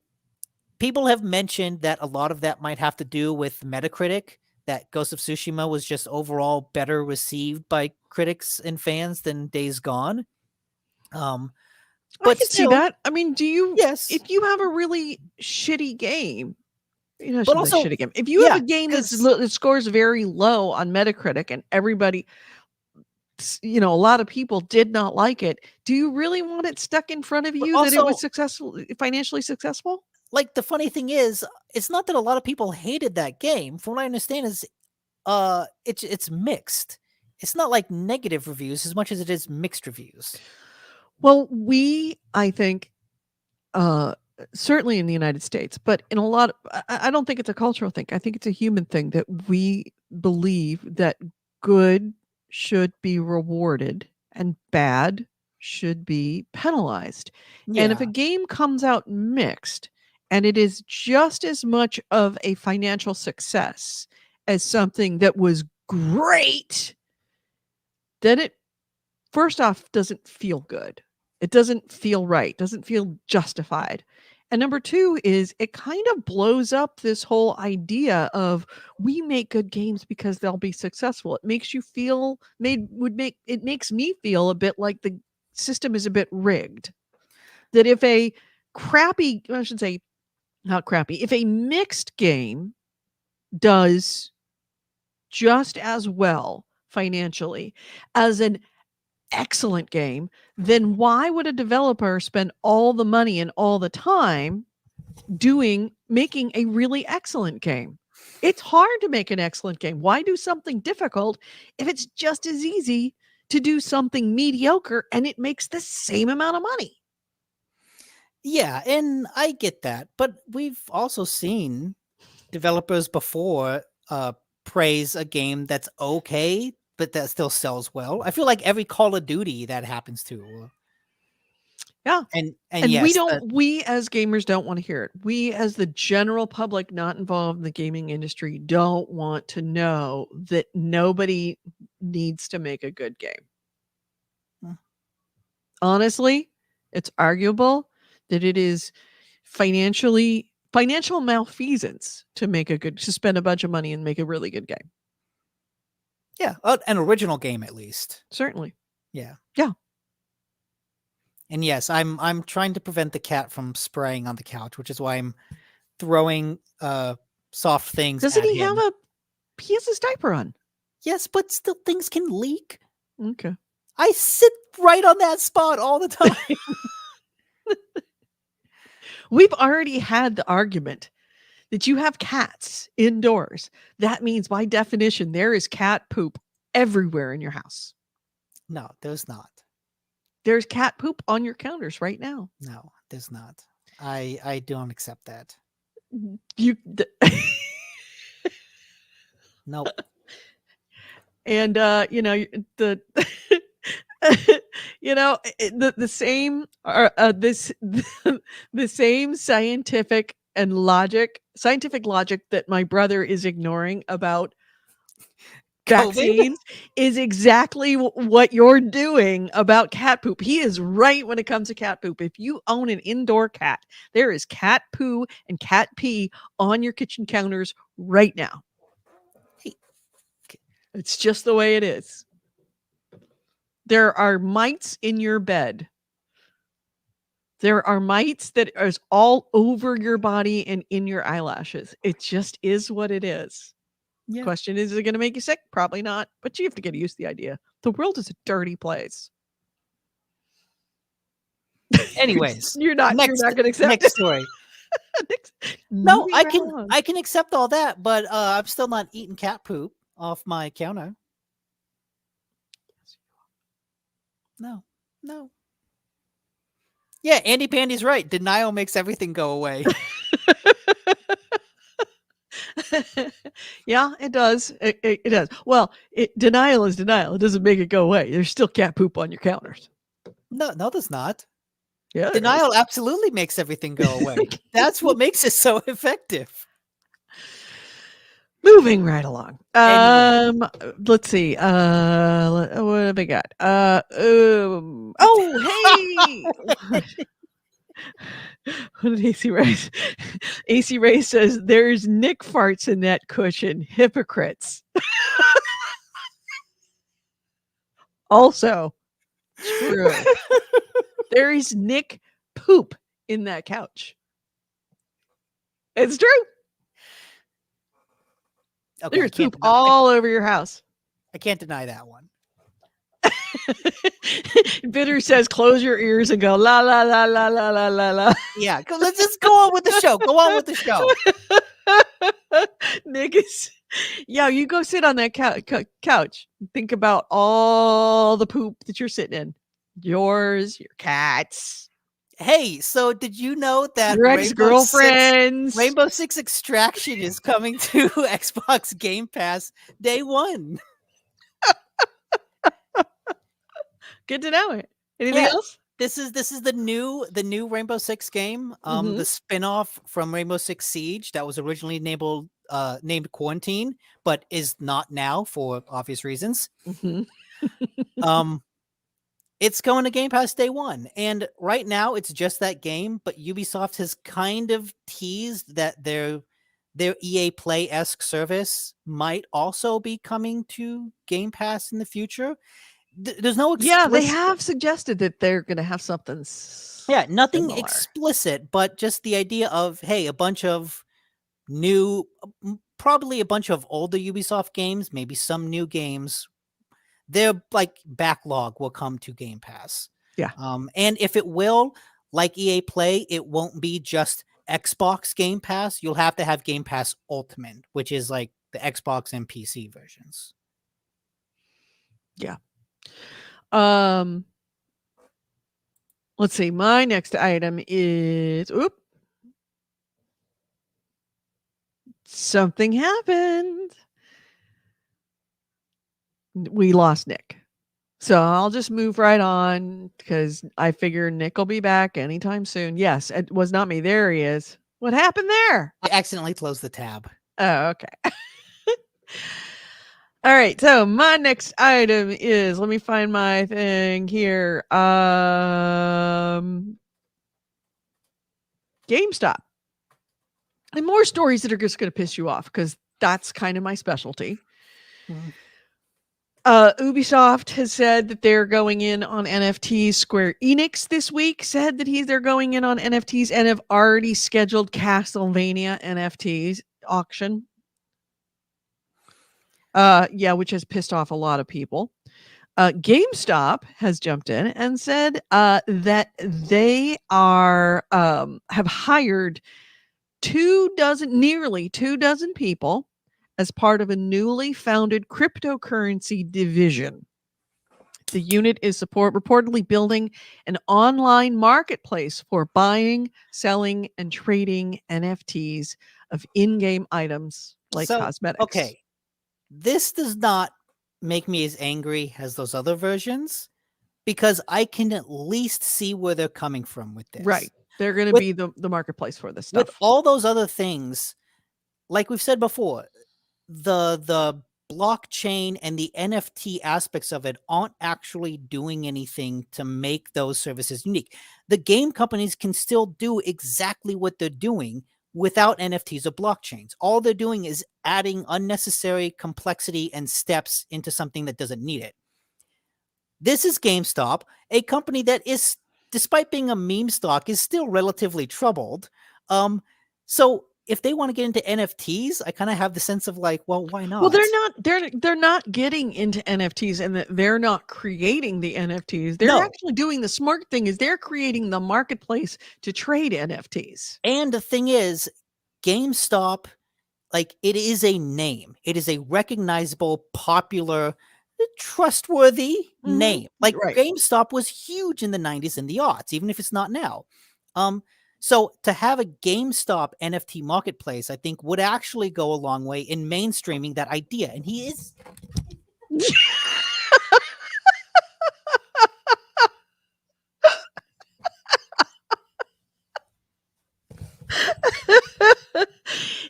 people have mentioned that a lot of that might have to do with Metacritic, that Ghost of Tsushima was just overall better received by critics and fans than Days Gone. I But can see still, that. I mean, yes. if you have a really shitty game, I But shouldn't say also, shitty game. If you have yeah, a game because that scores very low on Metacritic and everybody, a lot of people did not like it, do you really want it stuck in front of but you that it was also, successful, financially successful? like the funny thing is, it's not that a lot of people hated that game. From what I understand, is it's mixed. It's not like negative reviews as much as it is mixed reviews. Well, I think, uh, certainly in the United States, but in a lot of, I don't think it's a cultural thing. I think it's a human thing that we believe that good should be rewarded and bad should be penalized. And if a Yeah. game comes out mixed and it is just as much of a financial success as something that was great, then it first off doesn't feel good. It doesn't feel right, doesn't feel justified. And number 2 is it kind of blows up this whole idea of we make good games because they'll be successful. It makes you feel it makes me feel a bit like the system is a bit rigged. That if a crappy, I should say not crappy, if a mixed game does just as well financially as an excellent game, then why would a developer spend all the money and all the time making a really excellent game? It's hard to make an excellent game. Why do something difficult if it's just as easy to do something mediocre and it makes the same amount of money? Yeah, and I get that, but we've also seen developers before praise a game that's okay, but that still sells well. I feel like every Call of Duty that happens to. Yeah. And And yes, we as gamers don't want to hear it. We as the general public not involved in the gaming industry don't want to know that nobody needs to make a good game. Hmm. Honestly, it's arguable that it is financial malfeasance to spend a bunch of money and make a really good game. Yeah, an original game at least. Certainly. Yeah. Yeah. And yes, I'm trying to prevent the cat from spraying on the couch, which is why I'm throwing soft things Doesn't at he have him. he has his diaper on? Yes, but still things can leak. Okay. I sit right on that spot all the time. We've already had the argument that you have cats indoors. That means by definition there is cat poop everywhere in your house. No, there's not. There's cat poop on your counters right now. No, there's not. I don't accept that. You Nope. and the the same this the same scientific logic that my brother is ignoring about COVID? vaccines is exactly what you're doing about cat poop. He is right when it comes to cat poop. If you own an indoor cat, there is cat poo and cat pee on your kitchen counters right now. Hey. It's just the way it is. There are mites in your bed. There are mites that is all over your body and in your eyelashes. It just is what it is. Yeah. Question is it going to make you sick? Probably not, but you have to get used to the idea. The world is a dirty place. Anyways, You're not next going to accept next story. it. No, Moving I right can along. I can accept all that, but I'm still not eating cat poop off my counter. No, no. Yeah, Andy Pandy's right. Denial makes everything go away. Yeah, it does. It does. Well, denial is denial. It doesn't make it go away. There's still cat poop on your counters. No, there's not. Yeah, there is. Denial absolutely makes everything go away. That's what makes it so effective. Moving right along. Anyway, Let's see. What have I got? Oh, hey. What did AC Ray? AC Ray says there's Nick farts in that cushion. Hypocrites. Also true. There is Nick poop in that couch. It's true. okay, There's poop all over your house. I can't deny that one. Bitter says, close your ears and go la la la la la la la la. Yeah, let's just go on with the show. Go on with the show. Nick is, yeah, you go sit on that couch. Think about all the poop that you're sitting in. Yours, your cat's, Hey, so did you know that your ex-girlfriend's. Rainbow Six Extraction is coming to Xbox Game Pass day one? Good to know it. Anything else? This is the new Rainbow Six game, the spin-off from Rainbow Six Siege that was originally named Quarantine, but is not now for obvious reasons. It's going to Game Pass day one, and right now it's just that game. But Ubisoft has kind of teased that their EA Play-esque service might also be coming to Game Pass in the future. There's no explicit. Yeah, they have suggested that they're going to have something. Yeah, nothing similar. Explicit, but just the idea of, hey, a bunch of new, probably a bunch of older Ubisoft games, maybe some new games. Their like backlog will come to Game Pass. Yeah. And if it will, like EA Play, it won't be just Xbox Game Pass. You'll have to have Game Pass Ultimate, which is like the Xbox and PC versions. Yeah. Let's see. My next item is something happened. We lost Nick. So I'll just move right on because I figure Nick will be back anytime soon. Yes, it was not me. There he is. What happened there? I accidentally closed the tab. Oh, okay. All right. So my next item is, let me find my thing here. GameStop. And more stories that are just going to piss you off because that's kind of my specialty. Ubisoft has said that they're going in on NFTs. Square Enix this week said that they're going in on NFTs and have already scheduled Castlevania NFTs auction. Which has pissed off a lot of people. GameStop has jumped in and said that they are have hired nearly 24 people as part of a newly founded cryptocurrency division. The unit is reportedly building an online marketplace for buying, selling, and trading NFTs of in-game items like cosmetics. Okay, this does not make me as angry as those other versions because I can at least see where they're coming from with this. Right. They're going to be the marketplace for this stuff. With all those other things, like we've said before, the blockchain and the NFT aspects of it aren't actually doing anything to make those services unique. The game companies can still do exactly what they're doing without NFTs or blockchains. All they're doing is adding unnecessary complexity and steps into something that doesn't need it. This is GameStop, a company that is, despite being a meme stock, is still relatively troubled. So if they want to get into NFTs, I kind of have the sense of like, well, why not? Well, they're not getting into NFTs, and they're not creating the NFTs. They're No. actually doing the smart thing is they're creating the marketplace to trade NFTs. And the thing is, GameStop, like, it is a name. It is a recognizable, popular, trustworthy name. Like, Right. GameStop was huge in the 90s and the aughts, even if it's not now. So to have a GameStop NFT marketplace, I think would actually go a long way in mainstreaming that idea. And he is.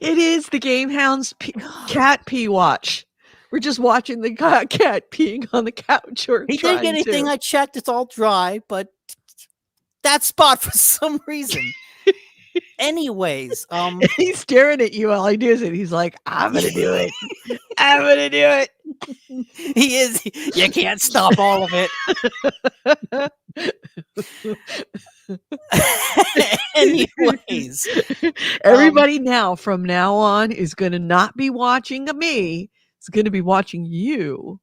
It is the GameHounds cat pee watch. We're just watching the cat peeing on the couch. Or He didn't get anything. I checked. It's all dry, but that spot for some reason. Anyways, he's staring at you while he does it. He's like, I'm gonna do it. I'm gonna do it. He is. You can't stop all of it. Anyways, everybody now from now on is gonna not be watching me. It's gonna be watching you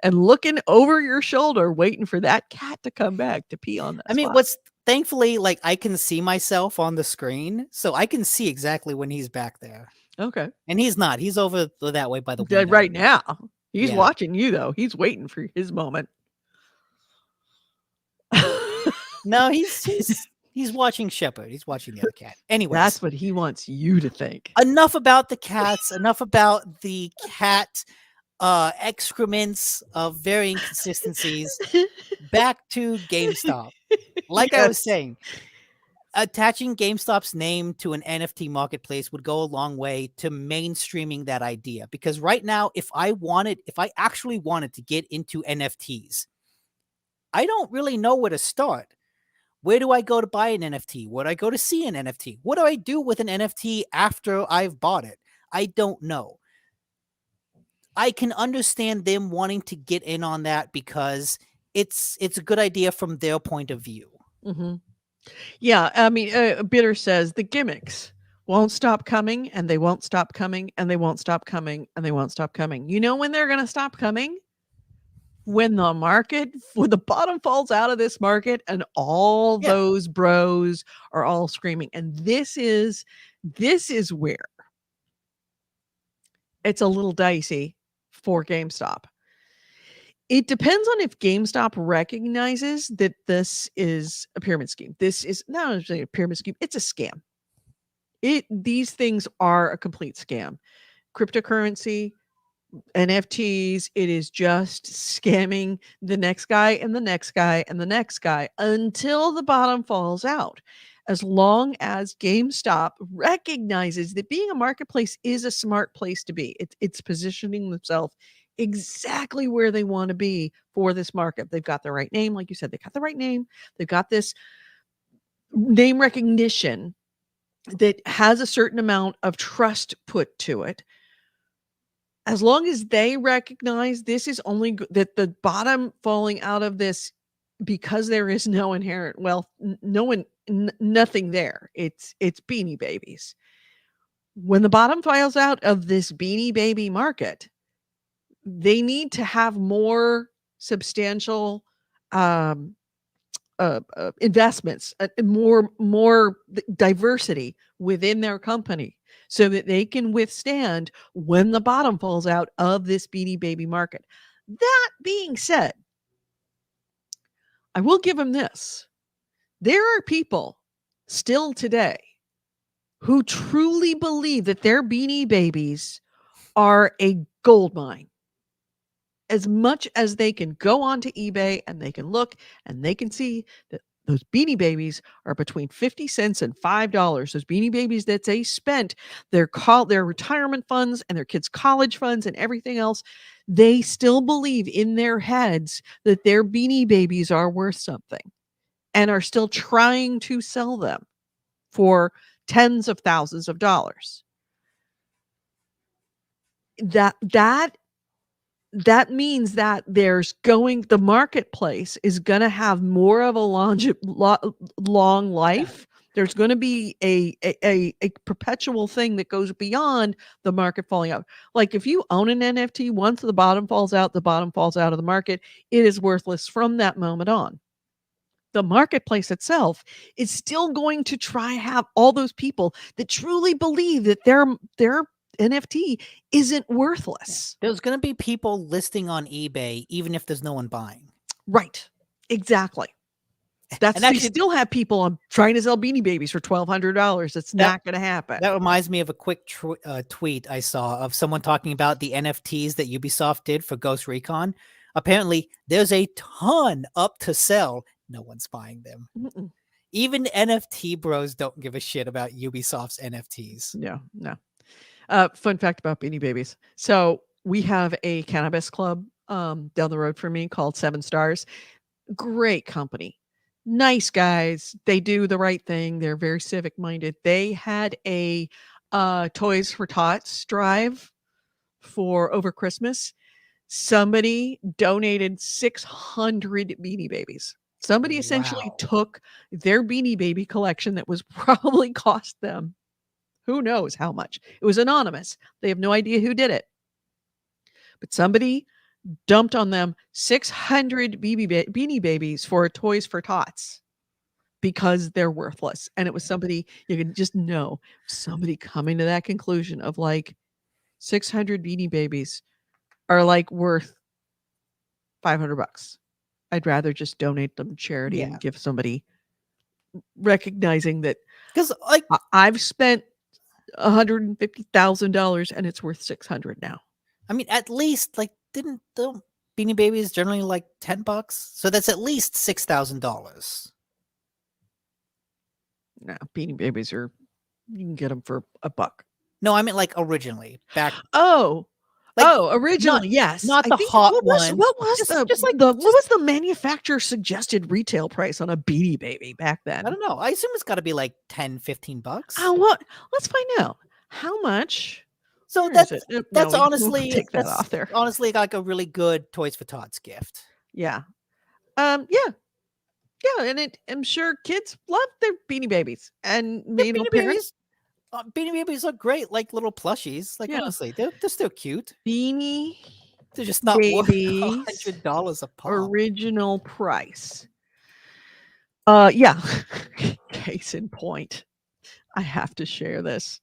and looking over your shoulder, waiting for that cat to come back to pee on that. I mean, spot. what's thankfully, like, I can see myself on the screen, so I can see exactly when he's back there. Okay. And he's not. He's over that way by the window. Right now. He's watching you, though. He's waiting for his moment. No, he's watching Shepard. He's watching the other cat. Anyways, that's what he wants you to think. Enough about the cats. Enough about the cat excrements of varying consistencies. Back to GameStop. Like I was saying, attaching GameStop's name to an NFT marketplace would go a long way to mainstreaming that idea. Because right now, if I actually wanted to get into NFTs, I don't really know where to start. Where do I go to buy an NFT? Where do I go to see an NFT? What do I do with an NFT after I've bought it? I don't know. I can understand them wanting to get in on that because it's a good idea from their point of view. Mm-hmm. Yeah, I mean, Bitter says the gimmicks won't stop coming, and they won't stop coming, and they won't stop coming, and they won't stop coming. You know when they're going to stop coming? When the bottom falls out of this market and all those bros are all screaming. And this is where it's a little dicey for GameStop. It depends on if GameStop recognizes that this is a pyramid scheme. This is not a pyramid scheme. It's a scam. These things are a complete scam. Cryptocurrency, NFTs, it is just scamming the next guy and the next guy and the next guy until the bottom falls out. As long as GameStop recognizes that being a marketplace is a smart place to be, it's positioning themselves exactly where they want to be for this market. They've got the right name, like you said, they got the right name. They've got this name recognition that has a certain amount of trust put to it. As long as they recognize this is only that the bottom falling out of this, because there is no inherent wealth, nothing there. It's Beanie Babies. When the bottom falls out of this Beanie Baby market, they need to have more substantial investments, more diversity within their company, so that they can withstand when the bottom falls out of this Beanie Baby market. That being said, I will give them this. There are people still today who truly believe that their Beanie Babies are a gold mine. As much as they can go onto eBay and they can look and they can see that those Beanie Babies are between 50 cents and $5. Those Beanie Babies that they spent their retirement funds and their kids' college funds and everything else, they still believe in their heads that their Beanie Babies are worth something and are still trying to sell them for tens of thousands of dollars. That means that the marketplace is going to have more of a long life There's going to be a perpetual thing that goes beyond the market falling out. Like if you own an NFT, once the bottom falls out of the market, it is worthless from that moment on. The marketplace itself is still going to try have all those people that truly believe that their NFT isn't worthless. There's going to be people listing on eBay even if there's no one buying. Right. Exactly. That's And they actually, still have people on trying to sell Beanie Babies for $1,200. It's not going to happen. that reminds me of a quick tweet I saw of someone talking about the NFTs that Ubisoft did for Ghost Recon. Apparently, there's a ton up to sell. No one's buying them. Mm-mm. Even NFT bros don't give a shit about Ubisoft's NFTs. No. Fun fact about Beanie Babies. So we have a cannabis club down the road from me called 7 Stars. Great company. Nice guys. They do the right thing. They're very civic minded. They had a Toys for Tots drive for over Christmas. Somebody donated 600 Beanie Babies. Somebody essentially Wow. took their Beanie Baby collection that was probably cost them who knows how much. It was anonymous. They have no idea who did it. But somebody dumped on them 600 Beanie Babies for Toys for Tots because they're worthless. And it was somebody, you could just know, somebody coming to that conclusion of like 600 Beanie Babies are like worth $500. I'd rather just donate them to charity and give somebody, recognizing that because like I've spent $150,000 and it's worth 600 now. I mean, at least like didn't the Beanie Babies generally like $10? So that's at least $6,000. No, Beanie Babies are, you can get them for $1. No, I mean like originally back. Originally, yes. not I the think hot what was ones, what was just what was the manufacturer suggested retail price on a Beanie Baby back then? I don't know. I assume it's got to be like $10-15. What? Let's find out. How much? So Where is it? that's we'll honestly take that off there. honestly like a really good Toys for Tots gift. Yeah. Yeah, and I'm sure kids love their Beanie Babies, and Beanie parents. Beanie Babies are great, like little plushies. Like Yeah. honestly, they're still cute. Beanie They're just not worth Babies $100 a pop. original price. Yeah. Case in point. I have to share this.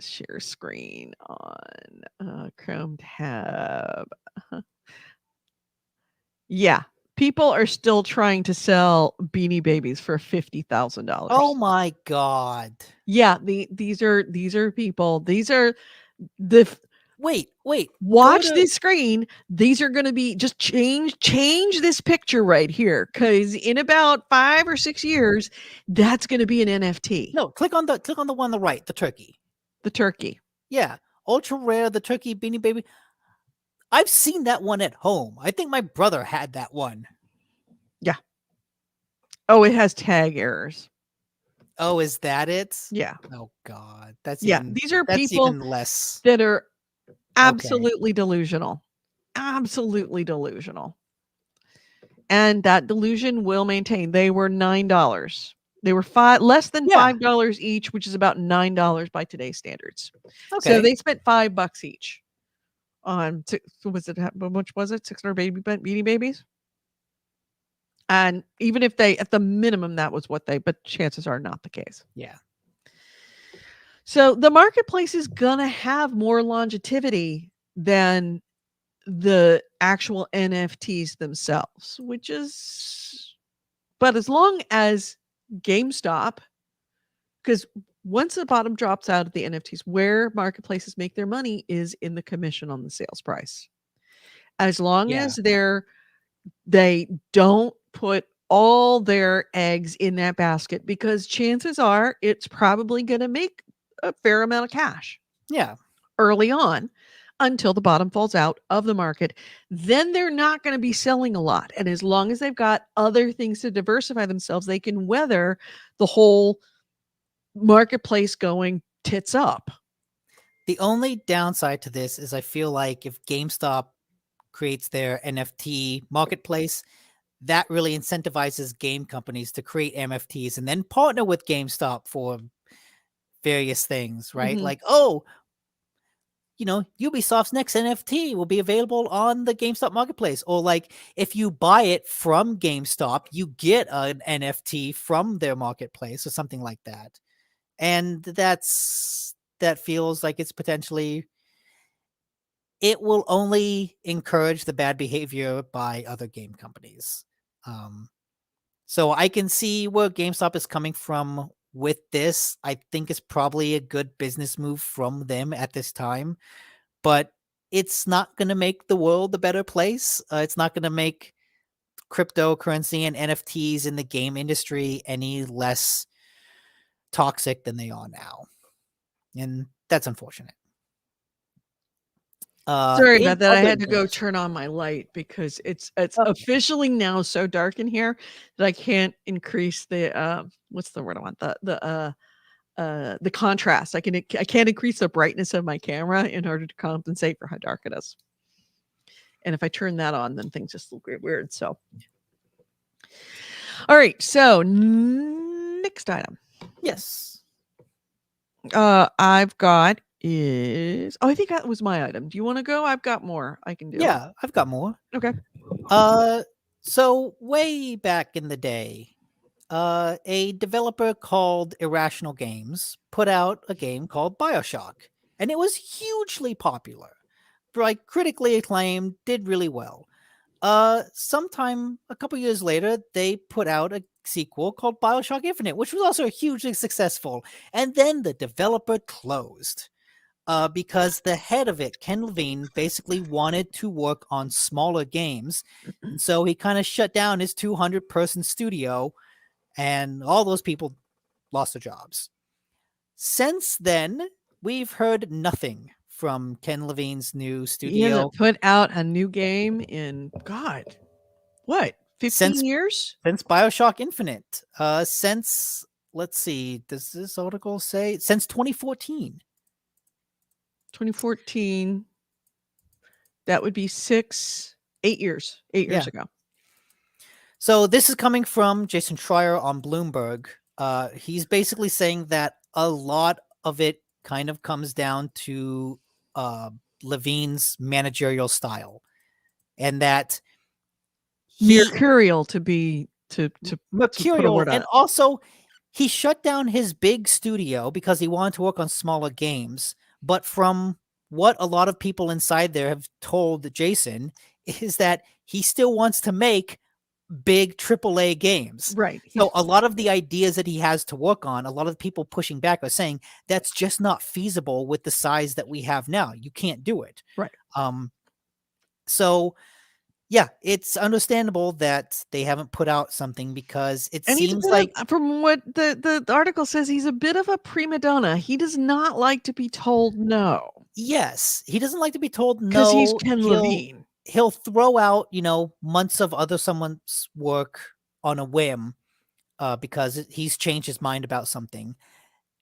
Share screen on Chrome tab. Yeah. People are still trying to sell Beanie Babies for $50,000. Oh my god. Yeah, these are people. These are the Wait. watch this screen. These are going to be just change this picture right here, cuz in about 5 or 6 years that's going to be an NFT. No, click on the one on the right, the turkey. The turkey. Yeah, ultra rare, the turkey Beanie Baby. I've seen that one at home. I think my brother had that one. Yeah. Oh, it has tag errors. Oh, is that it? Yeah. Oh god, that's these are people even less that are absolutely delusional. Absolutely delusional. And that delusion will maintain. They were $9. They were less than $5 each, which is about $9 by today's standards. Okay. So they spent $5 each on how much was it? 600 Beanie Babies? And even if they, at the minimum, that was what but chances are not the case. Yeah. So the marketplace is going to have more longevity than the actual NFTs themselves, but as long as GameStop, because once the bottom drops out of the NFTs, where marketplaces make their money is in the commission on the sales price. As long as they don't put all their eggs in that basket, because chances are it's probably going to make a fair amount of cash. Yeah. Early on, until the bottom falls out of the market, then they're not going to be selling a lot. And as long as they've got other things to diversify themselves, they can weather the whole marketplace going tits up. The only downside to this is I feel like if GameStop creates their NFT marketplace, that really incentivizes game companies to create MFTs and then partner with GameStop for various things, right? Mhm. Like, oh, Ubisoft's next NFT will be available on the GameStop marketplace. Or like if you buy it from GameStop, you get an NFT from their marketplace or something like that. And that feels like it's potentially it will only encourage the bad behavior by other game companies. Um, so I can see where GameStop is coming from with this. I think it's probably a good business move from them at this time, but it's not going to make the world a better place. It's not going to make cryptocurrency and NFTs in the game industry any less toxic than they are now. And that's unfortunate. Sorry In about that. I other had to go news, turn on my light because it's uh, officially now so dark in here that I can't increase the what's the word I want? The contrast. I can't increase the brightness of my camera in order to compensate for how dark it is. And if I turn that on, then things just look weird. So, all right. So next item. yes. I've got is I think that was my item. Do you want to go? I've got more I can do. Yeah, I've got more. Okay. So way back in the day, a developer called Irrational Games put out a game called BioShock, and it was hugely popular. Like critically acclaimed, did really well. Sometime a couple years later, they put out a sequel called BioShock Infinite, which was also hugely successful. And then the developer closed. Because the head of it, Ken Levine, basically wanted to work on smaller games. And so he kind of shut down his 200-person studio, and all those people lost their jobs. Since then, we've heard nothing from Ken Levine's new He hasn't studio put out a new game in God, what, 15 since years? since BioShock Infinite. Since let's see, does this article say since 2014? 2014. That would be 8 years. 8 years Yeah. ago. So this is coming from Jason Schreier on Bloomberg. He's basically saying that a lot of it kind of comes down to Levine's managerial style, and that he Mercurial to be to put a mercurial, word on and it. also he shut down his big studio because he wanted to work on smaller games. But from what a lot of people inside there have told Jason is that he still wants to make big AAA games. Right. So a lot of the ideas that he has to work on, a lot of the people pushing back are saying that's just not feasible with the size that we have now. You can't do it. Right. So yeah, it's understandable that they haven't put out something because it And he's a seems bit like of, from what the article says, he's a bit of a prima donna. He does not like to be told no yes, he doesn't like to be told because he's no. Ken Levine. He'll throw out, months of other someone's work on a whim because he's changed his mind about something.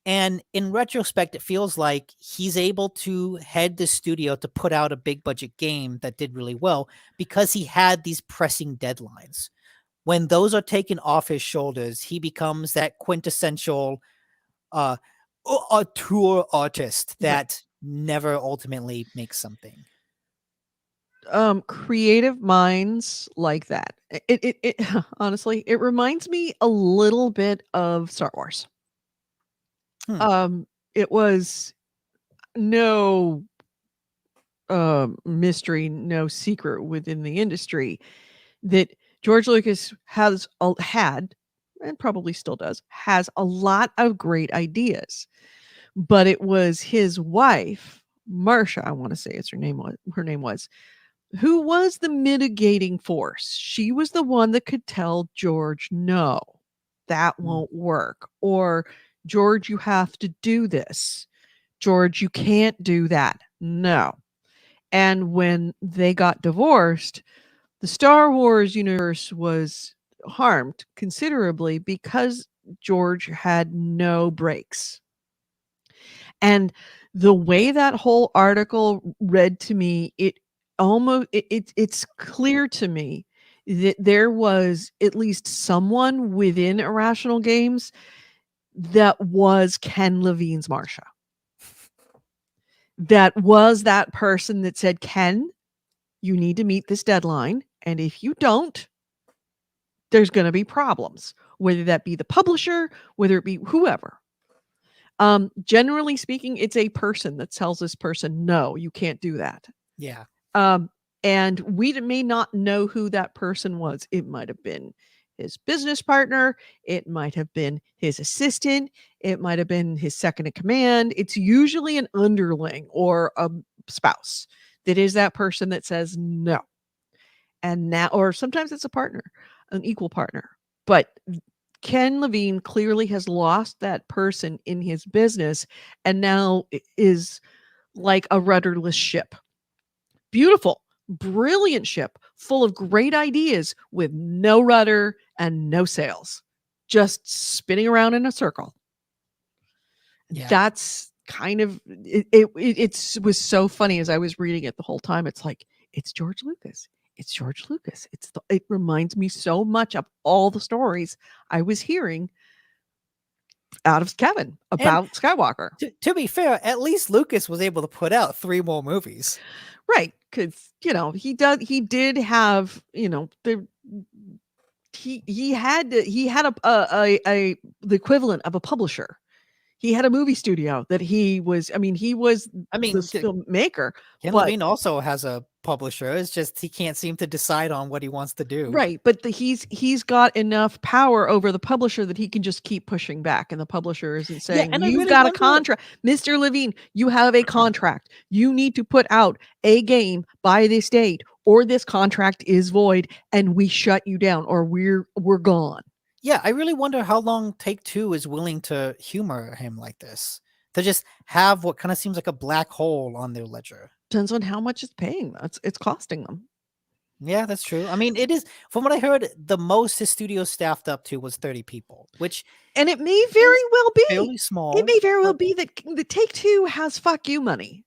And in retrospect, it feels like he's able to head the studio to put out a big budget game that did really well because he had these pressing deadlines. When those are taken off his shoulders, he becomes that quintessential auteur artist Right. that never ultimately makes something. Creative minds like that. It honestly, it reminds me a little bit of Star Wars. Hmm. It was no mystery, no secret within the industry that George Lucas had and probably still has a lot of great ideas. But it was his wife, Marsha, I want to say her name was, who was the mitigating force. She was the one that could tell George, no, that won't work. Or, George, you have to do this. George, you can't do that. No. And when they got divorced, the Star Wars universe was harmed considerably because George had no breaks. And the way that whole article read to me, it's clear to me there was at least someone within Irrational Games that was Ken Levine's Marsha. That was that person that said, Ken, you need to meet this deadline. And if you don't, there's going to be problems, whether that be the publisher, whether it be whoever. Generally speaking, it's a person that tells this person, no, you can't do that. Yeah. And we may not know who that person was. It might have been his business partner. It might have been his assistant. It might have been his second in command. It's usually an underling or a spouse that is that person that says no. And now, or sometimes it's a partner, an equal partner. But Ken Levine clearly has lost that person in his business and now is like a rudderless ship. Beautiful, brilliant ship full of great ideas with no rudder and no sails, just spinning around in a circle. Yeah. That's kind of it was so funny as I was reading it the whole time. It's like, it's George Lucas. It's George Lucas. It reminds me so much of all the stories I was hearing out of Kevin about Skywalker. To be fair, at least Lucas was able to put out 3 more movies. Right, because he did have, he had the equivalent of a publisher. He had a movie studio that he was the filmmaker. Ken Levine also has a publisher. It's just he can't seem to decide on what he wants to do. Right, but he's got enough power over the publisher that he can just keep pushing back, and the publisher isn't saying, you've got a contract. Mr. Levine, you have a contract. You need to put out a game by this date, or this contract is void, and we shut you down, or we're gone. Yeah, I really wonder how long Take-Two is willing to humor him like this. To just have what kind of seems like a black hole on their ledger. Depends on how much it's paying. It's costing them. Yeah, that's true. I mean, it is, from what I heard, the most his studio staffed up to was 30 people, and it may very well be fairly small. It may very well be that the Take-Two has fuck you money.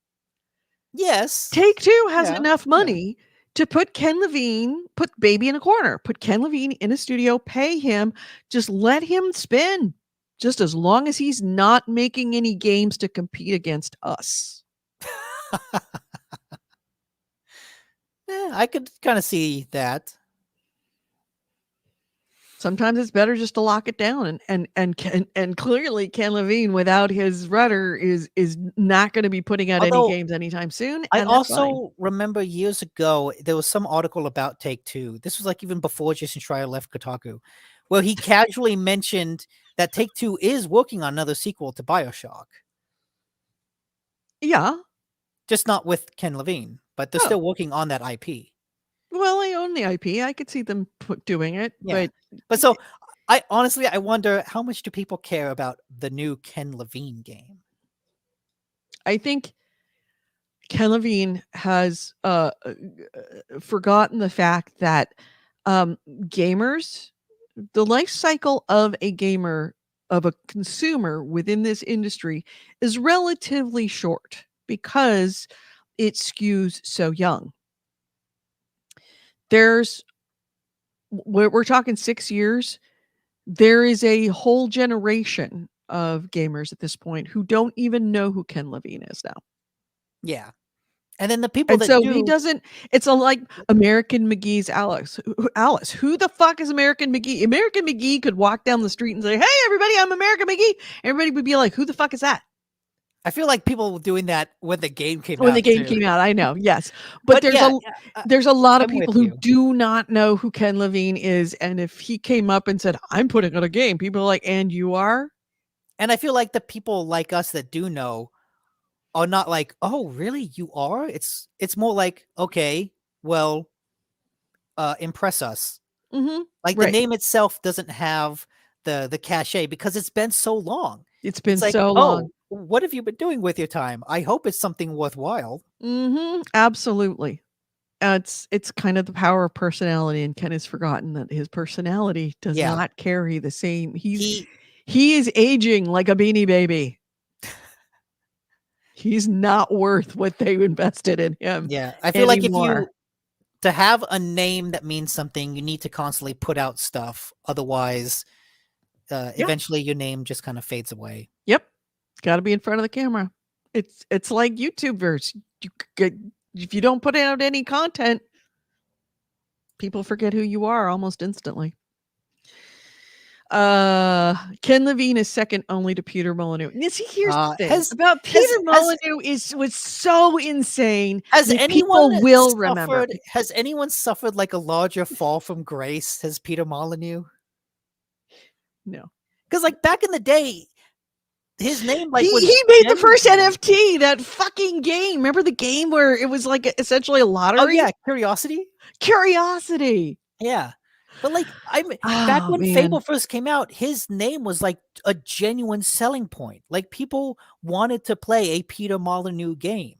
Yes. Take-Two has enough money to put Ken Levine, put baby in a corner, put Ken Levine in a studio, pay him, just let him spin, just as long as he's not making any games to compete against us. Yeah, I could kind of see that. Sometimes it's better just to lock it down, and clearly Ken Levine without his rudder is not going to be putting out any games anytime soon. I also remember years ago there was some article about Take-Two. This was like even before Jason Schreier left Kotaku, where he casually mentioned that Take-Two is working on another sequel to BioShock. Yeah, just not with Ken Levine, but they're still working on that IP. Well, I own the IP. I could see them doing it, but so I honestly wonder how much do people care about the new Ken Levine game? I think Ken Levine has forgotten the fact that gamers, the life cycle of a gamer, of a consumer within this industry is relatively short because it skews so young. We're talking 6 years. There is a whole generation of gamers at this point who don't even know who Ken Levine is now. Yeah. And then the people he doesn't, it's like American McGee's Alice. Who the fuck is American McGee? American McGee could walk down the street and say, hey, everybody, I'm American McGee. Everybody would be like, who the fuck is that? I feel like people were doing that when the game came out. When the game came out, I know, yes. But there's a lot of people who do not know who Ken Levine is. And if he came up and said, I'm putting out a game, people are like, and you are? And I feel like the people like us that do know are not like, oh, really? You are? It's more like, okay, well, impress us. Mm-hmm. Like the name itself doesn't have the cachet because it's been so long. It's been so long. What have you been doing with your time? I hope it's something worthwhile. Mm-hmm. Absolutely. It's kind of the power of personality, and Ken has forgotten that his personality does not carry the same. He is aging like a Beanie Baby. He's not worth what they invested in him. Yeah, I feel like if you to have a name that means something, you need to constantly put out stuff. Otherwise, eventually your name just kind of fades away. Yep. Got to be in front of the camera. It's like YouTubers. If you don't put out any content, people forget who you are almost instantly. Ken Levine is second only to Peter Molyneux. And see, here's the thing about Peter Molyneux was so insane. Has anyone people will remember. Has anyone suffered like a larger fall from grace as Peter Molyneux? No, because like back in the day, his name like he made the first NFT, that fucking game. Remember the game where it was like essentially a lottery? Oh yeah, Curiosity. Yeah. But like back when Fable first came out, his name was like a genuine selling point. Like people wanted to play a Peter Molyneux game.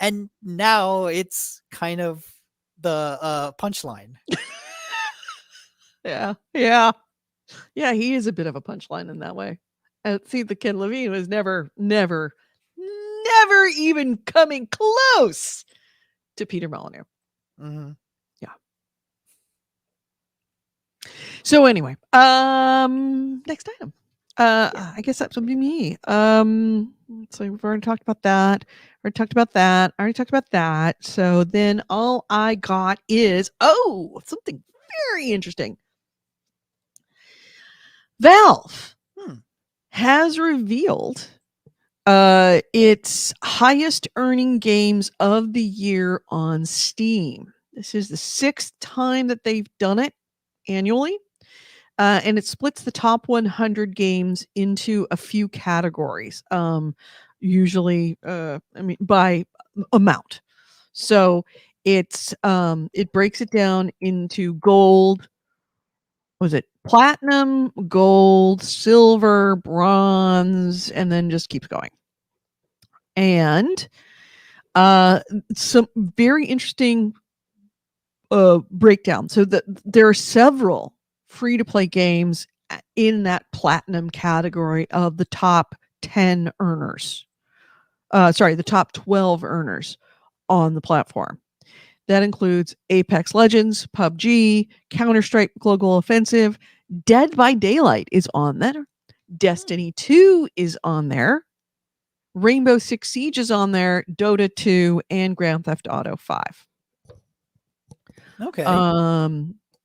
And now it's kind of the punchline. Yeah, he is a bit of a punchline in that way. See, the Ken Levine was never even coming close to Peter Molyneux. Mm-hmm. Yeah. So anyway, next item. I guess that would be me. So we've already talked about that. Already talked about that. So then all I got is something very interesting. Valve has revealed its highest earning games of the year on Steam. This is the 6th time that they've done it annually. And it splits the top 100 games into a few categories, usually, by amount. So it breaks it down into gold. Was it platinum, gold, silver, bronze, and then just keeps going. And some very interesting breakdown. So there are several free-to-play games in that platinum category of the top 10 earners. The top 12 earners on the platform. That includes Apex Legends, PUBG, Counter-Strike Global Offensive, Dead by Daylight is on there, Destiny 2 is on there, Rainbow Six Siege is on there, Dota 2, and Grand Theft Auto 5. Okay.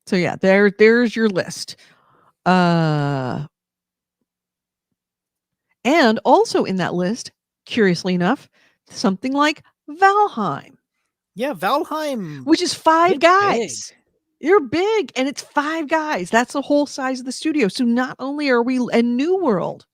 So yeah, there's your list. And also in that list, curiously enough, something like Valheim. Yeah, Valheim. Which is 5 guys. You're big, and it's 5 guys. That's the whole size of the studio. So not only are we in New World,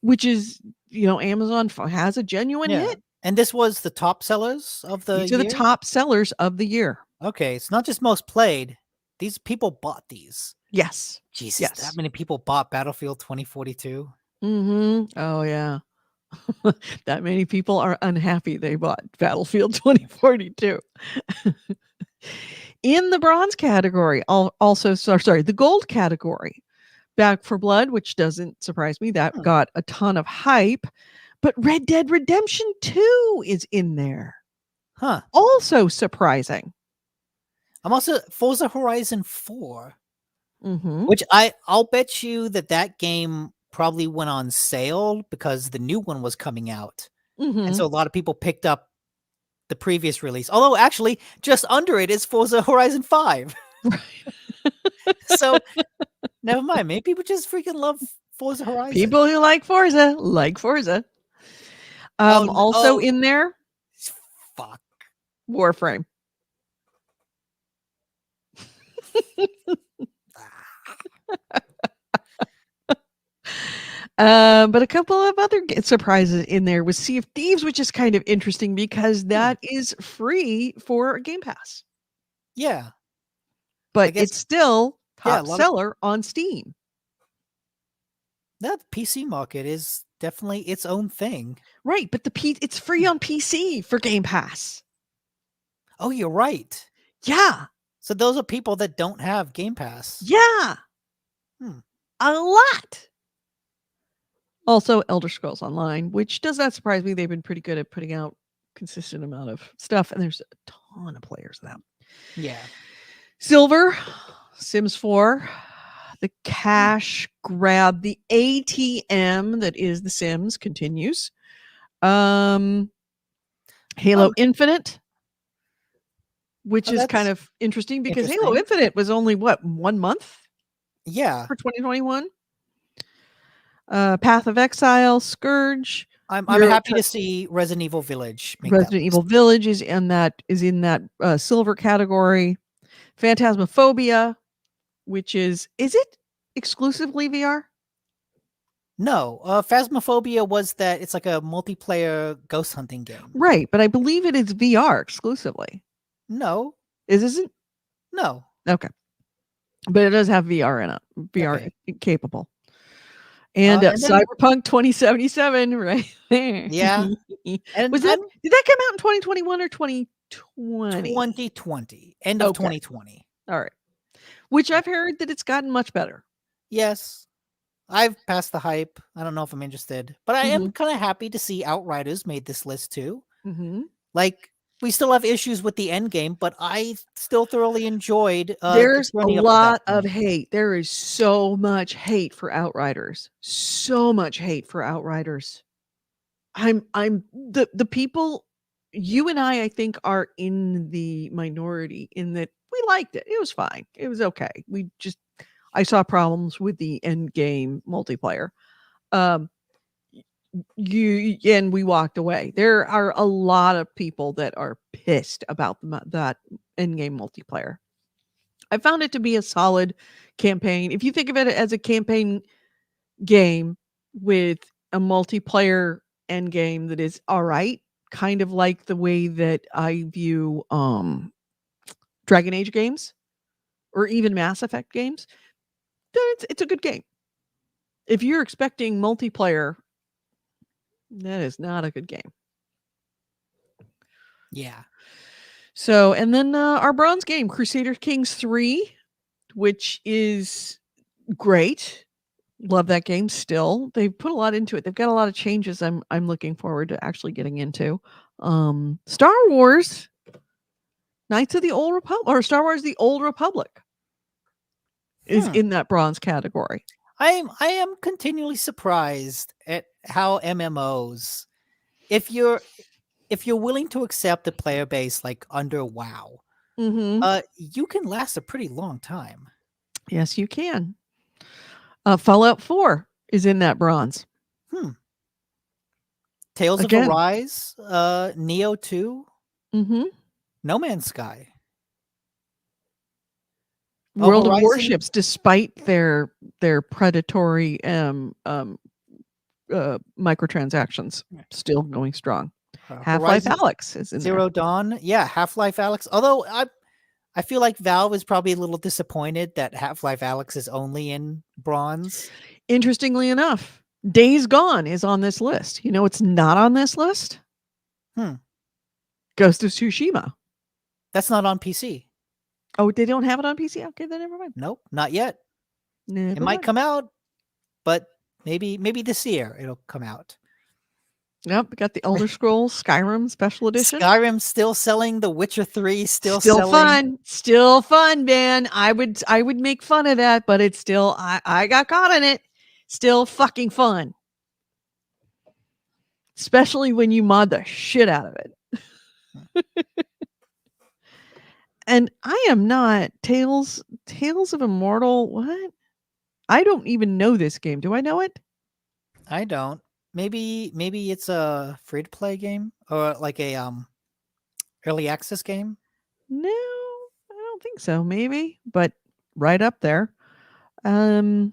which is, Amazon has a genuine hit. And this was the top sellers of the year? These are the top sellers of the year. Okay, it's not just most played. These people bought these. Yes. Jesus, yes. That many people bought Battlefield 2042? Mm-hmm. Oh, yeah. That many people are unhappy they bought Battlefield 2042. In the bronze category, the gold category, Back 4 Blood, which doesn't surprise me, that got a ton of hype, but Red Dead Redemption 2 is in there. Huh. Also surprising. I'm also Forza Horizon 4, mm-hmm. which I'll bet you that game probably went on sale because the new one was coming out. Mm-hmm. And so a lot of people picked up the previous release. Although actually just under it is Forza Horizon 5. Right. So never mind. Maybe people just freaking love Forza Horizon. People who like Forza. In there, fuck, Warframe. But a couple of other surprises in there was Sea of Thieves, which is kind of interesting because that is free for Game Pass. Yeah. But it's still top seller on Steam. The PC market is definitely its own thing. Right, but it's free on PC for Game Pass. Oh, you're right. Yeah. So those are people that don't have Game Pass. Yeah. A lot. Also, Elder Scrolls Online, which does not surprise me. They've been pretty good at putting out consistent amount of stuff, and there's a ton of players of them. Yeah. Silver, Sims 4, the cash grab, the ATM that is The Sims continues. Halo Infinite, which is kind of interesting because Halo Infinite was only, what, 1 month Yeah. for 2021? Path of Exile, Scourge. I'm happy to see Resident Evil Village make that Resident Evil list. Village is in that silver category. Phantasmophobia, which is it exclusively VR? No, Phasmophobia was that it's like a multiplayer ghost hunting game. Right, but I believe it is VR exclusively. No. Isn't? No. Okay. But it does have VR in it. VR capable. And, and then, Cyberpunk 2077, right? Yeah. And did that come out in 2021 or 2020? 2020. End of 2020. All right. Which I've heard that it's gotten much better. Yes. I've passed the hype. I don't know if I'm interested, but I am kind of happy to see Outriders made this list too. Like, we still have issues with the end game, but I still thoroughly enjoyed. There's a lot of hate. There is so much hate for Outriders. So much hate for Outriders. I'm the people. You and I think, are in the minority in that we liked it. It was fine. It was okay. I saw problems with the end game multiplayer. We walked away. There are a lot of people that are pissed about that end game multiplayer. I found it to be a solid campaign. If you think of it as a campaign game with a multiplayer end game that is all right, kind of like the way that I view Dragon Age games or even Mass Effect games, then it's a good game. If you're expecting multiplayer, that is not a good game. Yeah. So, and then our bronze game, Crusader Kings 3, which is great. Love that game still. They've put a lot into it. They've got a lot of changes I'm looking forward to actually getting into. Star Wars Knights of the Old Republic, or Star Wars The Old Republic, is in that bronze category. I am continually surprised at how MMOs, if you're willing to accept the player base like under WoW, you can last a pretty long time. Yes, you can. Fallout 4 is in that bronze. Tales of Arise, Neo 2, No Man's Sky. World of Warships, despite their predatory microtransactions, still going strong. Half-Life Alyx is in Zero Dawn. Yeah, Half-Life Alyx. Although I feel like Valve is probably a little disappointed that Half-Life Alyx is only in bronze. Interestingly enough, Days Gone is on this list. You know what's not on this list? Ghost of Tsushima. That's not on PC. Oh, they don't have it on PC? Okay, then never mind. Nope, not yet. It might come out, but maybe this year it'll come out. Yep, we got the Elder Scrolls Skyrim Special Edition. Skyrim still selling. The Witcher 3 still selling. Fun. Still fun, man. I would make fun of that, but it's still, I got caught in it. Still fucking fun. Especially when you mod the shit out of it. And I am not Tales of Immortal. What? I don't even know this game. Do I know it? I don't. Maybe it's a free to play game or like a early access game. No, I don't think so. Maybe, but right up there. Stardew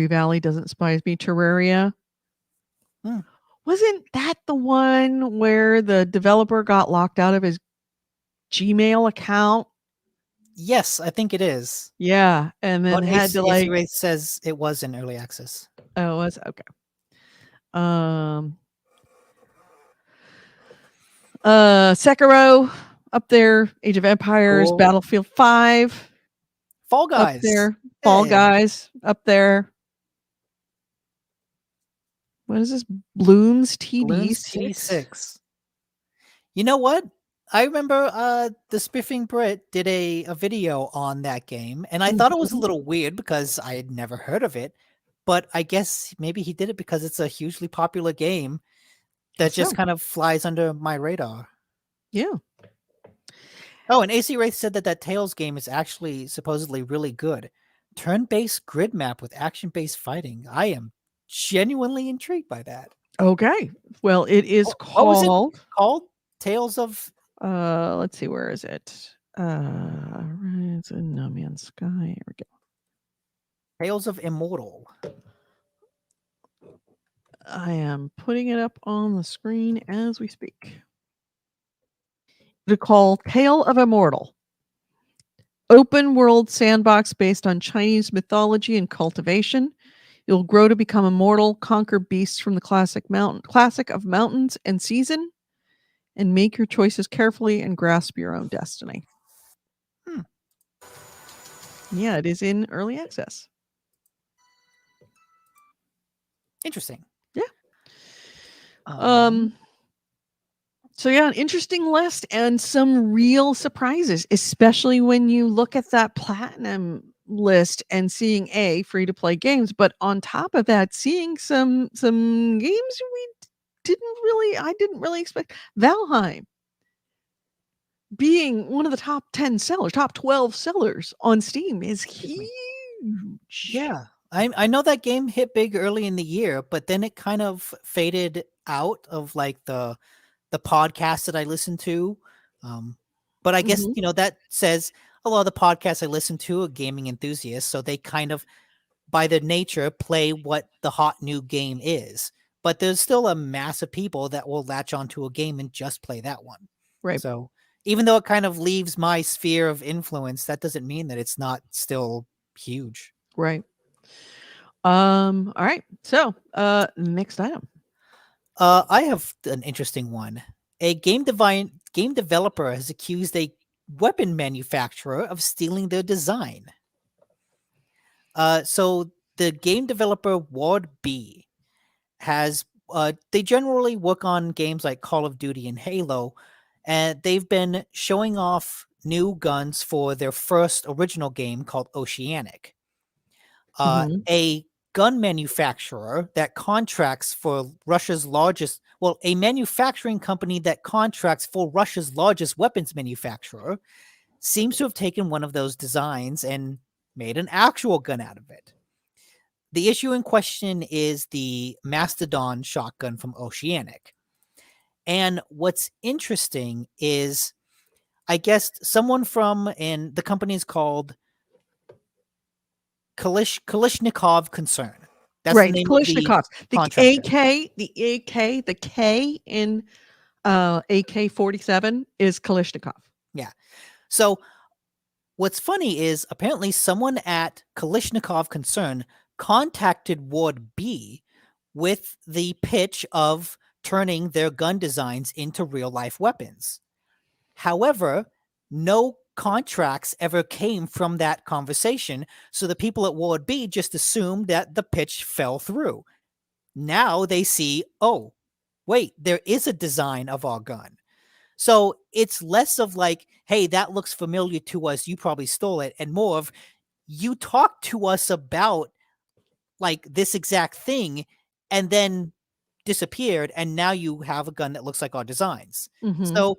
Valley doesn't surprise me. Terraria. Wasn't that the one where the developer got locked out of his Gmail account? Yes, I think it is. Yeah, and then had to like. AC says it was in early access. Oh, it was okay. Sekiro up there. Age of Empires, cool. Battlefield 5. Fall Guys up there. Fall Guys up there. What is this? Bloons TD6? You know what? I remember the Spiffing Brit did a video on that game, and I thought it was a Mhm. little weird because I had never heard of it. But I guess maybe he did it because it's a hugely popular game that Guess just so. kind of flies under my radar. Yeah. Oh, and AC Wraith said that that Tales game is actually supposedly really good. Turn-based grid map with action-based fighting. I am genuinely intrigued by that. Okay. Well, it is What was it called called? Tales of let's see, where is it? It's in No Man's Sky. Here we go. Tales of Immortal. I am putting it up on the screen as we speak. To call Tale of Immortal. Open world sandbox based on Chinese mythology and cultivation. You'll grow to become immortal, conquer beasts from the classic of mountains and season, and make your choices carefully and grasp your own destiny. Hmm. Yeah, it is in early access. Interesting. Yeah. Um, So yeah, an interesting list and some real surprises, especially when you look at that platinum list and seeing free to play games, but on top of that, seeing some games I didn't really expect. Valheim being one of the top 10 sellers, top 12 sellers on Steam is excuse me. huge. Yeah. I know that game hit big early in the year, but then it kind of faded out of like the podcast that I listen to. Um, but I guess, Mhm. that says a lot of the podcasts I listen to are gaming enthusiasts, so they kind of by their nature play what the hot new game is. But there's still a mass of people that will latch onto a game and just play that one. Right, So even though it kind of leaves my sphere of influence, that doesn't mean that it's not still huge. right. All right. So, next item. I have an interesting one. A game developer has accused a weapon manufacturer of stealing their design. So the game developer Ward B has they generally work on games like Call of Duty and Halo, and they've been showing off new guns for their first original game called Oceanic. Mhm. A gun manufacturer that contracts for Russia's largest, well, a manufacturing company that contracts for Russia's largest weapons manufacturer seems to have taken one of those designs and made an actual gun out of it. The issue in question is the Mastodon shotgun from Oceanic. And what's interesting is, I guess someone from, and the company is called Kalishnikov Concern. That's the Right, name of the Kalashnikovs. contractor. The K in AK-47 is Kalashnikov. Yeah. So what's funny is apparently someone at Kalishnikov Concern contacted Ward B with the pitch of turning their gun designs into real life weapons. However, no contracts ever came from that conversation, so the people at Ward B just assumed that the pitch fell through. Now they see, oh, wait, there is a design of our gun. So it's less of like, hey, that looks familiar to us, you probably stole it, and more of you talked to us about like this exact thing and then disappeared, and now you have a gun that looks like our designs. Mhm. So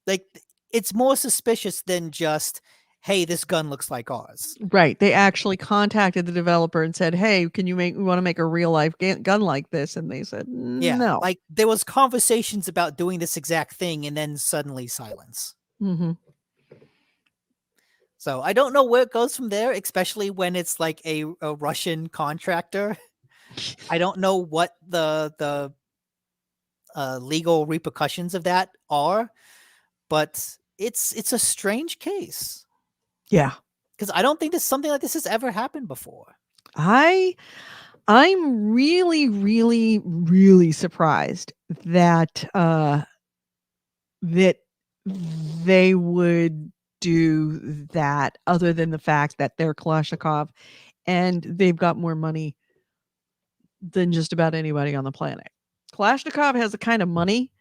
like it's more suspicious than just, hey, this gun looks like ours. Right, they actually contacted the developer and said, "Hey, can you make we wanna make a real life gun like this?" And they said, Yeah, "No." like there was conversations about doing this exact thing and then suddenly silence. Mhm. So I don't know where it goes from there, especially when it's like a Russian contractor. I don't know what the legal repercussions of that are, but it's a strange case Yeah. because I don't think this something like this has ever happened before. I I'm really, really, really surprised that, that they would do that other than the fact that they're Kalashnikov and they've got more money than just about anybody on the planet. Kalashnikov has the kind of money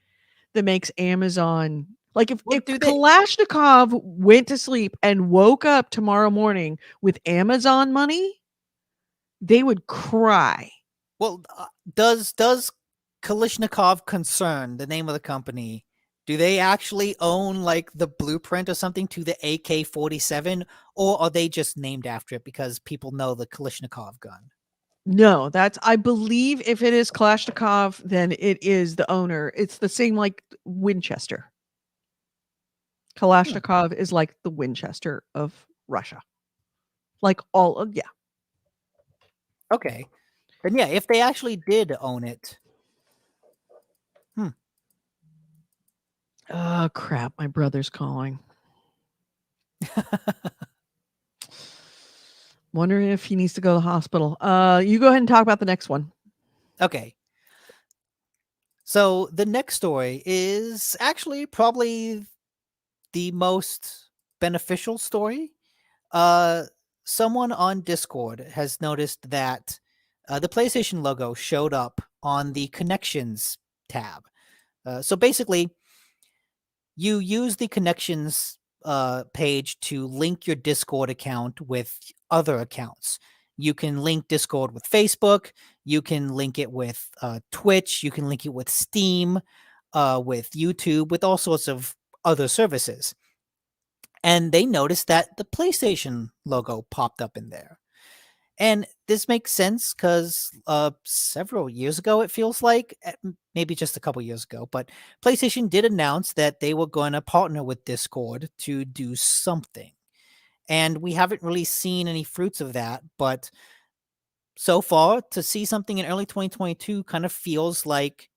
that makes Amazon Like if, Well, if do they? Kalashnikov went to sleep and woke up tomorrow morning with Amazon money, they would cry. Well, does Kalishnikov Concern, the name of the company, do they actually own like the blueprint or something to the AK-47, or are they just named after it because people know the Kalishnikov gun? No, that's I believe if it is Kalashnikov, then it is the owner. It's the same like Winchester. Hmm. Kalashnikov is like the Winchester of Russia. Like all of yeah. Okay, then yeah, if they actually did own it, hmm. Oh crap, my brother's calling. Wondering if he needs to go to the hospital. You go ahead and talk about the next one. Okay. So the next story is actually probably the most beneficial story. Uh, Someone on Discord has noticed that the PlayStation logo showed up on the Connections tab. So basically, you use the Connections page to link your Discord account with other accounts. You can link Discord with Facebook. You can link it with Twitch. You can link it with Steam, with YouTube, with all sorts of other services. And they noticed that the PlayStation logo popped up in there. And this makes sense because several years ago, it feels like, maybe just a couple years ago, but PlayStation did announce that they were going to partner with Discord to do something. And we haven't really seen any fruits of that. But so far, to see something in early 2022 kind of feels like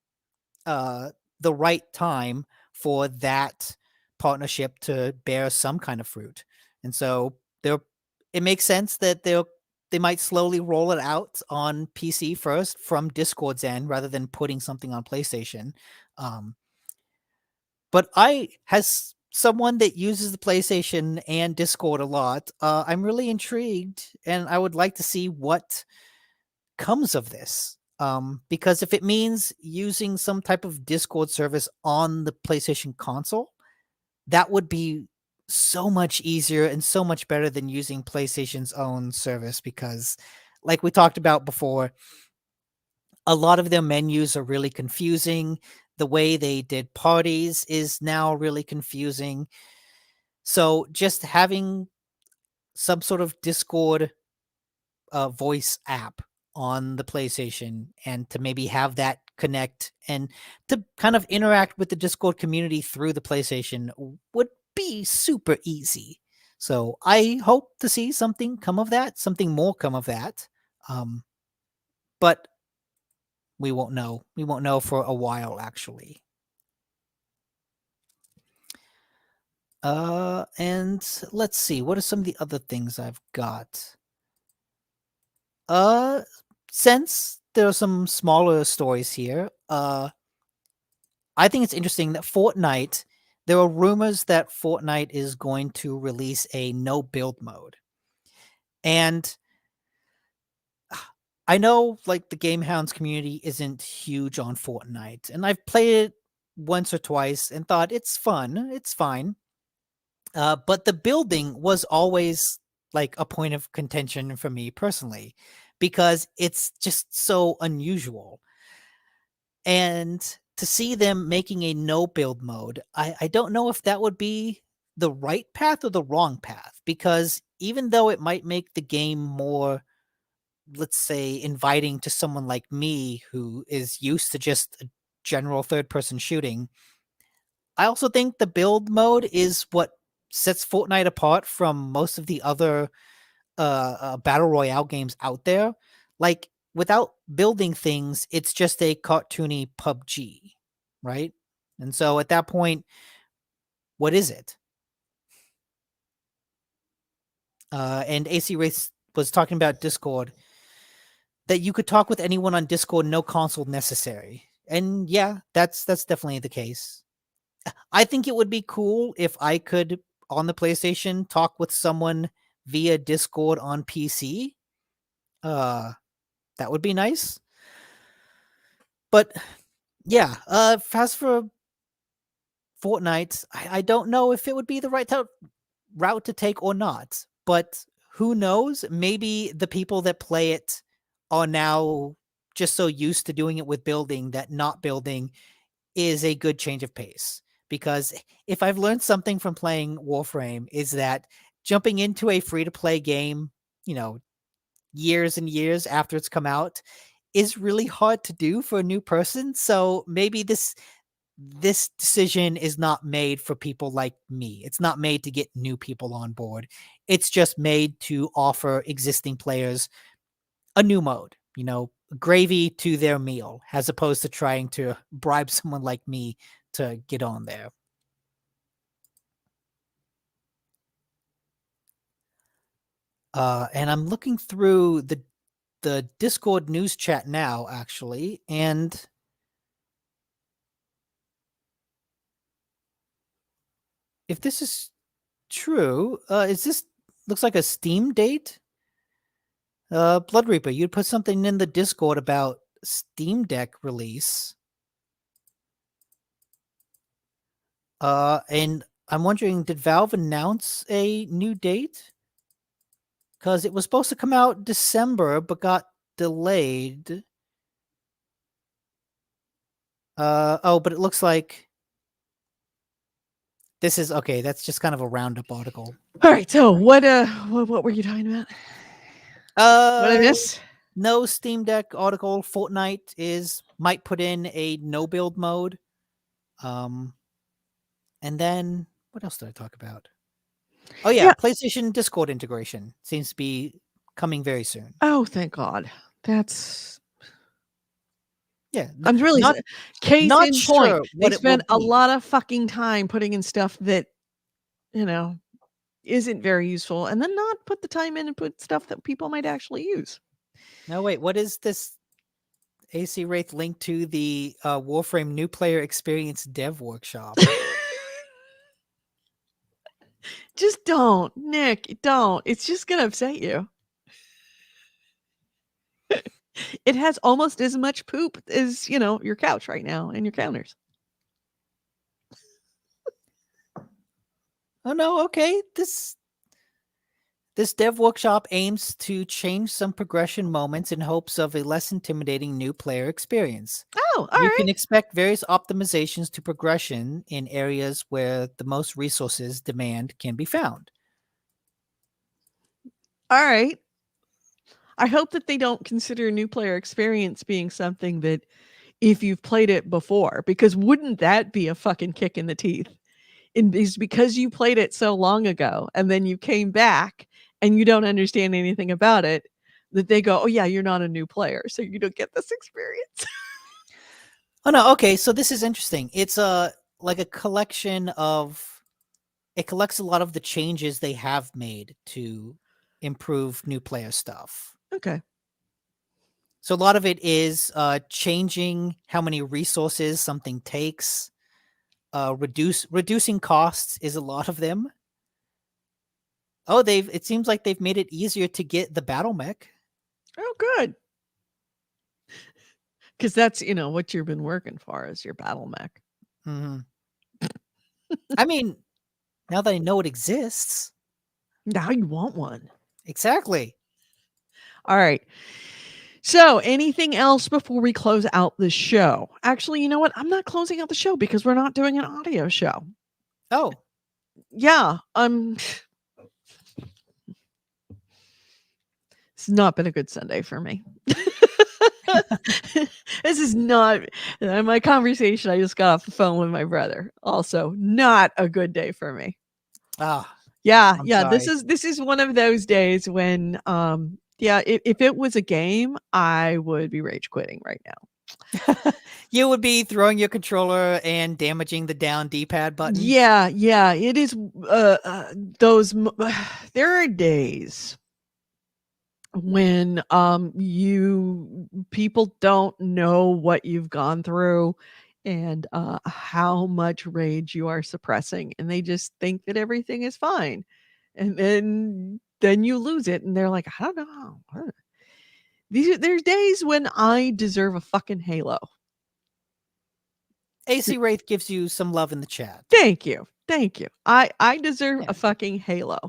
uh, the right time for that partnership to bear some kind of fruit. And so there, it makes sense that they might slowly roll it out on PC first from Discord's end rather than putting something on PlayStation. Um, but I, as someone that uses the PlayStation and Discord a lot, I'm really intrigued, and I would like to see what comes of this. Because if it means using some type of Discord service on the PlayStation console, that would be so much easier and so much better than using PlayStation's own service because, like we talked about before, a lot of their menus are really confusing. The way they did parties is now really confusing. So just having some sort of Discord voice app on the PlayStation and to maybe have that connect and to kind of interact with the Discord community through the PlayStation would be super easy. So I hope to see something come of that, something more come of that. But we won't know. We won't know for a while, actually. And let's see, what are some of the other things I've got? Uh, since there are some smaller stories here, I think it's interesting that Fortnite, there are rumors that Fortnite is going to release a no build mode. And I know like the GameHounds community isn't huge on Fortnite, and I've played it once or twice and thought it's fun, it's fine. But the building was always like a point of contention for me personally because it's just so unusual. And to see them making a no build mode, I don't know if that would be the right path or the wrong path because even though it might make the game more, let's say, inviting to someone like me who is used to just a general third person shooting, I also think the build mode is what sets Fortnite apart from most of the other battle royale games out there. Like without building things, it's just a cartoony PUBG, right? And so at that point, what is it? And AC Race was talking about Discord that you could talk with anyone on Discord, no console necessary. And yeah, that's definitely the case. I think it would be cool if I could on the PlayStation talk with someone via Discord on PC. Uh that would be nice. But yeah, as for Fortnite, I don't know if it would be the right route to take or not, but who knows? Maybe the people that play it are now just so used to doing it with building that not building is a good change of pace. Because if I've learned something from playing Warframe is that jumping into a free to play game, years and years after it's come out is really hard to do for a new person. So maybe this decision is not made for people like me. It's not made to get new people on board. It's just made to offer existing players a new mode, gravy to their meal, as opposed to trying to bribe someone like me to get on there. And I'm looking through the Discord news chat now, actually, and if this is true, is this looks like a Steam date? Blood Reaper, you'd put something in the Discord about Steam Deck release. And I'm wondering, did Valve announce a new date? Because it was supposed to come out December, but got delayed. But it looks like this is okay. That's just kind of a roundup article. All right. So what were you talking about? What I miss? No Steam Deck article. Fortnite might put in a no build mode. And then what else did I talk about? Oh yeah, PlayStation Discord integration seems to be coming very soon. Oh, thank God. That's yeah. I'm really case not in sure point. They what it will spent a be. lot of fucking time putting in stuff that isn't very useful, and then not put the time in and put stuff that people might actually use. No, wait, what is this? AC Wraith link to the Warframe new player experience dev workshop. Just don't, Nick, don't. It's just gonna upset you. It has almost as much poop as, your couch right now and your counters. Oh no, okay. This dev workshop aims to change some progression moments in hopes of a less intimidating new player experience. Oh, all You right. can expect various optimizations to progression in areas where the most resources demand can be found. All right. I hope that they don't consider new player experience being something that if you've played it before, because wouldn't that be a fucking kick in the teeth? Is because you played it so long ago and then you came back and you don't understand anything about it, that they go, oh yeah, you're not a new player, so you don't get this experience. Oh no, okay, so this is interesting. It's like a collection of it collects a lot of the changes they have made to improve new player stuff. Okay. So a lot of it is changing how many resources something takes. Reducing costs is a lot of them. Oh, it seems like they've made it easier to get the battle mech. Oh, good. Because that's, what you've been working for is your battle mech. Mm-hmm. I mean, now that I know it exists. Now you want one. Exactly. All right. So, anything else before we close out the show? Actually, you know what? I'm not closing out the show because we're not doing an audio show. Oh. Yeah. It's not been a good Sunday for me. This is not my conversation. I just got off the phone with my brother. Also, not a good day for me. Ah. Yeah, I'm yeah. sorry. This is one of those days when if it was a game, I would be rage quitting right now. You would be throwing your controller and damaging the down D-pad button. Yeah, yeah. It is there are days when people don't know what you've gone through and how much rage you are suppressing, and they just think that everything is fine, and then you lose it and they're like, I don't know. There's days when I deserve a fucking halo. AC Wraith gives you some love in the chat. Thank you. Thank you. I deserve Yeah. a fucking halo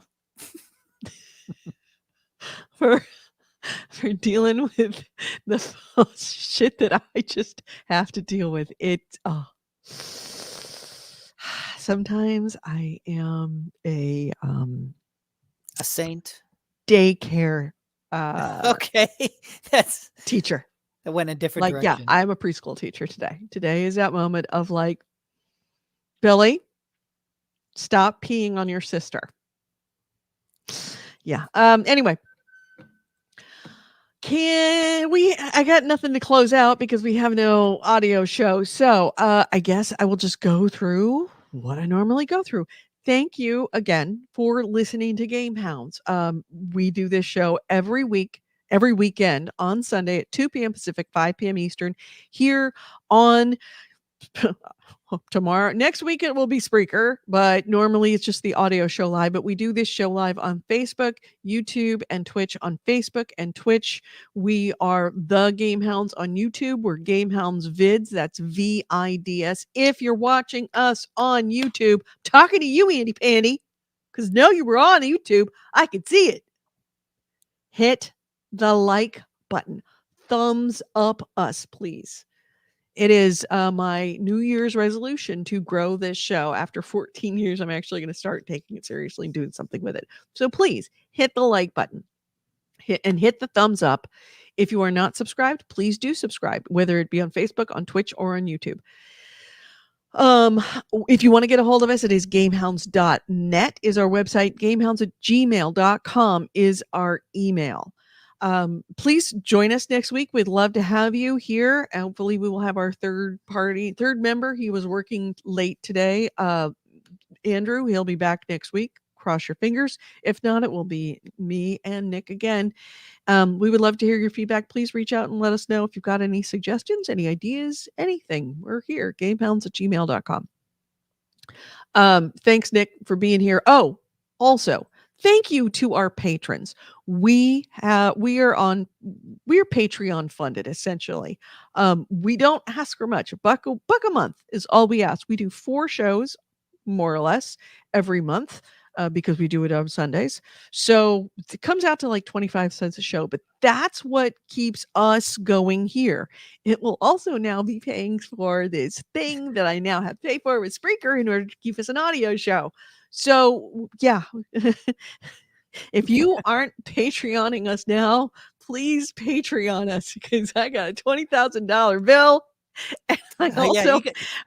for for dealing with the shit that I just have to deal with. It sometimes I am a saint. daycare Okay, that's teacher. that went a different Like, yeah, direction. I'm a preschool teacher today. Today is that moment of like, Billy, stop peeing on your sister. Yeah. Anyway, I got nothing to close out because we have no audio show. So I guess I will just go through what I normally go through. Thank you again for listening to GameHounds. We do this show every week, every weekend on Sunday at 2 p.m. Pacific, 5 p.m. Eastern, here on tomorrow. Next week it will be Spreaker, but normally it's just the audio show live. But we do this show live on Facebook, YouTube, and Twitch. On Facebook and Twitch, we are the Gamehounds. On YouTube, we're Gamehounds Vids. That's VIDS. If you're watching us on YouTube, talking to you, Andy Pandy, because no, you were on YouTube. I could see it. Hit the like button. Thumbs up us, please. It is my New Year's resolution to grow this show. After 14 years, I'm actually going to start taking it seriously and doing something with it. So please hit the like button, hit the thumbs up. If you are not subscribed, please do subscribe, whether it be on Facebook, on Twitch, or on YouTube. If you want to get a hold of us, it is gamehounds.net is our website. Gamehounds@gmail.com is our email. Please join us next week. We'd love to have you here. Hopefully we will have our third member. He was working late today. Andrew, he'll be back next week. Cross your fingers. If not, it will be me and Nick again. We would love to hear your feedback. Please reach out and let us know if you've got any suggestions, any ideas, anything. We're here, gamehounds@gmail.com. Thanks, Nick, for being here. Oh, also, thank you to our patrons. We are Patreon funded essentially. We don't ask for much. Buck a month is all we ask. We do 4 shows, more or less, every month. Because we do it on Sundays. So it comes out to like 25 cents a show, but that's what keeps us going here. It will also now be paying for this thing that I now have to pay for with Spreaker in order to keep us an audio show. So, yeah. If you aren't Patreoning us now, please Patreon us because I got a $20,000 bill. And I also,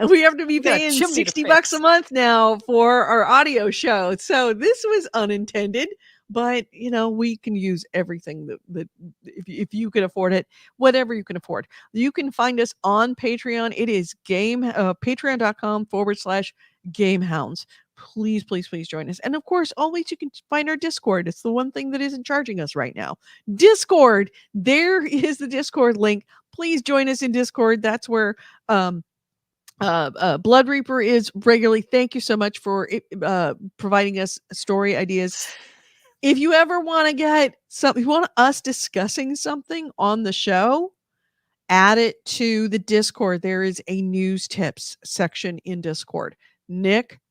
we have to be paying $60 a month now for our audio show. So this was unintended, but we can use everything that if you can afford it, whatever you can afford. You can find us on Patreon. It is patreon.com/gamehounds. Please, please, please join us. And of course, always you can find our Discord. It's the one thing that isn't charging us right now. Discord. There is the Discord link. Please join us in Discord. That's where Blood Reaper is regularly. Thank you so much for providing us story ideas. If you ever want to get something, you want us discussing something on the show, add it to the Discord. There is a news tips section in Discord. Nick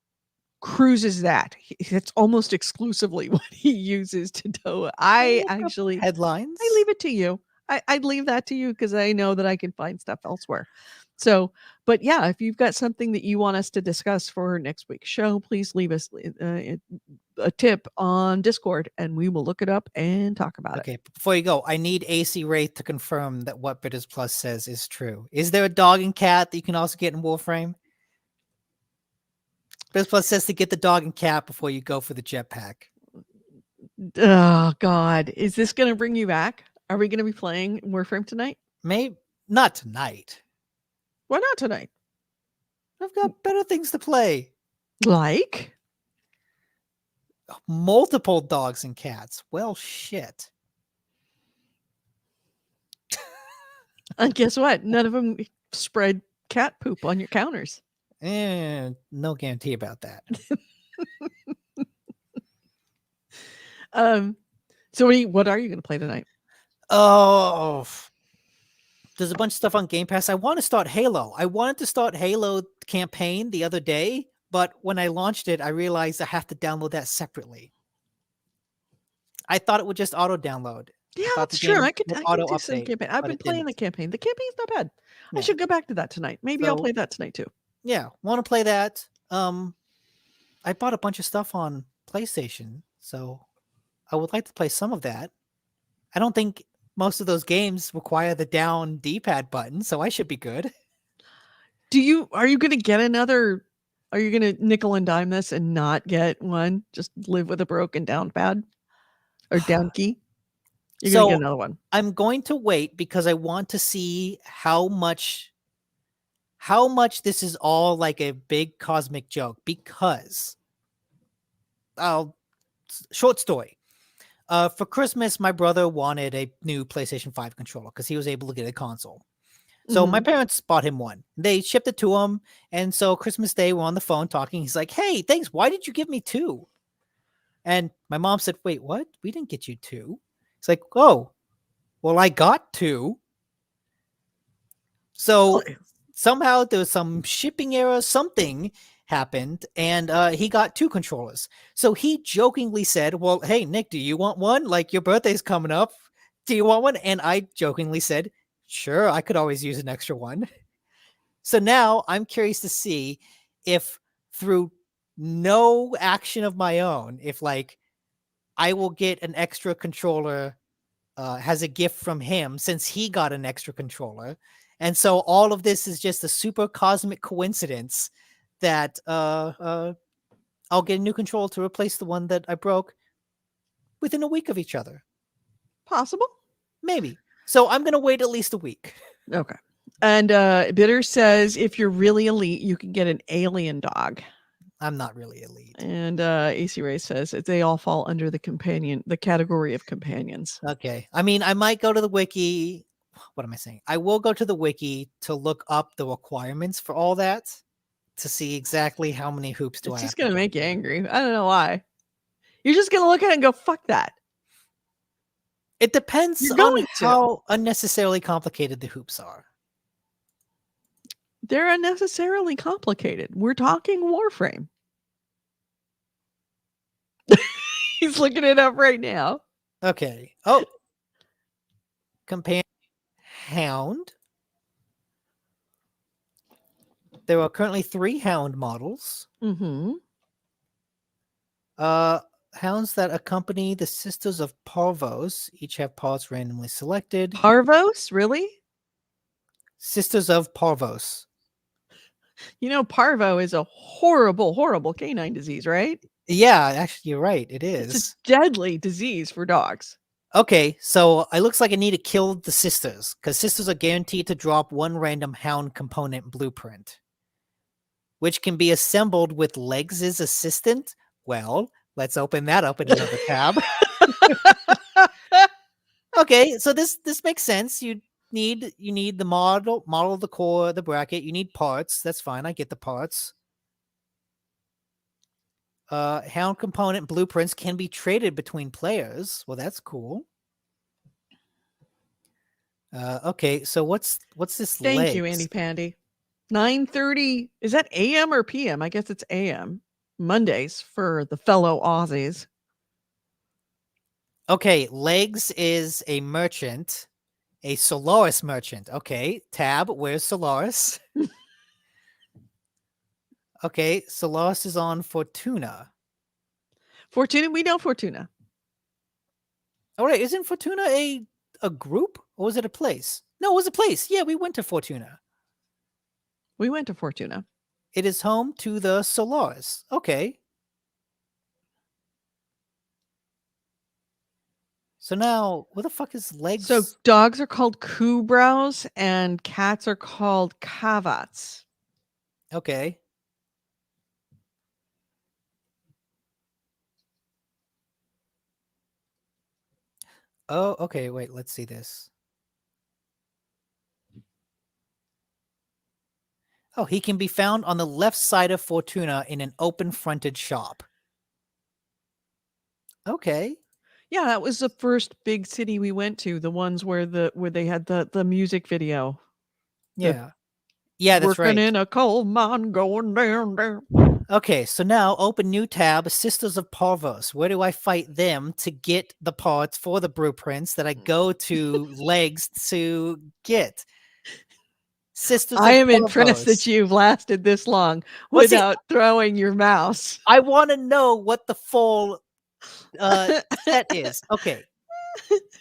cruises that. It's almost exclusively what he uses to do it. I actually headlines. I leave it to you. I'd leave that to you because I know that I can find stuff elsewhere. So, but yeah, if you've got something that you want us to discuss for next week's show, please leave us a tip on Discord and we will look it up and talk about it. Okay, before you go, I need AC Wraith to confirm that what Bitters Plus says is true. Is there a dog and cat that you can also get in Warframe? Bitters Plus says to get the dog and cat before you go for the jetpack. Oh, God. Is this going to bring you back? Are we going to be playing Warframe tonight? Maybe not tonight. Why not tonight? I've got better things to play. Like? Multiple dogs and cats. Well, shit. And guess what? None of them spread cat poop on your counters. No guarantee about that. So what are you going to play tonight? Oh, there's a bunch of stuff on Game Pass. I want to start Halo. I wanted to start Halo campaign the other day, but when I launched it, I realized I have to download that separately. I thought it would just auto download. Yeah, I thought that's the true. game I could would auto do some update, campaign. I've but been it playing the didn't. campaign. The campaign's not bad. I Yeah. should go back to that tonight. Maybe I'll So- play that tonight too. Yeah, want to play that. I bought a bunch of stuff on PlayStation, so I would like to play some of that. I don't think most of those games require the down D-pad button, so I should be good. Are you gonna get another are you gonna nickel and dime this and not get one? Just live with a broken down pad or down key? You're gonna get So another one. I'm going to wait because I want to see how much this is all like a big cosmic joke. Because short story. For Christmas, my brother wanted a new PlayStation 5 controller because he was able to get a console. So my Mhm. parents bought him one. They shipped it to him. And so Christmas Day, we're on the phone talking. He's like, "Hey, thanks. Why did you give me two?" And my mom said, "Wait, what? We didn't get you two." It's like, "Oh, well, I got two." So somehow there was some shipping error, something happened, and he got two controllers. So he jokingly said, "Well, hey, Nick, do you want one? Like, your birthday's coming up. Do you want one?" And I jokingly said, "Sure, I could always use an extra one." So now I'm curious to see if through no action of my own, if like I will get an extra controller has a gift from him since he got an extra controller. And so all of this is just a super cosmic coincidence that I'll get a new controller to replace the one that I broke within a week of each other. Possible? Maybe. So I'm going to wait at least a week. Okay. And Bitter says if you're really elite, you can get an alien dog. I'm not really elite. And AC Ray says they all fall under the category of companions. Okay. I mean, I might go to the wiki. What am I saying? I will go to the wiki to look up the requirements for all that to see exactly how many hoops do I It's have just to gonna jump make you through. angry. I don't know why. You're just gonna look at it and go, fuck that. It depends You're on going to. how unnecessarily complicated the hoops are. They're unnecessarily complicated. We're talking Warframe. He's looking it up right now. Okay. Oh. Companion Hound. There are currently 3 Hound models. Mm-hmm. Hounds that accompany the Sisters of Parvos each have paws randomly selected. Parvos? Really? Sisters of Parvos. You know, parvo is a horrible, horrible canine disease, right? Yeah, actually, you're right. It It's a is. deadly disease for dogs. Okay, so it looks like I need to kill the sisters because sisters are guaranteed to drop 1 random Hound component blueprint, which can be assembled with Legs' assistant. Well, let's open that up in another tab. Okay, so this makes sense. You need the model, the core, the bracket. You need parts. That's fine. I get the parts. Hound component blueprints can be traded between players. Well, that's cool. Okay, so what's this? Thank you, Legs? Andy Pandy. 9:30. Is that AM or PM? I guess it's AM. Mondays for the fellow Aussies. Okay, Legs is a merchant, a Solaris merchant. Okay, tab. Where's Solaris? Okay, Solaris is on Fortuna. Fortuna, we know Fortuna. Oh, right, isn't Fortuna a group or was it a place? No, it was a place. Yeah, we went to Fortuna. We went to Fortuna. It is home to the Solaris. Okay. So now, what the fuck is Legs? So dogs are called Kubraus and cats are called Kavats. Okay. Oh, okay. Wait, let's see this. Oh, he can be found on the left side of Fortuna in an open-fronted shop. Okay. Yeah, that was the first big city we went to. The ones where they had the music video. Yeah. Yeah, that's Working right. in a coal mine, going down there. Okay, so now open new tab, Sisters of Parvos. Where do I fight them to get the parts for the blueprints that I go to Legs to get? Sisters I of am impressed that Parvos. you've lasted this long Well, see, without throwing your mouse. I want to know what the full set is. Okay.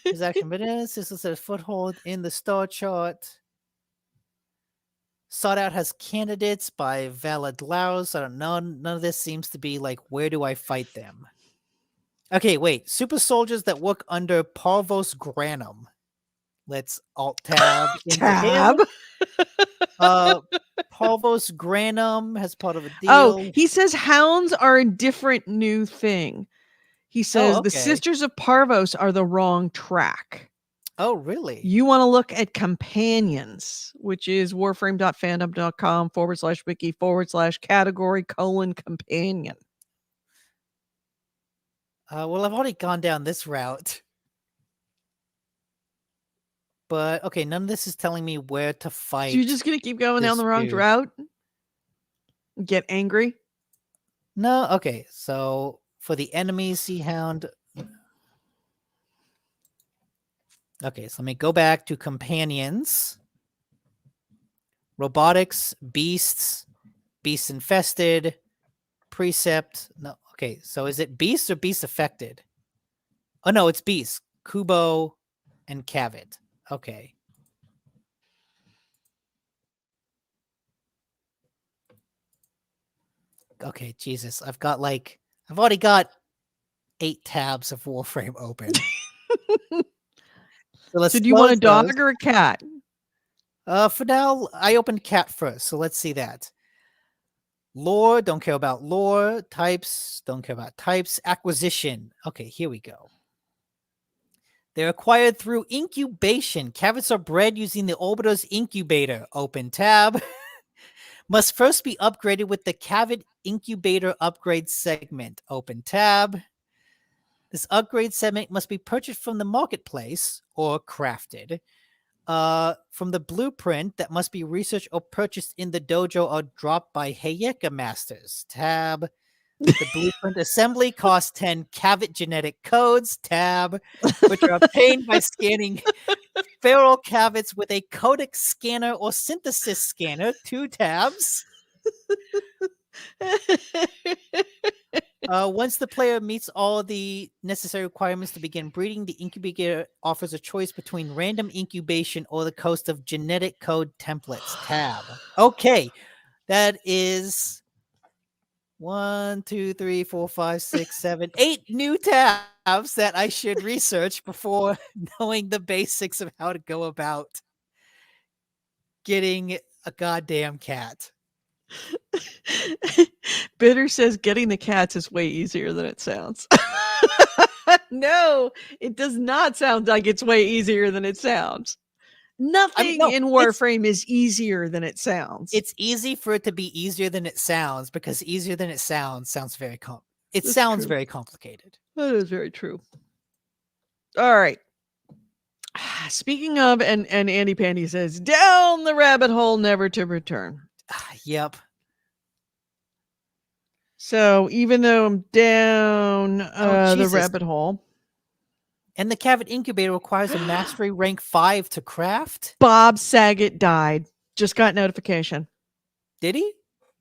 His action bananas. Sisters of Foothold in the star chart. Sought out has candidates by Valid Laos. I don't know. None of this seems to be like, where do I fight them? Okay, wait. Super soldiers that work under Parvos Granum. Let's alt tab into him. Tab. Parvos Granum has part of a Oh, deal. he says hounds are a different new thing. He says the okay. Sisters of Parvos are the wrong track. Oh, really? You want to look at companions, which is warframe.fandom.com/wiki/category:companion. Well, I've already gone down this route. But, okay, none of this is telling me where to fight. So you're just going to keep going down this the wrong dude. route? Get angry? No, okay. So for the enemies, Sea Hound. Okay, so let me go back to companions. Robotics, beasts, beast infested, precept. No, okay. So is it beasts or beast affected? Oh no, it's beasts. Kubo and Cavit. Okay. Okay, Jesus. I've already got 8 tabs of Warframe open. So do you want a dog or a cat? For now, I opened cat first, so let's see that. Lore, don't care about lore. Types, don't care about types. Acquisition. Okay, here we go. They're acquired through incubation. Cavits are bred using the Orbiter's incubator. Open tab. Must first be upgraded with the Cavit incubator upgrade segment. Open tab. This upgrade segment must be purchased from the marketplace or crafted. From the blueprint that must be researched or purchased in the dojo or dropped by Hayeka Masters. Tab. The blueprint assembly costs 10 Cavit genetic codes. Tab. Which are obtained by scanning feral Cavits with a codec scanner or synthesis scanner. 2 tabs. Once the player meets all the necessary requirements to begin breeding, the incubator offers a choice between random incubation or the cost of genetic code templates. Tab. Okay, that is 1, 2, 3, 4, 5, 6, 7, 8 new tabs that I should research before knowing the basics of how to go about getting a goddamn cat. Bitter says getting the cats is way easier than it sounds. No, it does not sound like it's way easier than it sounds. Nothing in Warframe is easier than it sounds. It's easy for it to be easier than it sounds because easier than it sounds very sounds very complicated. That is very true. All right. Speaking of, and Andy Pandy says, down the rabbit hole, never to return. Yep. So even though I'm down the rabbit hole. And the Cavit incubator requires a mastery rank 5 to craft? Bob Saget died. Just got notification. Did he?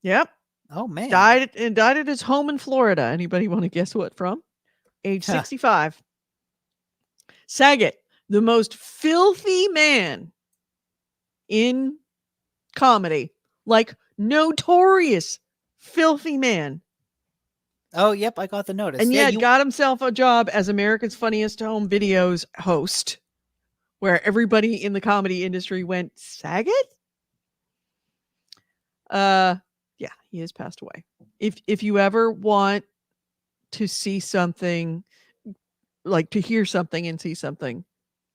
Yep. Oh, man. Died at his home in Florida. Anybody want to guess what from? Age 65. Saget, the most filthy man in comedy. Like, notorious filthy man. Oh, yep, I got the notice. And yet got himself a job as America's Funniest Home Videos host, where everybody in the comedy industry went, Saget? Yeah, he has passed away. If you ever want to see something, like to hear something and see something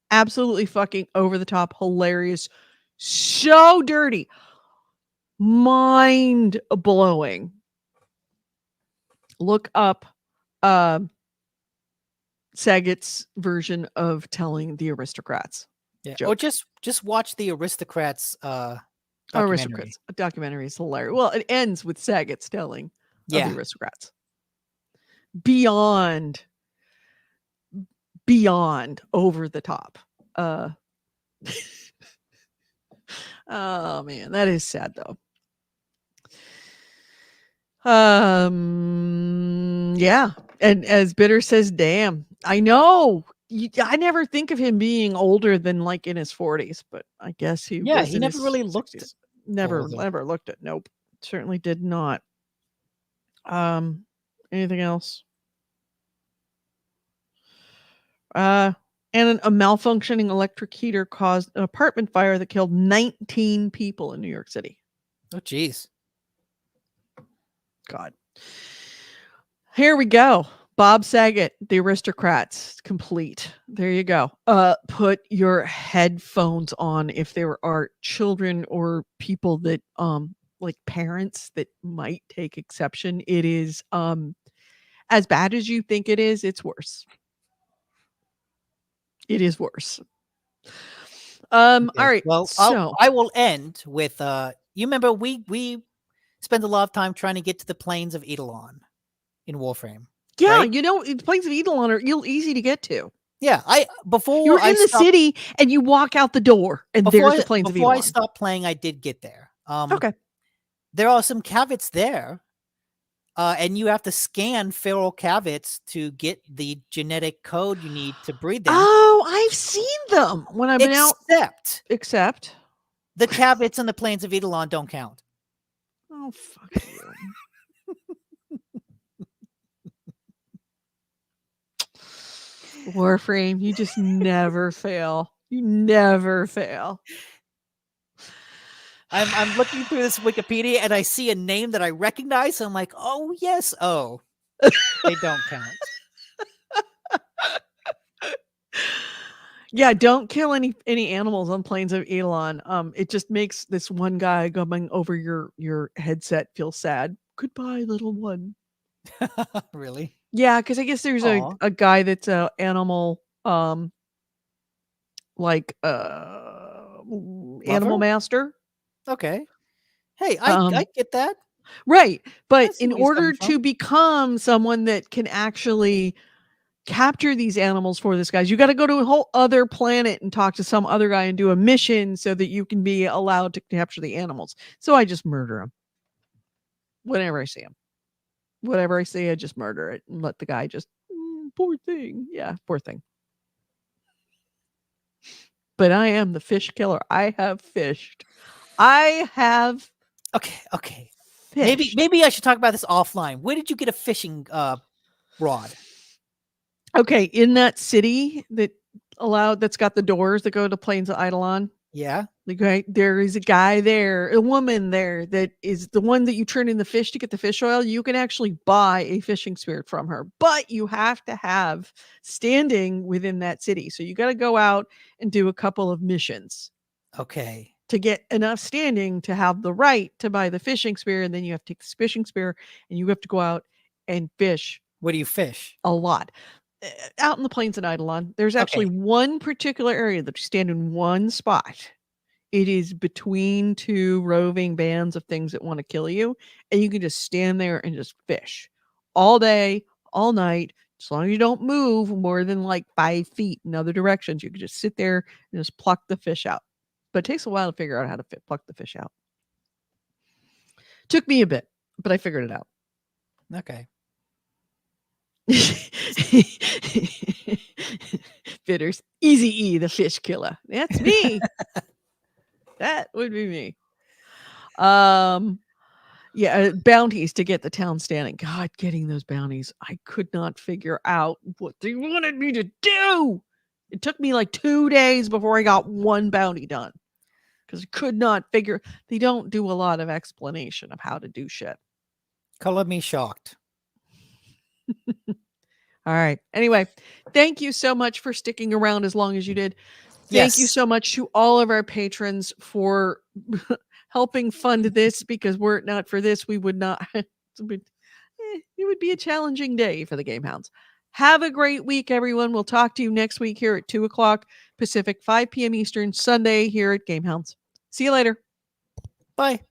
absolutely fucking over the top, hilarious, so dirty, mind blowing, look up Saget's version of telling the aristocrats Yeah. Or joke. just watch the Aristocrats documentary. Aristocrats. A documentary is hilarious. Well, it ends with Saget's telling of the Yeah. aristocrats. Beyond over the top. Oh man, that is sad though. Yeah. And as Bitter says, damn, I know. I never think of him being older than like in his 40s, but I guess he Yeah, was he in never his really looked 60s. Never older. looked at. Nope. Certainly did not. Anything else? And a malfunctioning electric heater caused an apartment fire that killed 19 people in New York City. Oh, jeez. God. Here we go. Bob Saget, The Aristocrats, complete. There you go. Put your headphones on if there are children or people that like parents that might take exception. It is as bad as you think it is, it's worse. It is worse. All right. Well, So I will end with you remember we spent a lot of time trying to get to the plains of Eidolon in Warframe. yeah, Right? plains of Eidolon are easy to get to. Yeah, You're in the city and you walk out the door and there's the plains of before I Eidolon. stopped playing, I did get there. Okay. There are some caveats there, and you have to scan feral caveats to get the genetic code you need to breed them. Oh, I've seen them when I've been out. Except the caveats on the plains of Eidolon don't count. Oh, fuck you. Warframe, you just never fail. You never fail. I'm looking through this Wikipedia and I see a name that I recognize. And I'm like, oh yes, oh, they don't count. Yeah, don't kill any animals on plains of Eidolon. It just makes this one guy coming over your headset feel sad. Goodbye, little one. Really? Yeah, because I guess there's a guy that's a animal like animal master. Okay. Hey, I get that. Right. But in order to become someone that can actually capture these animals for this guys, you got to go to a whole other planet and talk to some other guy and do a mission so that you can be allowed to capture the animals. So I just murder him. Whenever I see him. Whatever I see, I just murder it and let the guy just poor thing. Yeah, poor thing. But I am the fish killer. I have fished. I have Okay. fished. Maybe I should talk about this offline. Where did you get a fishing rod? Okay, in that city that's got the doors that go to Plains of Eidolon. Yeah. Okay, there is a guy there, a woman there that is the one that you turn in the fish to get the fish oil. You can actually buy a fishing spear from her, but you have to have standing within that city. So you got to go out and do a couple of missions. Okay. To get enough standing to have the right to buy the fishing spear, and then you have to take this fishing spear and you have to go out and fish. Where do you fish? A lot. Out in the plains of Eidolon. There's actually one particular area that you stand in one spot. It is between two roving bands of things that want to kill you, and you can just stand there and just fish all day, all night. As long as you don't move more than like 5 feet in other directions, you can just sit there and just pluck the fish out. But it takes a while to figure out how to pluck the fish out. Took me a bit, but I figured it out. Okay. Bitters. Easy E, the fish killer. That's me. That would be me. Yeah, bounties to get the town standing. God, getting those bounties. I could not figure out what they wanted me to do. It took me like 2 days before I got one bounty done. Because I could not figure. They don't do a lot of explanation of how to do shit. Color me shocked. All right. Anyway, thank you so much for sticking around as long as you did. Thank you so much to all of our patrons for helping fund this, because were it not for this, we would not. It would be a challenging day for the GameHounds. Have a great week, everyone. We'll talk to you next week here at 2 o'clock Pacific, 5 p.m. Eastern, Sunday here at GameHounds. See you later. Bye.